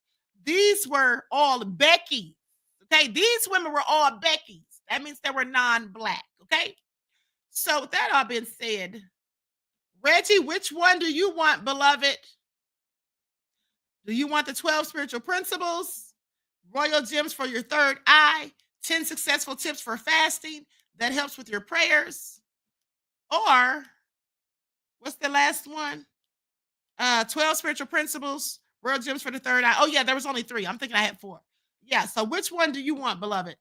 Speaker 4: These were all Becky. Okay, these women were all Becky's. That means they were non-black. Okay. So with that all being said, Reggie, which one do you want, beloved? Do you want the 12 spiritual principles, royal gems for your third eye, 10 successful tips for fasting that helps with your prayers? Or what's the last one? 12 spiritual principles, royal gems for the third eye. Oh yeah, there was only 3. I'm thinking I had 4. Yeah, so which one do you want, beloved?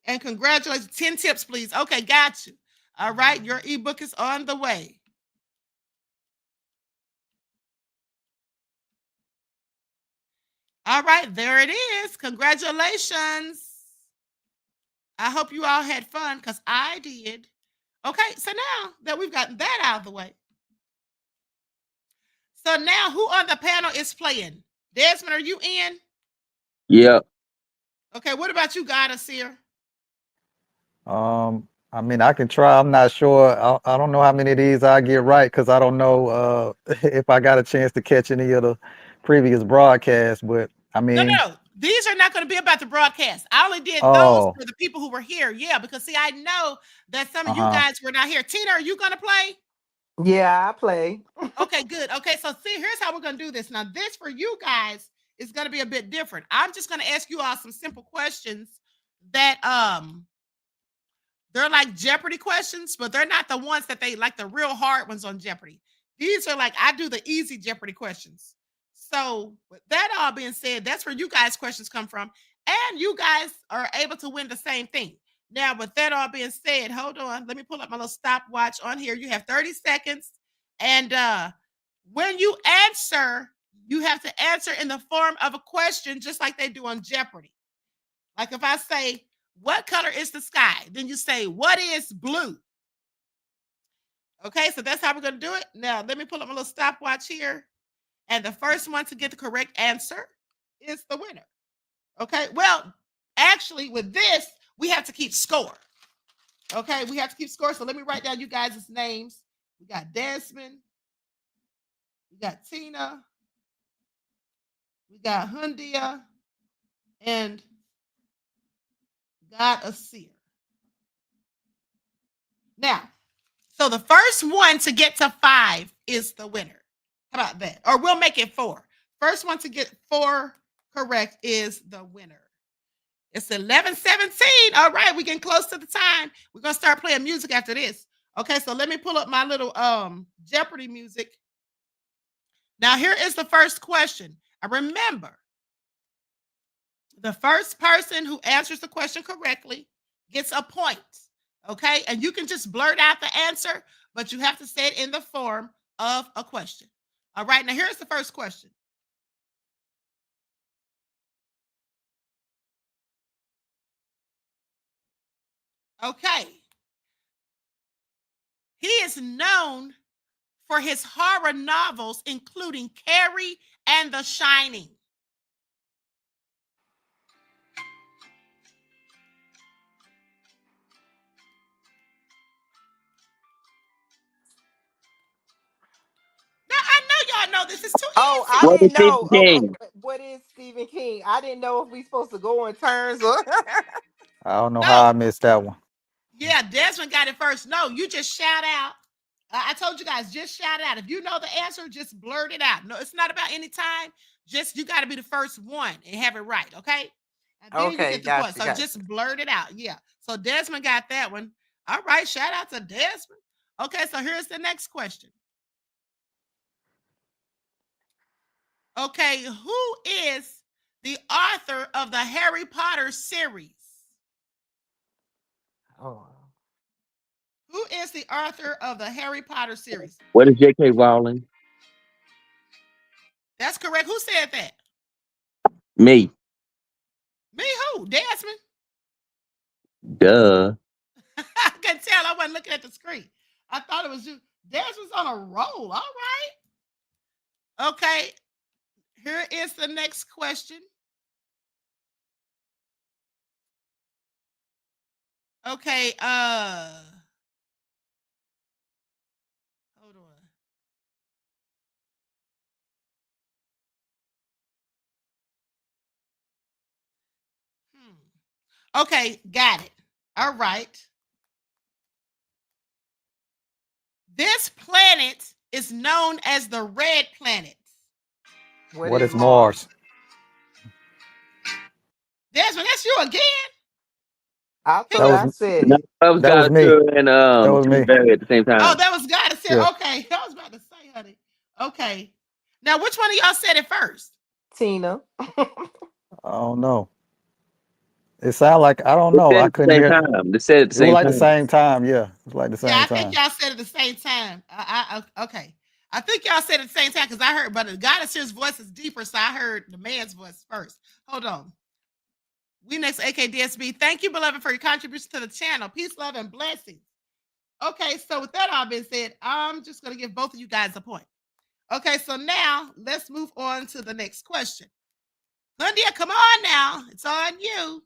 Speaker 4: And congratulations. 10 tips, please. Okay, got you. All right, your ebook is on the way. All right, there it is. Congratulations. I hope you all had fun because I did. Okay, so now that we've gotten that out of the way. So now who on the panel is playing? Desmond, are you in?
Speaker 9: Yep.
Speaker 4: Okay, what about you, Goddess here?
Speaker 9: I mean, I can try. I'm not sure. I don't know how many of these I get right because I don't know if I got a chance to catch any of the previous broadcasts. But I mean,
Speaker 4: No. These are not going to be about the broadcast. I only did those
Speaker 9: oh,
Speaker 4: for the people who were here. Yeah, because see, I know that some of you
Speaker 9: uh-huh.
Speaker 4: guys were not here. Tina, are you going to play?
Speaker 10: Yeah, I play.
Speaker 4: Okay, good. Okay, so see, here's how we're going to do this. Now, this for you guys is going to be a bit different. I'm just going to ask you all some simple questions that they're like Jeopardy questions, but they're not the ones that they like the real hard ones on Jeopardy. These are like I do the easy Jeopardy questions. So, with that all being said, that's where you guys' questions come from. And you guys are able to win the same thing. Now, with that all being said, hold on. Let me pull up my little stopwatch on here. You have 30 seconds. And when you answer, you have to answer in the form of a question, just like they do on Jeopardy. Like if I say, what color is the sky? Then you say, what is blue? Okay, so that's how we're going to do it. Now, let me pull up my little stopwatch here. And the first one to get the correct answer is the winner. Okay, well, actually, with this, we have to keep score. Okay, we have to keep score. So let me write down you guys' names. We got Desmond. We got Tina. We got Hundia. And got a seer. Now, so the first one to get to 5 is the winner. How about that? Or we'll make it 4. First one to get 4 correct is the winner. It's 11:17. All right, we're getting close to the time. We're gonna start playing music after this. Okay, so let me pull up my little Jeopardy music. Now, here is the first question. And remember, the first person who answers the question correctly gets a point. Okay, and you can just blurt out the answer, but you have to say it in the form of a question. All right, now here's the first question. Okay. He is known for his horror novels, including Carrie and The Shining. Now, I know y'all know this is too
Speaker 10: Oh,
Speaker 4: easy.
Speaker 10: I
Speaker 11: What is
Speaker 10: didn't
Speaker 11: Stephen
Speaker 10: know.
Speaker 11: King?
Speaker 10: What is Stephen King? I didn't know if we supposed to go in turns or.
Speaker 9: I don't know how
Speaker 4: No.
Speaker 9: I missed that one.
Speaker 4: Yeah, Desmond got it first. No, you just shout out. I told you guys, just shout it out. If you know the answer, just blurt it out. No, it's not about any time. Just you got to be the first one and have it right, okay? And then you
Speaker 10: Okay,
Speaker 4: get the point. So
Speaker 10: gotcha.
Speaker 4: just blurt it out. Yeah. So Desmond got that one. All right, shout out to Desmond. Okay, so here's the next question. Okay, who is the author of the Harry Potter series?
Speaker 10: Oh.
Speaker 4: Who is the author of the Harry Potter series?
Speaker 11: What is J.K. Rowling?
Speaker 4: That's correct. Who said that?
Speaker 11: Me.
Speaker 4: Me who? Desmond?
Speaker 11: Duh.
Speaker 4: I can tell I wasn't looking at the screen. I thought it was you. Desmond's on a roll. All right. Okay. Here is the next question. Okay, hold on. Okay, got it. All right. This planet is known as the red planet.
Speaker 9: What is Mars?
Speaker 4: Desmond, that's you again?
Speaker 10: I
Speaker 9: That
Speaker 10: thought I
Speaker 9: was
Speaker 10: said
Speaker 11: No,
Speaker 10: it.
Speaker 11: that was
Speaker 9: that was me.
Speaker 11: Goddard and
Speaker 9: That was me.
Speaker 11: Barry at the same
Speaker 4: Oh,
Speaker 11: time.
Speaker 4: that was God said.
Speaker 9: Yeah.
Speaker 4: Okay, I was about to say, honey. Okay. Now, which one of y'all said it first?
Speaker 10: Tina.
Speaker 9: I don't know. It sounded like I don't
Speaker 11: They
Speaker 9: know.
Speaker 11: said
Speaker 9: I
Speaker 11: at the
Speaker 9: couldn't
Speaker 11: same
Speaker 9: hear.
Speaker 11: time. They said at the
Speaker 9: It was
Speaker 11: same
Speaker 9: like the
Speaker 11: time.
Speaker 9: same time. Yeah, it was like the
Speaker 4: Yeah,
Speaker 9: same
Speaker 4: I think
Speaker 9: time.
Speaker 4: y'all said it at the same time. Okay. I think y'all said it at the same time because I heard, but the guy that's here's voice is deeper, so I heard the man's voice first. Hold on. We next AKDSB. Thank you, beloved, for your contribution to the channel. Peace, love, and blessings. Okay, so with that all being said, I'm just going to give both of you guys a point. Okay, so now let's move on to the next question. Lundia, come on now. It's on you.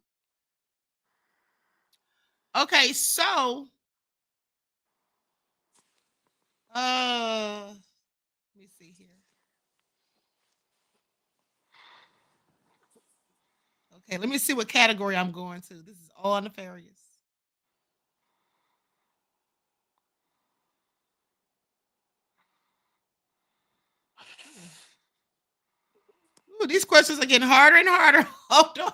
Speaker 4: Okay, so let me see here. Okay, let me see what category I'm going to. This is all nefarious. Ooh, these questions are getting harder and harder. Hold on.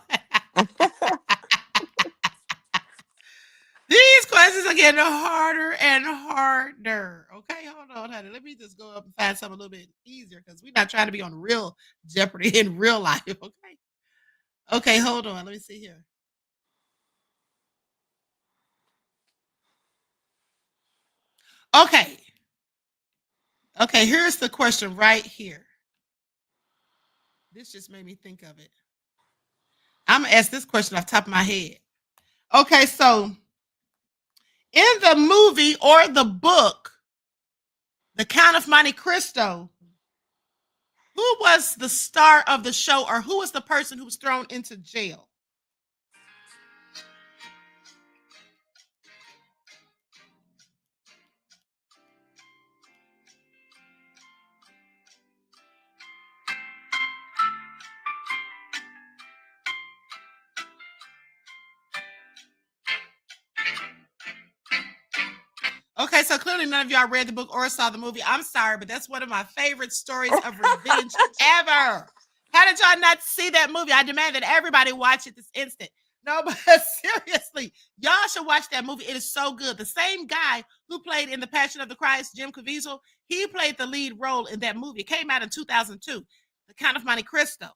Speaker 4: These questions are getting harder and harder. Okay, hold on, honey. Let me just go up and find something a little bit easier because we're not trying to be on real Jeopardy in real life. Okay. Okay, hold on. Let me see here. Okay. Okay, here's the question right here. This just made me think of it. I'm gonna ask this question off the top of my head. Okay, so in the movie or the book, The Count of Monte Cristo, who was the star of the show, or who was the person who was thrown into jail? Okay, so clearly none of y'all read the book or saw the movie. I'm sorry, but that's one of my favorite stories of revenge ever. How did y'all not see that movie? I demand that everybody watch it this instant. No, but seriously, y'all should watch that movie. It is so good. The same guy who played in The Passion of the Christ, Jim Caviezel, he played the lead role in that movie. It came out in 2002, The Count of Monte Cristo.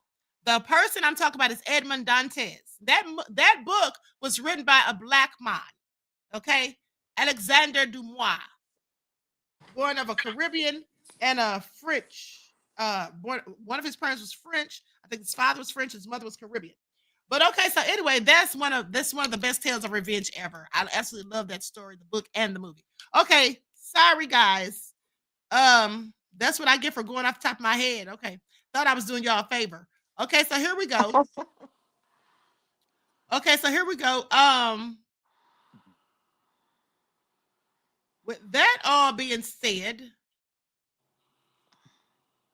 Speaker 4: The person I'm talking about is Edmond Dantes. That book was written by a black man, okay? Alexander Dumas, born of a Caribbean and a French. One of his parents was French. I think his father was French. His mother was Caribbean. But okay, so anyway, that's one of the best tales of revenge ever. I absolutely love that story, the book and the movie. Okay, sorry guys. That's what I get for going off the top of my head. Okay, thought I was doing y'all a favor. Okay, so here we go. Okay, so here we go. With that all being said,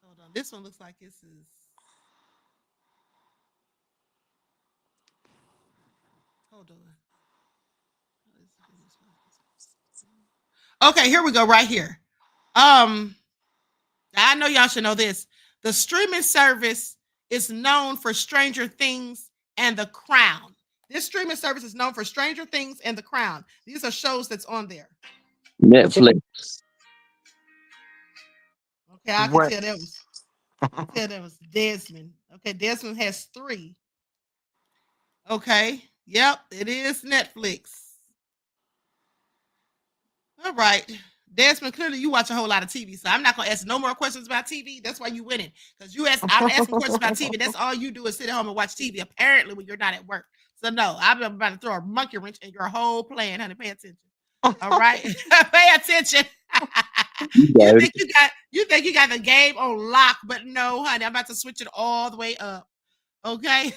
Speaker 4: hold on. This one looks like this is. Hold on. Okay, here we go. Right here. I know y'all should know this. The streaming service is known for Stranger Things and The Crown. This streaming service is known for Stranger Things and The Crown. These are shows that's on there.
Speaker 11: Netflix.
Speaker 4: Okay, I can
Speaker 9: What?
Speaker 4: tell that was Desmond. Okay, Desmond has 3. Okay, yep, it is Netflix. All right. Desmond, clearly you watch a whole lot of TV, so I'm not gonna ask no more questions about TV. That's why you winning. Because I'm asking questions about TV. That's all you do is sit at home and watch TV, apparently, when you're not at work. So no, I'm about to throw a monkey wrench in your whole plan, honey. Pay attention. All right. Pay attention. You think you got the game on lock, but no, honey, I'm about to switch it all the way up. Okay.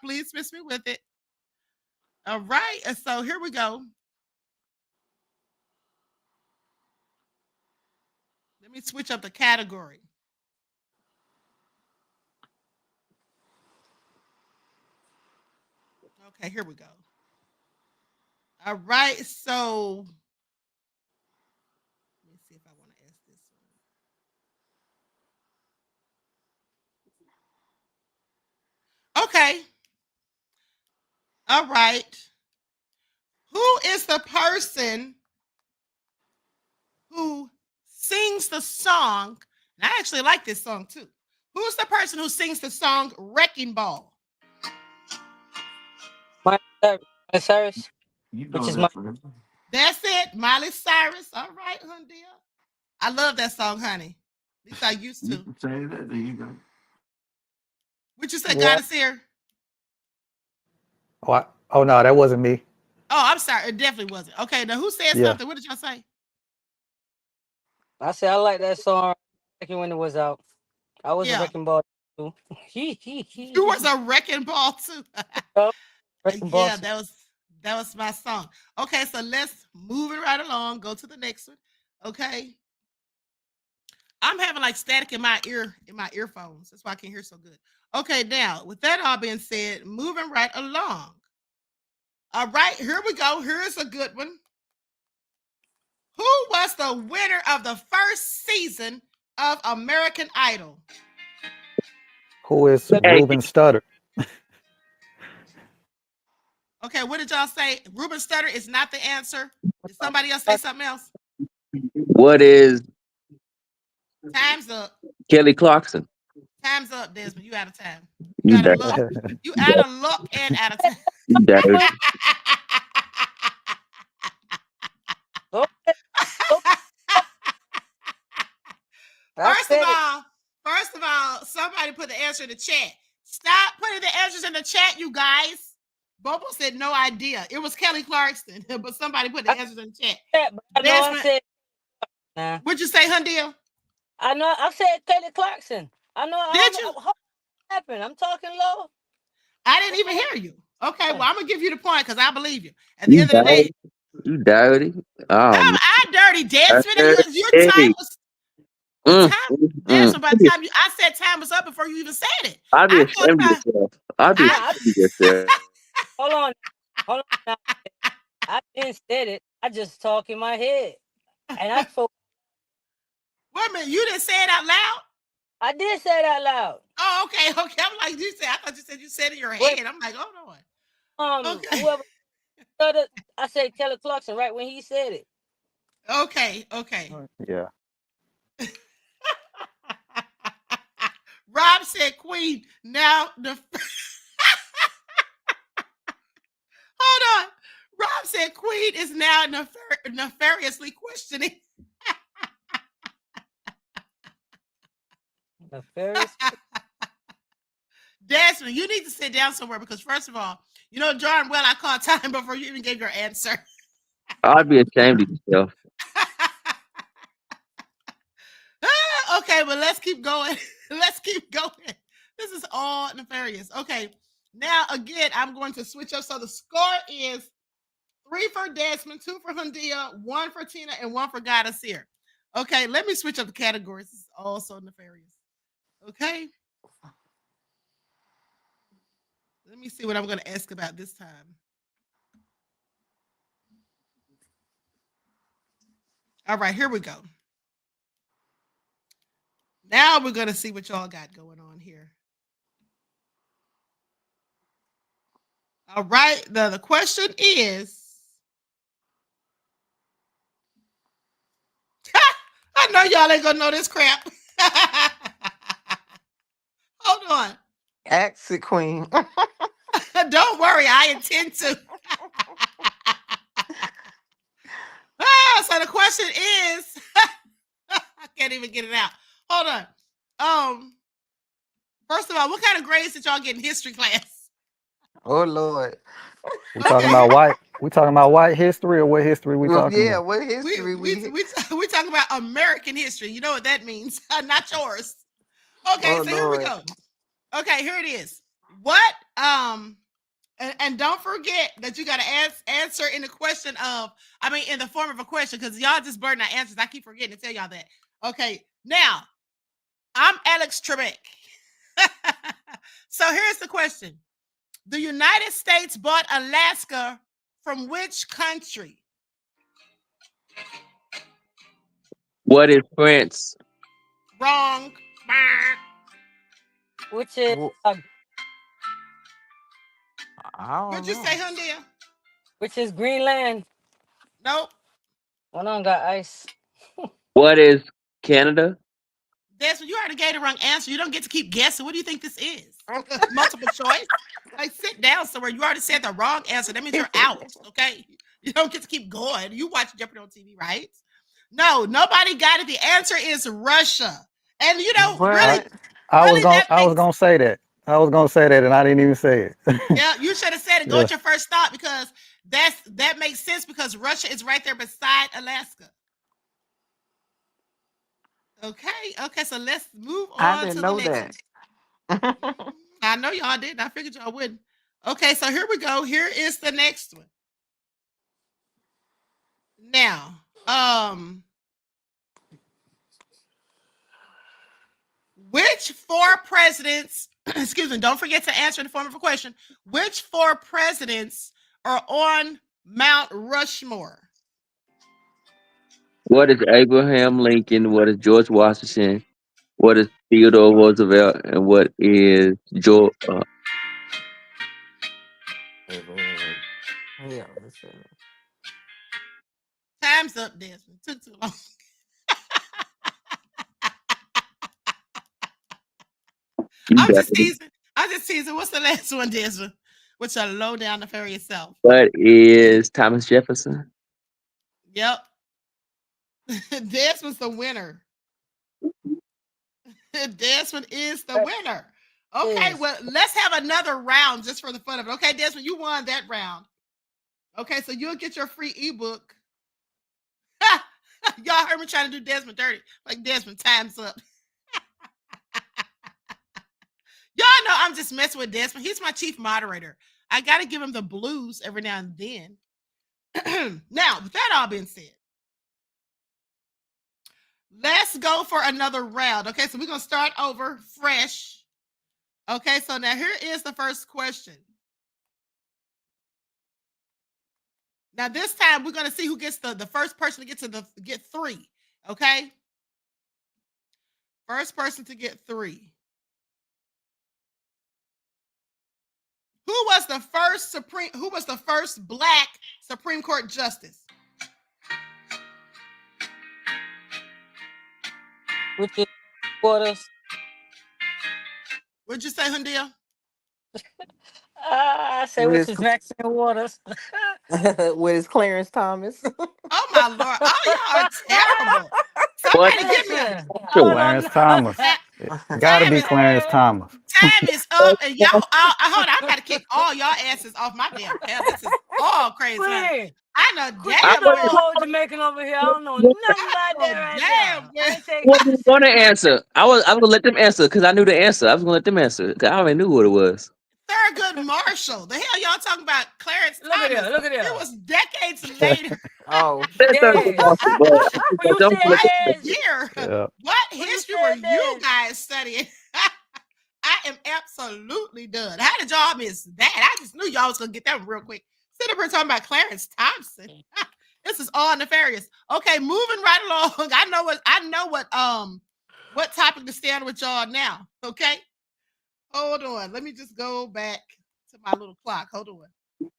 Speaker 4: Please miss me with it. All right. So here we go. Let me switch up the category. Okay, here we go. All right, so let me see if I want to ask this one. Okay. All right. Who is the person who sings the song? And I actually like this song too. Who's the person who sings the song Wrecking Ball?
Speaker 7: Miley Cyrus. Which is my.
Speaker 4: That's it, Miley Cyrus. All right, Hundia. I love that song, honey. At least I used to.
Speaker 12: Say that, there you go.
Speaker 4: What you say, God is here?
Speaker 9: What? Oh no, that wasn't me.
Speaker 4: Oh, I'm sorry. It definitely wasn't. Okay, now who said something? What did y'all say?
Speaker 7: I said I like that song when it was out. I was a wrecking ball too.
Speaker 4: You was a wrecking ball too. Yeah, that was my song. Okay, so let's move it right along. Go to the next one. Okay. I'm having like static in my earphones. That's why I can't hear so good. Okay, now with that all being said, moving right along. All right, here we go. Here's a good one. Who was the winner of the first season of American Idol?
Speaker 9: Who is Ruben Studdard?
Speaker 4: Okay, what did y'all say? Ruben Studdard is not the answer. Did somebody else say something else?
Speaker 11: What is
Speaker 4: Time's up.
Speaker 11: Kelly Clarkson?
Speaker 4: Time's up, Desmond. You out of time.
Speaker 11: You
Speaker 4: You
Speaker 11: dirty.
Speaker 4: out of luck and out of time.
Speaker 11: You dirty.
Speaker 4: First of all, somebody put the answer in the chat. Stop putting the answers in the chat, you guys. Bobo said no idea. It was Kelly Clarkson, but somebody put the answers in the chat. What'd you say, Hundia?
Speaker 7: I know. I said Kelly Clarkson. I know.
Speaker 4: Did you?
Speaker 7: What happened? I'm talking low.
Speaker 4: I didn't even hear you. Okay, well, I'm gonna give you the point because I believe you. At the end of the day,
Speaker 11: You dirty. Oh,
Speaker 4: I dirty Desmond. Your time was Desmond. By the time I said time was up before you even said it.
Speaker 11: I'll be ashamed of yourself. I'll be ashamed of yourself.
Speaker 7: Hold on. Now. I didn't say it. I just talk in my head, and I told.
Speaker 4: Wait a minute, you didn't say it out loud?
Speaker 7: I did say it out loud.
Speaker 4: Oh, okay. I'm like, I thought you said it in your head. I'm like, hold on. Okay.
Speaker 7: Whoever I said Kelly Clarkson right when he said it.
Speaker 4: Okay.
Speaker 9: Yeah.
Speaker 4: Rob said Queen. Now the hold on. Rob said Queen is now nefariously questioning. Desmond, you need to sit down somewhere because first of all, you know darn well I called time before you even gave your answer.
Speaker 11: I'd be ashamed of yourself.
Speaker 4: Okay, but let's keep going. Let's keep going. This is all nefarious. Okay, now again, I'm going to switch up. So the score is 3 for Desmond, 2 for Hundia, 1 for Tina, and 1 for Goddess here. Okay, let me switch up the categories. This is also nefarious. Okay. Let me see what I'm going to ask about this time. All right, here we go. Now we're going to see what y'all got going on here. All right, the question is, I know y'all ain't going to know this crap. Hold on.
Speaker 10: Ask it, Queen.
Speaker 4: Don't worry, I intend to. So the question is, I can't even get it out. Hold on. First of all, what kind of grades did y'all get in history class?
Speaker 10: Oh Lord.
Speaker 9: We talking about white. We talking about white history or what history we talking
Speaker 10: Yeah,
Speaker 9: about?
Speaker 10: what history
Speaker 4: we talking about American history. You know what that means? Not yours. Okay,
Speaker 10: Oh,
Speaker 4: so here we
Speaker 10: Lord.
Speaker 4: go. Okay, here it is. What and don't forget that you got to answer in the question of, in the form of a question, because y'all just blurting out answers. I keep forgetting to tell y'all that. Okay, now I'm Alex Trebek. So here's the question. The United States bought Alaska from which country?
Speaker 11: What is France?
Speaker 4: Wrong.
Speaker 7: Which is
Speaker 4: What'd you say, Hundia?
Speaker 7: which is Greenland.
Speaker 4: Nope.
Speaker 7: One of them got ice.
Speaker 11: What is Canada?
Speaker 4: That's when you already gave the wrong answer. You don't get to keep guessing. What do you think this is? Multiple choice? Like, sit down somewhere. You already said the wrong answer. That means you're out. Okay. You don't get to keep going. You watch Jeopardy on TV, right? No, nobody got it. The answer is Russia. And you know, really,
Speaker 9: I was gonna say that. I was gonna say that, and I didn't even say it.
Speaker 4: yeah, you should have said it. Go with your first thought, because that makes sense, because Russia is right there beside Alaska. Okay, so let's move on
Speaker 10: I
Speaker 4: to
Speaker 10: didn't
Speaker 4: the
Speaker 10: know
Speaker 4: next. I know y'all didn't. I figured y'all wouldn't. Okay, so here we go. Here is the next one. Now, which 4 presidents, excuse me, don't forget to answer in the form of a question. Which 4 presidents are on Mount Rushmore?
Speaker 11: What is Abraham Lincoln? What is George Washington? What is Theodore Roosevelt? And what is George?
Speaker 4: Time's up, Desmond. Took too long. I'm just teasing. What's the last one, Desmond? What's a low down affair yourself?
Speaker 11: What is Thomas Jefferson?
Speaker 4: Yep. Desmond's the winner. Desmond is the winner. Okay, well, let's have another round just for the fun of it. Okay, Desmond, you won that round. Okay, so you'll get your free ebook. Y'all heard me trying to do Desmond dirty. Like, Desmond, time's up. Y'all know I'm just messing with Desmond. He's my chief moderator. I got to give him the blues every now and then. Now, with that all being said, let's go for another round. Okay, so we're going to start over fresh. Okay, so now here is the first question. Now, this time we're going to see who gets the first person to get 3. Okay? First person to get 3. Who was the first Black Supreme Court justice?
Speaker 7: Richard Waters.
Speaker 4: What'd you say, Hundia?
Speaker 7: I say which is Maxine Waters.
Speaker 10: With his Clarence Thomas.
Speaker 4: Oh my Lord! Oh, y'all are terrible. Somebody give me
Speaker 9: Clarence Thomas. Gotta
Speaker 4: Time
Speaker 9: be
Speaker 4: is,
Speaker 9: Clarence Thomas.
Speaker 4: time is up, and y'all, hold on, I gotta kick all y'all asses off my damn panel. This is all crazy.
Speaker 7: Wait,
Speaker 4: I know
Speaker 7: quit
Speaker 11: I
Speaker 4: damn
Speaker 7: the
Speaker 11: wasn't,
Speaker 7: old
Speaker 4: well.
Speaker 7: whole Jamaican over here. I don't know nothing about
Speaker 4: Oh,
Speaker 7: that right
Speaker 4: damn,
Speaker 7: there. I
Speaker 4: well.
Speaker 7: ain't taking that
Speaker 11: wasn't gonna
Speaker 7: shit.
Speaker 11: answer. I was gonna let them answer because I knew the answer. I was gonna let them answer 'cause I already knew what it was.
Speaker 4: Thurgood Marshall. The hell y'all talking about Clarence
Speaker 7: Look at
Speaker 4: Thomas?
Speaker 7: there. Look at
Speaker 4: It
Speaker 7: there.
Speaker 4: was decades later.
Speaker 10: Oh,
Speaker 11: That's Thurgood
Speaker 7: Des.
Speaker 11: Marshall, but
Speaker 7: When you
Speaker 11: don't
Speaker 7: said
Speaker 11: let them
Speaker 4: What
Speaker 7: Des,
Speaker 11: answer.
Speaker 4: year?
Speaker 9: Yeah.
Speaker 4: What
Speaker 7: when you
Speaker 4: history were
Speaker 7: said
Speaker 4: you
Speaker 7: Des,
Speaker 4: guys studying? I am absolutely done. How did y'all miss that? I just knew y'all was gonna get that real quick. Sit up here talking about Clarence Thompson. This is all nefarious. Okay, moving right along. I know what topic to stand with y'all now. Okay, hold on. Let me just go back to my little clock. Hold on.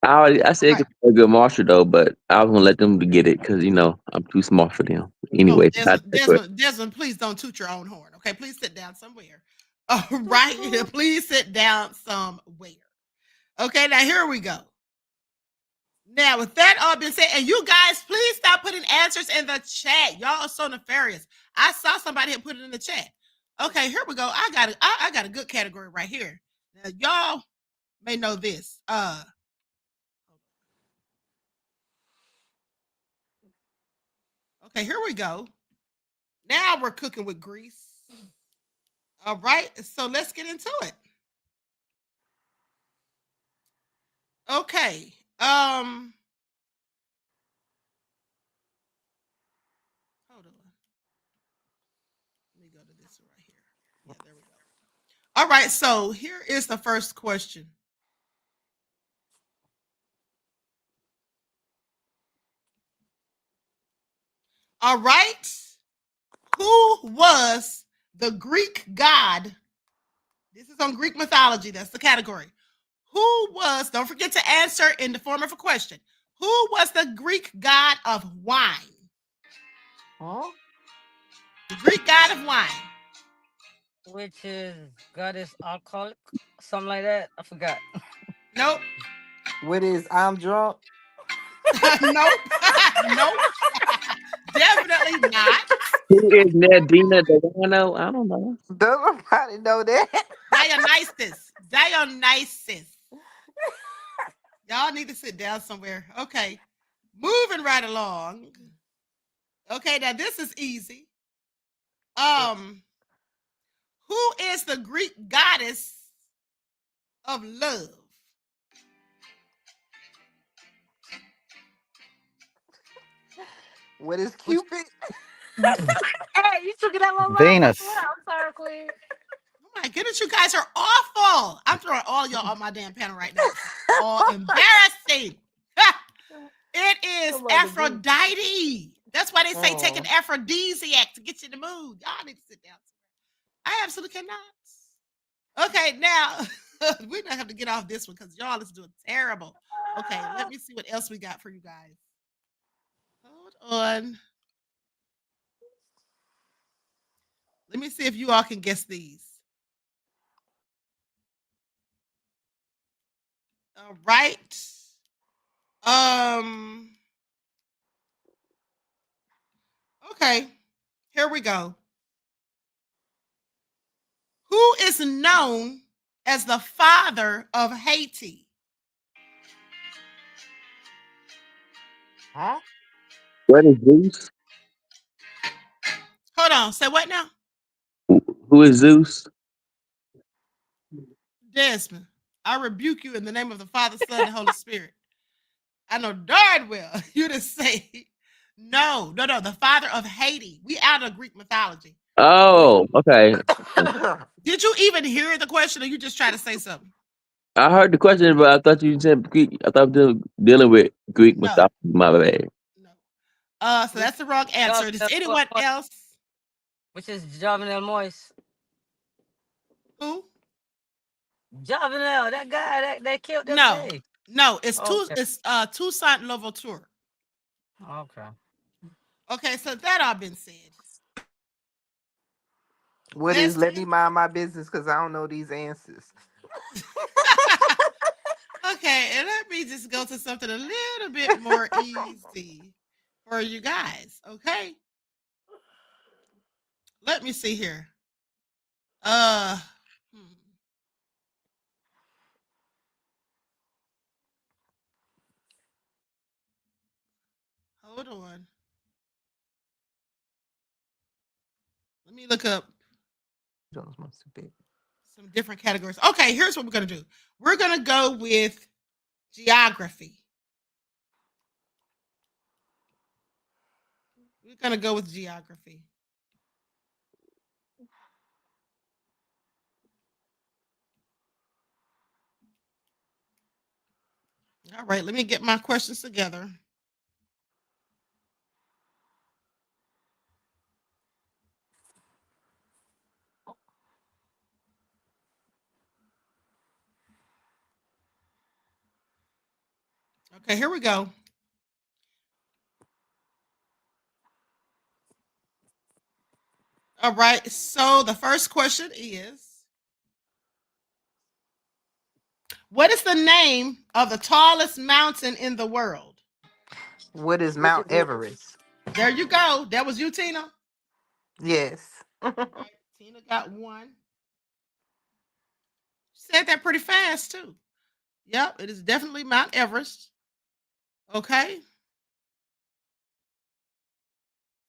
Speaker 11: I
Speaker 4: All
Speaker 11: said
Speaker 4: right.
Speaker 11: Thurgood Marshall though, but I was gonna let them get it because I'm too smart for them.
Speaker 4: Oh,
Speaker 11: Anyway,
Speaker 4: Desmond, please don't toot your own horn. Okay, please sit down somewhere. All right, please sit down somewhere. Okay, now here we go. Now, with that all being said, and you guys, please stop putting answers in the chat. Y'all are so nefarious. I saw somebody had put it in the chat. Okay, here we go. I got a good category right here. Now, y'all may know this. Okay, here we go. Now we're cooking with grease. All right, so let's get into it. Okay. Hold on. Let me go to this one right here. Yeah, there we go. All right, so here is the first question. All right. Who was the Greek god? This is on Greek mythology. That's the category. Who was, don't forget to answer in the form of a question. Who was the Greek god of wine?
Speaker 7: huh?
Speaker 4: The Greek god of wine.
Speaker 7: Which is goddess alcoholic, something like that. I forgot.
Speaker 4: Nope.
Speaker 10: what is I'm drunk?
Speaker 4: Nope. Nope. Definitely not.
Speaker 11: who is Nadina Delano? I don't know.
Speaker 10: Does nobody know that?
Speaker 4: Dionysus. Y'all need to sit down somewhere. Okay. Moving right along. Okay, now this is easy. Who is the Greek goddess of love?
Speaker 10: What is Cupid?
Speaker 7: Hey, you took it out of my mouth.
Speaker 9: Venus.
Speaker 7: I'm sorry, Queen.
Speaker 4: Oh my goodness, you guys are awful. I'm throwing all y'all on my damn panel right now. All embarrassing. It is Aphrodite. That's why they say take an aphrodisiac to get you in the mood. Y'all need to sit down. I absolutely cannot. Okay, now we're gonna have to get off this one because y'all is doing terrible. Okay, let me see what else we got for you guys. Hold on. Let me see if you all can guess these. All right. Okay. Here we go. Who is known as the father of Haiti?
Speaker 7: Huh?
Speaker 11: What is Zeus?
Speaker 4: Hold on. Say what now?
Speaker 11: Who is Zeus?
Speaker 4: Desmond, I rebuke you in the name of the Father, Son, and Holy Spirit. I know darn well you didn't say no. The father of Haiti. We out of Greek mythology.
Speaker 11: Oh, okay.
Speaker 4: Did you even hear the question, or you just try to say something?
Speaker 11: I heard the question, but I thought you said Greek. I thought we were dealing with Greek
Speaker 4: No.
Speaker 11: mythology. My bad.
Speaker 4: So that's the wrong answer. Does anyone else?
Speaker 7: Which is Jovenel Moise.
Speaker 4: Who?
Speaker 7: Jovenel, that guy that killed them
Speaker 4: No,
Speaker 7: day.
Speaker 4: no, it's
Speaker 7: Okay.
Speaker 4: it's Toussaint Louverture.
Speaker 7: Okay.
Speaker 4: Okay, so that all been said.
Speaker 10: What is let me mind my business because I don't know these answers.
Speaker 4: Okay, and let me just go to something a little bit more easy for you guys. Okay. Let me see here. Uh, hold on. Let me look up some different categories. Okay, here's what we're gonna do. We're gonna go with geography. We're gonna go with geography. All right, let me get my questions together. Okay, here we go. All right, so the first question is, what is the name of the tallest mountain in the world?
Speaker 10: What is Mount Everest?
Speaker 4: There you go. That was you, Tina.
Speaker 10: Yes.
Speaker 4: All right, Tina got one. She said that pretty fast, too. Yep, it is definitely Mount Everest. Okay.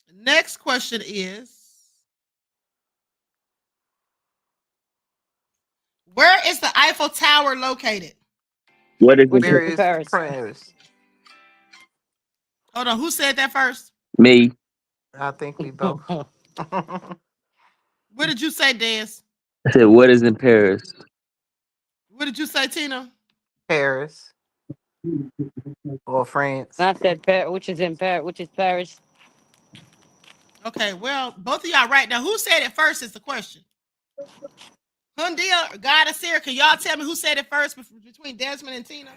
Speaker 4: The next question is, where is the Eiffel Tower located?
Speaker 11: What is
Speaker 10: Where
Speaker 11: it?
Speaker 10: is Paris?
Speaker 4: Hold on, who said that first?
Speaker 11: Me.
Speaker 10: I think we both.
Speaker 4: What did you say, Des?
Speaker 11: I said, what is in Paris?
Speaker 4: What did you say, Tina?
Speaker 10: Paris or France?
Speaker 7: I said Paris, which is in Paris, which is Paris.
Speaker 4: Okay, well, both of y'all right now. Who said it first is the question. Hundia or God of Sarah, can y'all tell me who said it first between Desmond and Tina?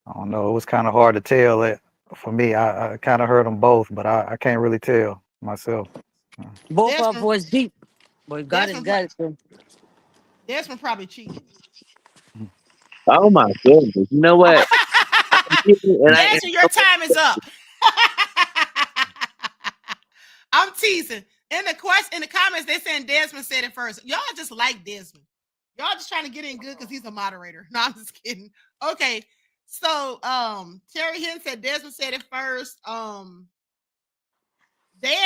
Speaker 9: I don't know. It was kind of hard to tell. It for me. I kind of heard them both, but I can't really tell myself.
Speaker 7: Both our
Speaker 4: Desmond,
Speaker 7: voice deep, but God has got it. So.
Speaker 4: Desmond probably cheated.
Speaker 11: Oh my goodness. You know what?
Speaker 4: Desmond, your time is up. I'm teasing. In the comments, they saying Desmond said it first. Y'all just like Desmond. Y'all just trying to get in good because he's a moderator. No, I'm just kidding. Okay. So Terry Hinn said Desmond said it first. Dan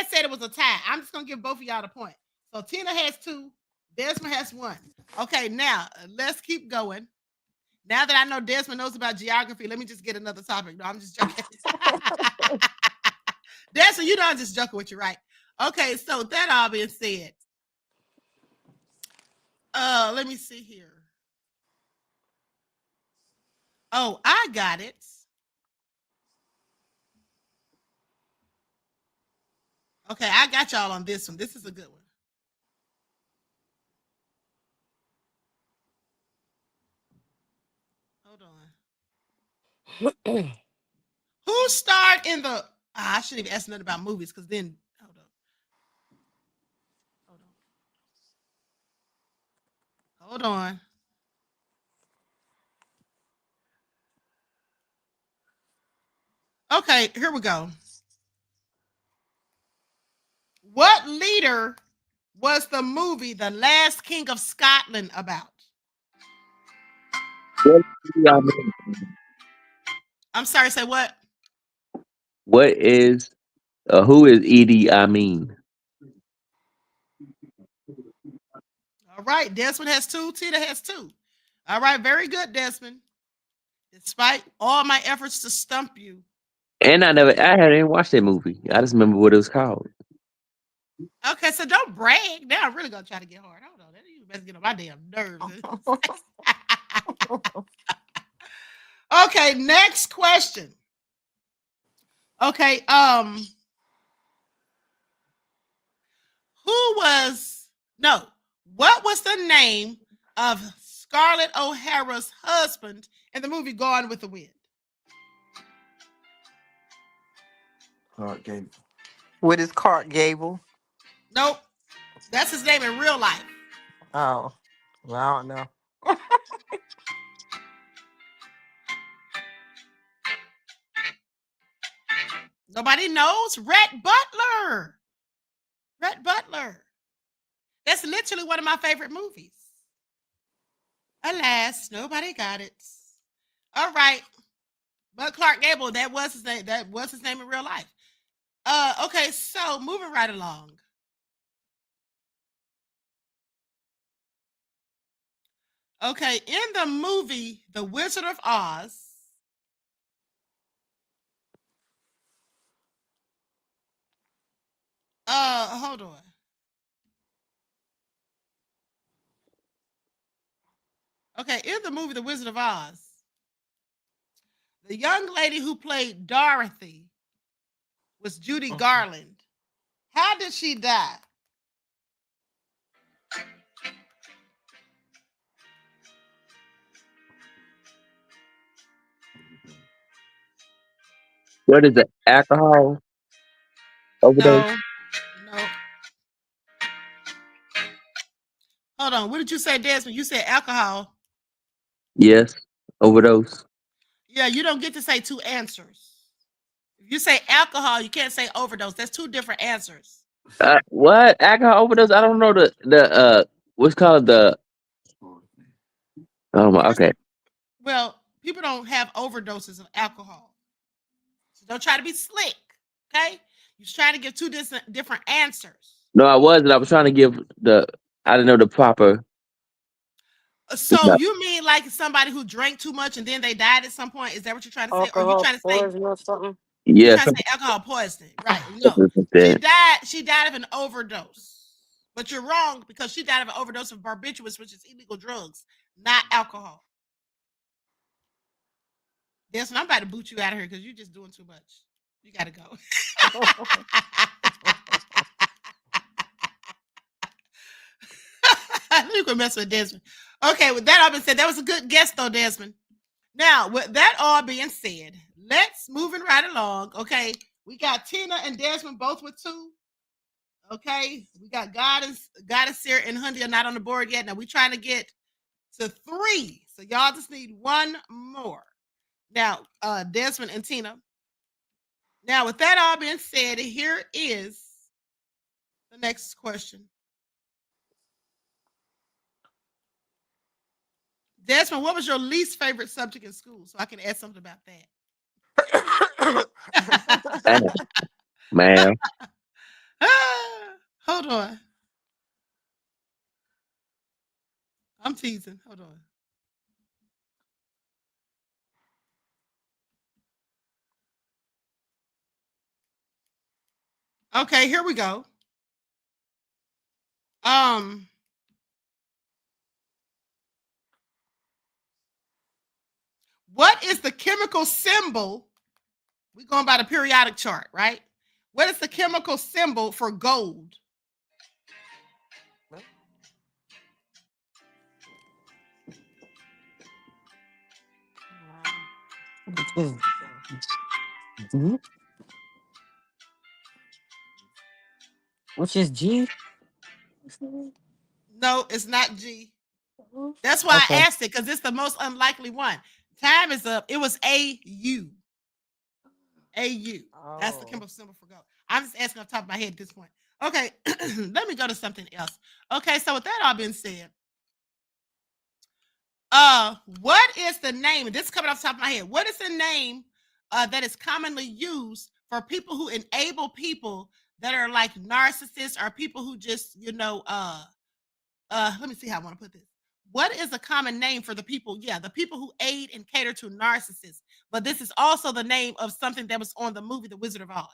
Speaker 4: said it was a tie. I'm just gonna give both of y'all the point. So Tina has 2, Desmond has 1. Okay, now let's keep going. Now that I know Desmond knows about geography, let me just get another topic. No, I'm just joking. Desmond, you know I'm just joking with you, right? Okay, so that all being said, let me see here. Oh, I got it. Okay, I got y'all on this one. This is a good one. Hold on. Who starred in the? I shouldn't even ask nothing about movies because then hold on. Okay, here we go. What leader was the movie The Last King of Scotland about? I'm sorry, say what?
Speaker 11: What is who is Edie Amin?
Speaker 4: All right, Desmond has 2, Tina has 2. All right, very good, Desmond. Despite all my efforts to stump you.
Speaker 11: And I hadn't watched that movie. I just remember what it was called.
Speaker 4: Okay, so don't brag. Now I'm really gonna try to get hard. Hold on, you better get on my damn nerves. Okay, next question. Okay, what was the name of Scarlett O'Hara's husband in the movie Gone with the Wind?
Speaker 10: Clark Gable. What is Clark Gable?
Speaker 4: Nope. That's his name in real life.
Speaker 10: Oh, well, I don't know.
Speaker 4: Nobody knows? Rhett Butler. Rhett Butler. That's literally one of my favorite movies. Alas, nobody got it. All right. But Clark Gable, that was his name. That was his name in real life. Okay, so moving right along. Okay, in the movie The Wizard of Oz, hold on. Okay, in the movie The Wizard of Oz, the young lady who played Dorothy was Judy Garland. How did she die?
Speaker 11: What is it? Alcohol overdose?
Speaker 4: No. Hold on. What did you say, Desmond? You said alcohol.
Speaker 11: Yes, overdose.
Speaker 4: Yeah, you don't get to say two answers. If you say alcohol, you can't say overdose. That's two different answers.
Speaker 11: What? Alcohol overdose? I don't know the what's called the. Oh my. Okay.
Speaker 4: Well, people don't have overdoses of alcohol. So don't try to be slick. Okay? You're trying to give two different answers.
Speaker 11: No, I wasn't. I was trying to give the. I didn't know the proper.
Speaker 4: So you mean like somebody who drank too much and then they died at some point? Is that what you're trying to say? Or you trying to say
Speaker 7: or something?
Speaker 11: Yeah.
Speaker 4: You're trying to say alcohol poisoning, right? No, she died of an overdose. But you're wrong because she died of an overdose of barbiturates, which is illegal drugs, not alcohol. Yes, I'm about to boot you out of here because you're just doing too much. You got to go. You can mess with Desmond. Okay, with that all being said, that was a good guess though, Desmond. Now, with that all being said, let's moving right along. Okay, we got Tina and Desmond both with 2. Okay, we got Goddess here and Hundy are not on the board yet. Now we're trying to get to 3, so y'all just need one more. Now, Desmond and Tina. Now, with that all being said, here is the next question. Desmond, what was your least favorite subject in school? So I can add something about that.
Speaker 11: Man.
Speaker 4: Hold on. I'm teasing. Hold on. Okay, here we go. What is the chemical symbol? We're going by the periodic chart, right? What is the chemical symbol for gold?
Speaker 7: Which is G?
Speaker 4: No, it's not G. That's why
Speaker 7: Okay.
Speaker 4: I asked it, because it's the most unlikely one. Time is up. It was AU. AU. That's the chemical symbol for gold. I'm just asking off the top of my head at this point. Okay, let me go to something else. Okay, so with that all being said, what is the name? And this is coming off the top of my head. What is the name that is commonly used for people who enable people that are like narcissists or people who just, let me see how I want to put this. What is a common name for the people? Yeah, the people who aid and cater to narcissists. But this is also the name of something that was on the movie The Wizard of Oz.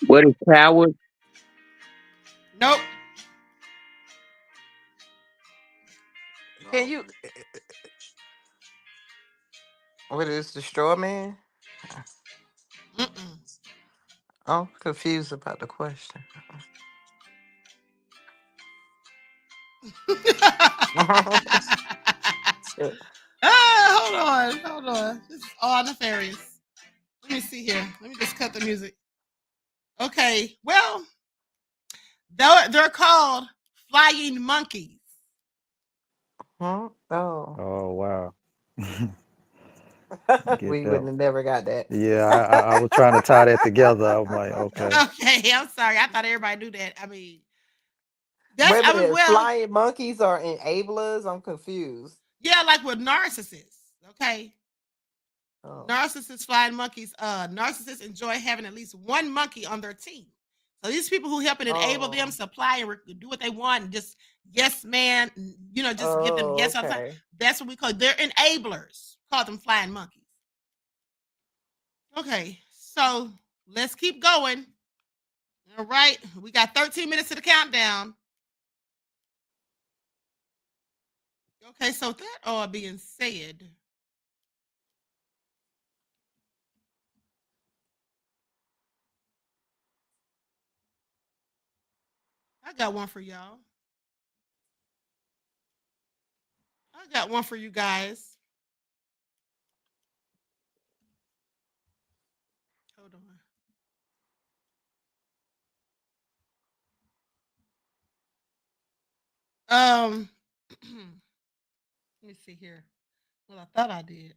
Speaker 11: What is coward?
Speaker 4: Nope.
Speaker 12: Can you? What is the straw man? I'm confused about the question.
Speaker 4: Hold on. This is all nefarious. Let me see here. Let me just cut the music. Okay, well, they're called flying monkeys.
Speaker 12: Oh.
Speaker 9: Oh wow.
Speaker 12: We
Speaker 9: Get
Speaker 12: wouldn't
Speaker 9: that.
Speaker 12: have never got that.
Speaker 9: Yeah, I was trying to tie that together. I was like, okay.
Speaker 4: Okay, I'm sorry. I thought everybody knew that. I mean, that's
Speaker 12: Wait a
Speaker 4: I mean,
Speaker 12: minute,
Speaker 4: well,
Speaker 12: flying monkeys are enablers? I'm confused.
Speaker 4: yeah, like with narcissists. Okay.
Speaker 12: Oh.
Speaker 4: Narcissists, flying monkeys. Narcissists enjoy having at least one monkey on their team. So these people who help and enable them, supply and do what they want, and just yes, man, just give them yes all the time.
Speaker 12: Okay.
Speaker 4: That's what we call. They're enablers. Call them flying monkeys. Okay, so let's keep going. All right, we got 13 minutes to the countdown. Okay, so that all being said, I got one for y'all. I got one for you guys. Hold on. Let me see here. Well, I thought I did.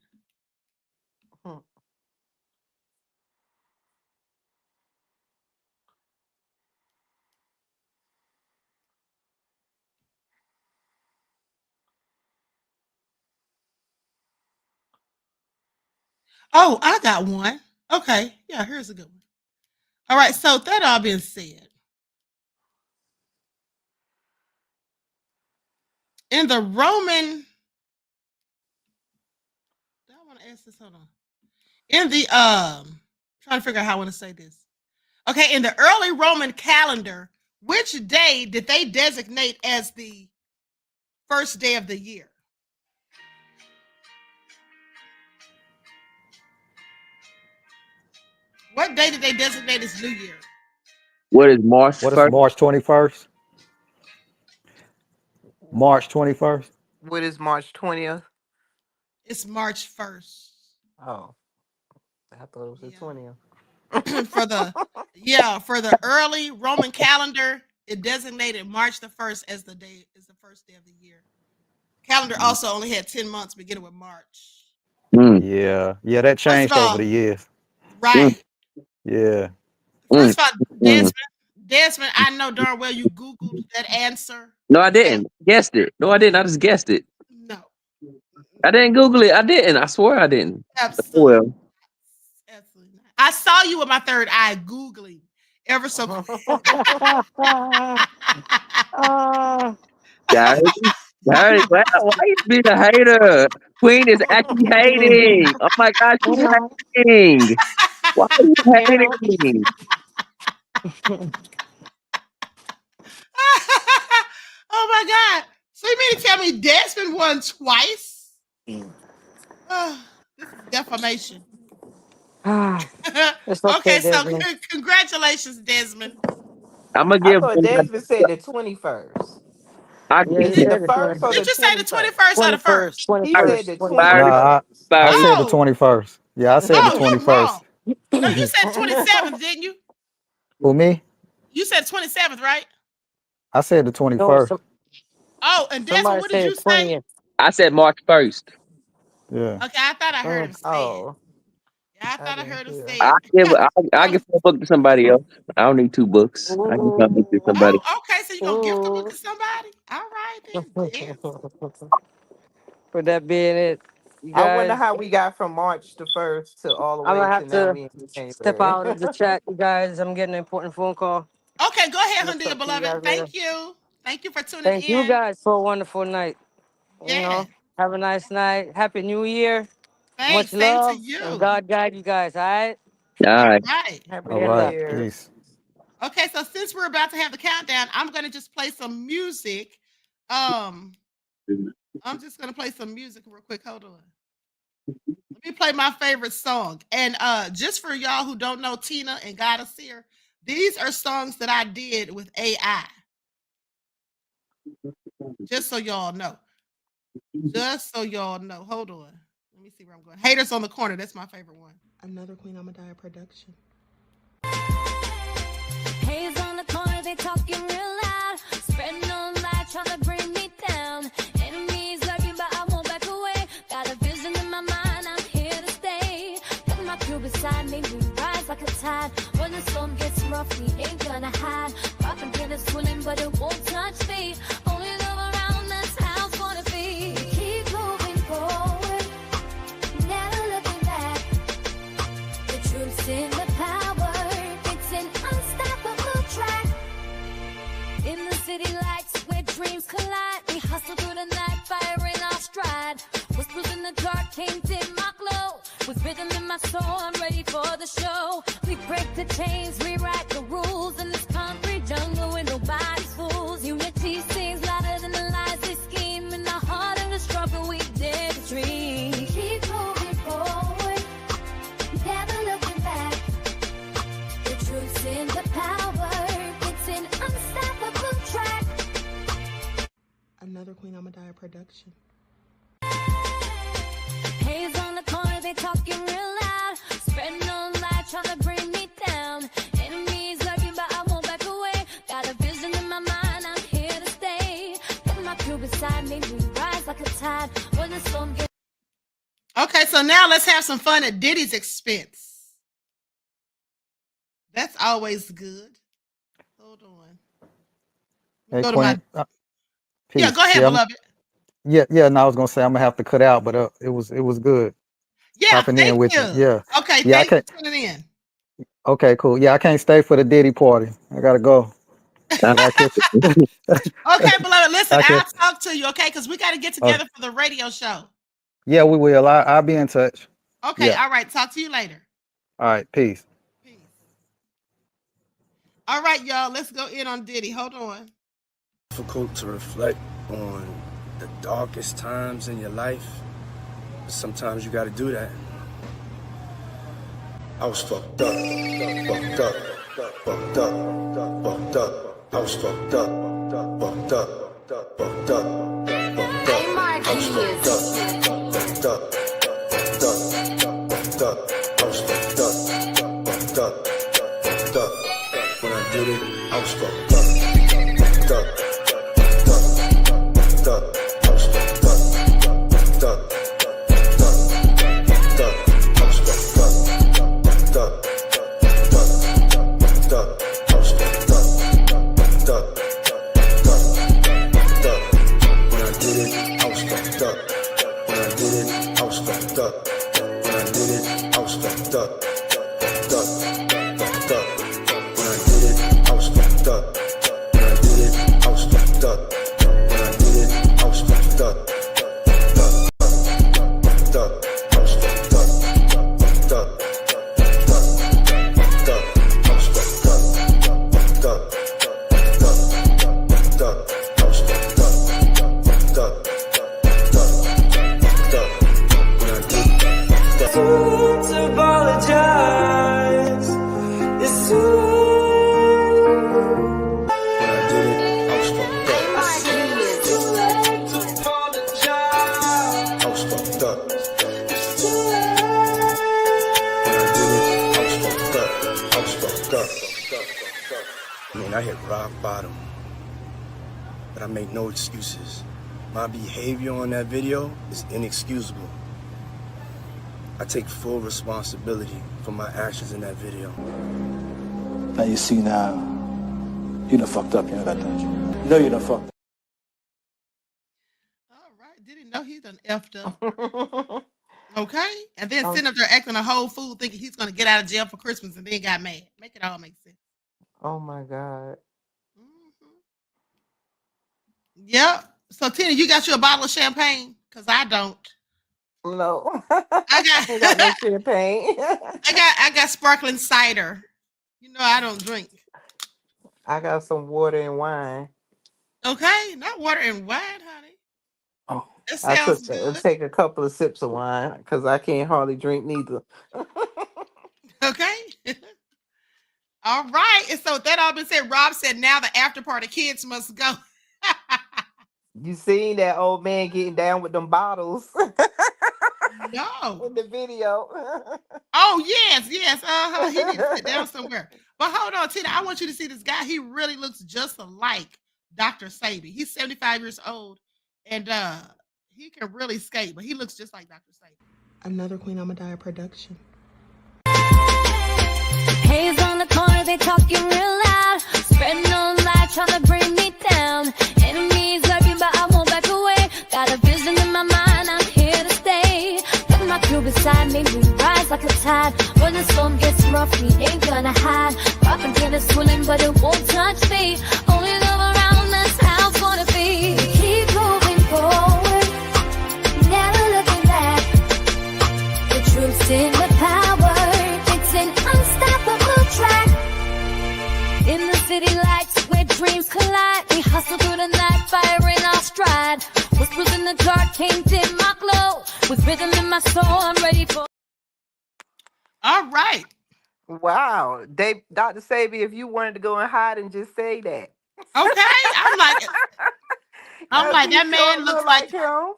Speaker 4: Oh, I got one. Okay. Yeah, here's a good one. All right. So that all being said, in the Roman, I want to ask this. Hold on. In the trying to figure out how I want to say this. Okay, in the early Roman calendar, which day did they designate as the first day of the year? What day did they designate as New Year?
Speaker 11: What is March
Speaker 9: What is
Speaker 11: 1st?
Speaker 9: March 21st? March 21st?
Speaker 12: What is March 20th?
Speaker 4: It's March 1st.
Speaker 12: Oh, I thought it was the 20th.
Speaker 4: for the early Roman calendar, it designated March the 1st as the first day of the year. Calendar also only had 10 months beginning with March.
Speaker 9: Yeah, that changed over the years.
Speaker 4: Right.
Speaker 9: Yeah.
Speaker 4: First of all, Desmond, I know darn well you Googled that answer.
Speaker 11: No, I didn't. Guessed it. No, I didn't. I just guessed it.
Speaker 4: No.
Speaker 11: I didn't Google it. I didn't. I swear I didn't.
Speaker 4: Absolutely.
Speaker 11: Well,
Speaker 4: I saw you with my third eye Googling ever so quick.
Speaker 11: guys, why you being a hater? Queen is actually hating. Oh my gosh, she's hating. Why are you hating?
Speaker 4: Oh my God. So you mean to tell me Desmond won twice? Oh, this is defamation.
Speaker 7: It's
Speaker 4: Okay,
Speaker 7: okay,
Speaker 4: so
Speaker 7: Desmond.
Speaker 4: congratulations, Desmond.
Speaker 11: I'm gonna
Speaker 12: I
Speaker 11: give.
Speaker 12: thought Desmond said the 21st.
Speaker 11: I
Speaker 7: Yeah, he
Speaker 12: Is it
Speaker 7: said
Speaker 12: the
Speaker 7: the
Speaker 12: first or the
Speaker 4: Did you say the
Speaker 12: 21st?
Speaker 4: 21st or the 1st?
Speaker 12: He said the
Speaker 9: 21st.
Speaker 12: 21st.
Speaker 9: Nah, I said the
Speaker 4: Oh.
Speaker 9: 21st. Yeah, I said the
Speaker 4: You're
Speaker 9: 21st.
Speaker 4: wrong. No, you said 27th, didn't you?
Speaker 9: Who, me?
Speaker 4: You said 27th, right?
Speaker 9: I said the 21st.
Speaker 4: Oh, and Desmond, what did you say?
Speaker 11: I said March 1st.
Speaker 9: Yeah.
Speaker 4: Okay, I thought I heard him say it.
Speaker 12: Oh.
Speaker 4: Yeah, I thought I heard him say
Speaker 11: I
Speaker 4: it.
Speaker 11: give a book to somebody else. I don't need 2 books. I give a book to somebody.
Speaker 4: Oh, okay, so you gonna gift the book to somebody? All right, then.
Speaker 7: With that being it, you
Speaker 12: I wonder
Speaker 7: guys,
Speaker 12: how we got from March the 1st to all the
Speaker 7: I'm
Speaker 12: way
Speaker 7: gonna
Speaker 12: to
Speaker 7: have
Speaker 12: now
Speaker 7: to
Speaker 12: we in January.
Speaker 7: step out of the chat, you guys. I'm getting an important phone call.
Speaker 4: Okay, go ahead,
Speaker 7: I'm gonna
Speaker 4: Hundia,
Speaker 7: talk to you guys
Speaker 4: beloved.
Speaker 7: later.
Speaker 4: Thank you. Thank you for tuning
Speaker 7: Thank you
Speaker 4: in.
Speaker 7: guys for a wonderful night. You know, have a nice night. Happy New Year.
Speaker 4: Thanks.
Speaker 7: Much
Speaker 4: Same to
Speaker 7: love.
Speaker 4: you.
Speaker 7: And God guide you guys. All right.
Speaker 11: All right.
Speaker 4: Right.
Speaker 12: Happy
Speaker 9: All
Speaker 12: New
Speaker 9: right.
Speaker 12: Year.
Speaker 9: Peace.
Speaker 4: Okay, so since we're about to have the countdown, I'm gonna just play some music. I'm just gonna play some music real quick. Hold on. Let me play my favorite song. And just for y'all who don't know Tina and Gotta See Her, these are songs that I did with AI. Just so y'all know. Just so y'all know. Hold on. Let me see where I'm going. Haters on the Corner. That's my favorite one. Another Queen Amadaya production.
Speaker 13: Haters on the corner, they talking real loud. Spreading on light, trying to bring me down. Enemies lurking, but I won't back away. Got a vision in my mind, I'm here to off, we ain't gonna hide. Poppin' peanuts, swilling, but it won't touch me. Only love around, that's how it's gonna be. Keep moving forward, never looking back. The truth's in the power, it's an unstoppable track. In the city lights where dreams collide, we hustle through the night, fire in our stride. Whispers in the dark can't dim my glow. With rhythm in my soul, I'm ready for the show. We break the chains, rewrite the rules in this concrete jungle where nobody's fools. Unity sings louder than the lies they scheme. In the heart of the struggle, we dare to dream. Keep moving forward, never looking back. The truth's in the power, it's an unstoppable track.
Speaker 4: Another Queen Amadaya production.
Speaker 13: Haze on the corner, they talking real loud. Spreading on light, trying to bring me down. Enemies lurking, but I won't back away. Got a vision in my mind, I'm here to stay. Got my crew beside me, we rise like a tide. When the storm gets...
Speaker 4: Okay, so now let's have some fun at Diddy's expense. That's always good. Hold on.
Speaker 9: Hey,
Speaker 4: Go to
Speaker 9: Queen.
Speaker 4: my...
Speaker 9: Peace.
Speaker 4: Yeah, go ahead,
Speaker 9: Yeah,
Speaker 4: beloved.
Speaker 9: yeah. No, I was gonna say I'm gonna have to cut out, but it was good.
Speaker 4: Yeah,
Speaker 9: Hopping in
Speaker 4: thank
Speaker 9: with
Speaker 4: you.
Speaker 9: you. Yeah.
Speaker 4: Okay,
Speaker 9: Yeah, I
Speaker 4: thank you
Speaker 9: can't.
Speaker 4: for tuning in.
Speaker 9: Okay, cool. Yeah, I can't stay for the Diddy party. I gotta go. But I catch it.
Speaker 4: Okay, beloved, listen,
Speaker 9: I
Speaker 4: I'll
Speaker 9: catch.
Speaker 4: talk to you, okay? Because we got to get
Speaker 9: Okay.
Speaker 4: together for the radio show.
Speaker 9: Yeah, we will. I'll be in touch.
Speaker 4: Okay,
Speaker 9: Yeah.
Speaker 4: all right. Talk to you later.
Speaker 9: All right. Peace.
Speaker 4: All right, y'all. Let's go in on Diddy. Hold on.
Speaker 14: Difficult to reflect on the darkest times in your life. Sometimes you got to do that. I was fucked up, fucked up, fucked up, fucked up. I was fucked up, fucked up, fucked up, fucked up. I was fucked up, fucked up, fucked up, fucked up. I was fucked up, fucked up, fucked up. When I did it, I was fucked up, fucked up, fucked up, fucked up. I was fucked up, fucked up, fucked up, fucked up. I was fucked up, fucked up, fucked up, fucked up. I was fucked up, fucked up, fucked up, fucked up. When I did it, I was fucked up. When I did it, I was fucked up. When I did it, I was fucked up, fucked up, fucked up. When I did it, I was fucked up. When I did it, I was fucked up. When I did it, I was fucked up, fucked up, fucked up. I was fucked up, fucked up, fucked up, fucked up. I was fucked up, fucked up, fucked up, fucked up. I was fucked up, fucked up, fucked up, fucked up. When I did it,
Speaker 15: It's too late to apologize. It's too late.
Speaker 14: when I did it, I was fucked up.
Speaker 15: It's too late to apologize.
Speaker 14: I was fucked up.
Speaker 15: It's too late.
Speaker 14: When I did it, I was fucked up. I was fucked up. I mean, I hit rock bottom, but I make no excuses. My behavior on that video is inexcusable. I take full responsibility for my actions in that video.
Speaker 16: Now you see now, you done fucked up, you know that, don't you? You know you done fucked up.
Speaker 4: Didn't know he done effed up. Okay? And then sitting up there acting a whole fool thinking he's going to get out of jail for Christmas and then got mad. Make it all make sense.
Speaker 12: Oh my God.
Speaker 4: Yep. So, Tina, you got you a bottle of champagne? Because I don't.
Speaker 12: No.
Speaker 4: I
Speaker 12: ain't got no champagne.
Speaker 4: I got sparkling cider. You know I don't drink.
Speaker 12: I got some water and wine.
Speaker 4: Okay? Not water and wine, honey.
Speaker 12: Oh,
Speaker 4: That
Speaker 12: I
Speaker 4: sounds
Speaker 12: took
Speaker 4: good.
Speaker 12: take a couple of sips of wine because I can't hardly drink neither.
Speaker 4: Okay? All right. And so with that all been said, Rob said now the after party kids must go.
Speaker 12: You seen that old man getting down with them bottles
Speaker 4: No.
Speaker 12: in the video?
Speaker 4: Oh, yes. He needs to sit down somewhere. But hold on, Tina. I want you to see this guy. He really looks just like Dr. Sabi. He's 75 years old, and he can really skate, but he looks just like Dr. Sabi. Another Queen Amadaya production.
Speaker 13: Haze on the corner, hear they talking real loud, spreading on lies, trying to bring me down. Enemies lurking, but I won't back away. Got a vision in my mind, I'm here to stay. Got my crew beside me, we rise like a tide. When the storm gets rough, we ain't gonna hide. Popping can is swilling, but it won't touch me. Only love around, that's how it's gonna be. Keep moving forward, never looking back. The truth's in the power, it's an unstoppable track. In the city lights where dreams collide, we hustle through the night, fire in our stride. Whispers in the dark can't dim my glow. With rhythm in my soul, I'm ready for.
Speaker 4: All right.
Speaker 12: Wow. Dr. Sabi, if you wanted to go and hide and just say that.
Speaker 4: Okay. I'm like, that man looks like
Speaker 12: him.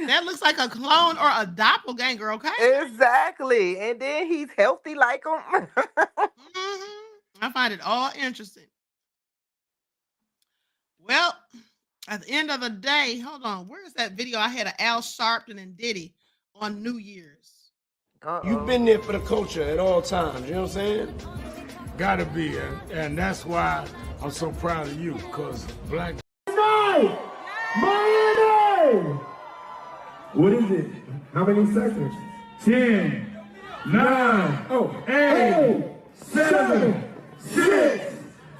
Speaker 4: That looks like a clone or a doppelganger, okay?
Speaker 12: Exactly. And then he's healthy like him.
Speaker 4: I find it all interesting. Well, at the end of the day, hold on. Where's that video I had of Al Sharpton and Diddy on New Year's?
Speaker 17: You've been there for the culture at all times, you know what I'm saying? Gotta be, and that's why I'm so proud of you, because black.
Speaker 15: Miami! What is it? How many seconds? 10, 9, 8, 7, 6,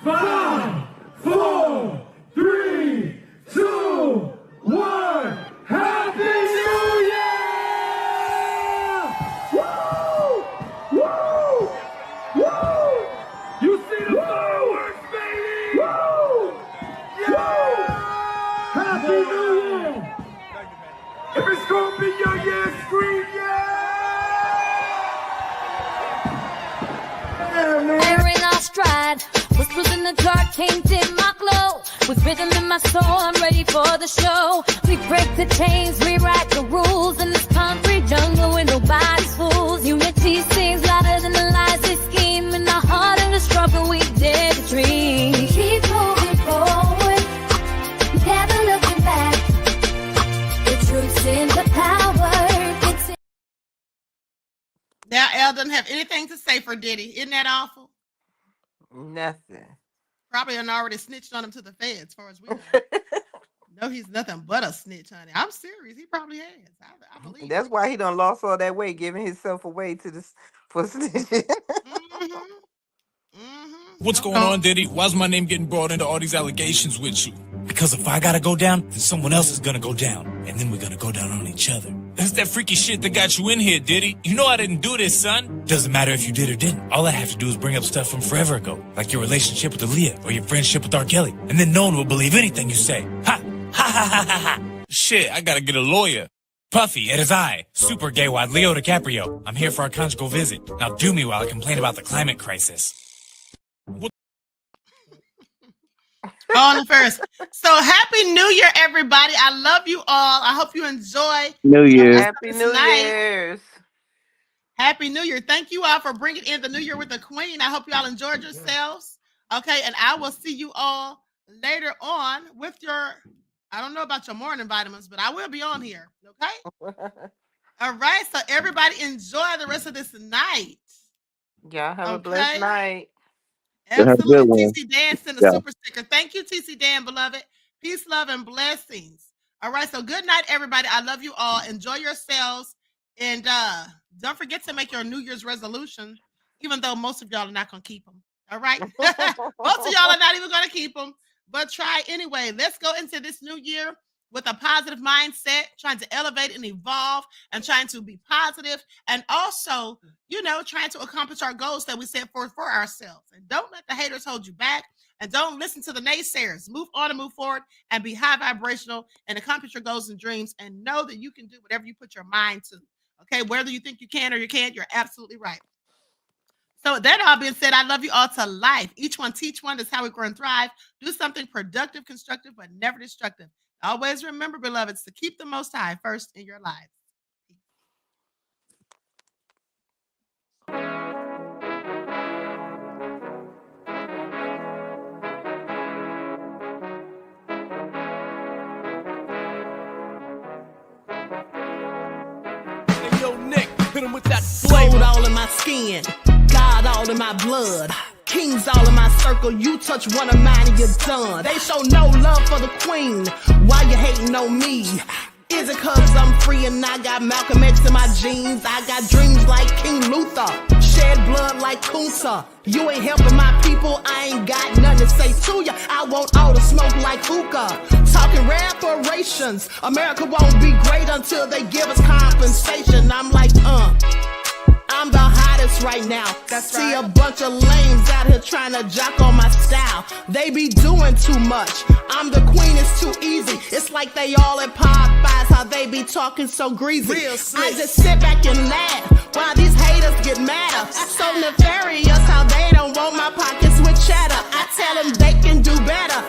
Speaker 15: 5, 4, 3, 2, 1. Happy New Year! Woo! Woo! Woo! You see the fireworks, baby? Woo! Yeah! Happy New Year! If it's gonna be your year, scream yeah!
Speaker 13: Fire in our stride, whispers in the dark can't dim my glow. With rhythm in my soul, I'm ready for the show. We break the chains, rewrite the rules in this concrete jungle where nobody's fools. Unity sings louder than the lies they scheme. In the heart of the struggle, we dare to dream. Keep moving forward, never looking back. The truth's in the power. It's in.
Speaker 4: Now, Elle doesn't have anything to say for Diddy. Isn't that awful?
Speaker 12: Nothing.
Speaker 4: Probably already snitched on him to the feds, as far as we know. No, he's nothing but a snitch, honey. I'm serious. He probably has. I believe.
Speaker 12: That's why he done lost all that weight, giving himself away to this for snitching.
Speaker 18: What's going on, Diddy? Why's my name getting brought into all these allegations with you? Because if I gotta go down, then someone else is gonna go down. And then we're gonna go down on each other. That's that freaky shit that got you in here, Diddy. You know I didn't do this, son. Doesn't matter if you did or didn't. All I have to do is bring up stuff from forever ago. Like your relationship with Aaliyah or your friendship with R. Kelly. And then no one will believe anything you say. Ha! Ha ha ha ha ha! Shit, I gotta get a lawyer. Puffy, it is I, super gay wad Leo DiCaprio. I'm here for our conjugal visit. Now do me while I complain about the climate crisis.
Speaker 4: On first. So happy New Year, everybody. I love you all. I hope you enjoy
Speaker 11: New Year's.
Speaker 12: Happy New Year's.
Speaker 4: Happy New Year. Thank you all for bringing in the New Year with the Queen. I hope you all enjoyed yourselves. Okay, and I will see you all later on with your, I don't know about your morning vitamins, but I will be on here. Okay? All right. So everybody enjoy the rest of this night.
Speaker 12: Y'all have a blessed night.
Speaker 4: Absolutely. TC Dan sent a super sticker. Thank you, TC Dan, beloved. Peace, love, and blessings. All right. So good night, everybody. I love you all. Enjoy yourselves. And don't forget to make your New Year's resolution, even though most of y'all are not going to keep them. All right. Most of y'all are not even going to keep them, but try anyway. Let's go into this new year with a positive mindset, trying to elevate and evolve and trying to be positive and also, you know, trying to accomplish our goals that we set forth for ourselves. And don't let the haters hold you back and don't listen to the naysayers. Move on and move forward and be high vibrational and accomplish your goals and dreams and know that you can do whatever you put your mind to. Okay, whether you think you can or you can't, you're absolutely right. So that all being said, I love you all to life. Each one teach one. That's how we grow and thrive. Do something productive, constructive, but never destructive. Always remember, beloveds, to keep the Most High first in your lives.
Speaker 19: Hey, yo, Nick, hit him with that gold all in my skin, God all in my blood. Kings all in my circle, you touch one of mine and you're done. They show no love for the queen, why you hating on me? Is it cause I'm free and I got Malcolm X in my jeans? I got dreams like King Luther, shed blood like Kunta. You ain't helping my people, I ain't got nothing to say to ya. I want all the smoke like hookah. Talking reparations, America won't be great until they give us compensation. I'm like, I'm the hottest right now. See a bunch of lames out here trying to jock on my style. They be doing too much. I'm the queen, it's too easy. It's like they all at Popeyes, how they be talking so greasy. I just sit back and laugh while these haters get madder. So nefarious how they don't want my pockets with cheddar. I tell them they can do better.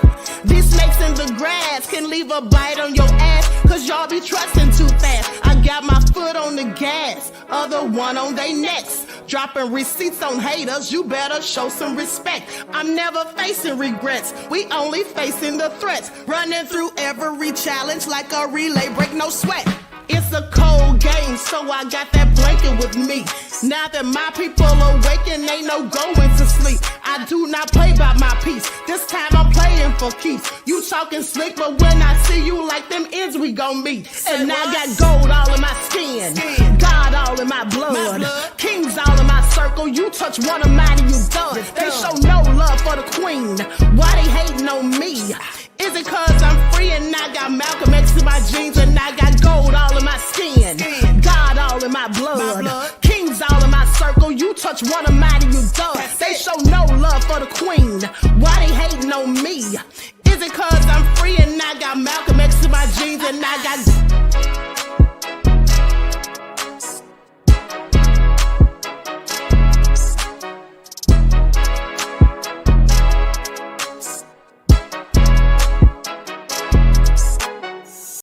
Speaker 19: These snakes in the grass can leave a bite on your ass, cause y'all be trusting too fast. I got my foot on the gas, other one on they necks. Dropping receipts on haters, you better show some respect. I'm never facing regrets, we only facing the threats. Running through every challenge like a relay, break no sweat. It's a cold game, so I got that blanket with me. Now that my people awaken, ain't no going to sleep. I do not play by my piece, this time I'm playing for keeps. You talking slick, but when I see you like them ends, we gon' meet. And I got gold all in my skin, God all in my blood, Kings all in my circle, you touch one of mine and you done. They show no love for the queen, why they hating on me? Is it cause I'm free and I got Malcolm X in my jeans and I got gold all in my skin, God all in my blood, Kings all in my circle, you touch one of mine and you done. They show no love for the queen, why they hating on me?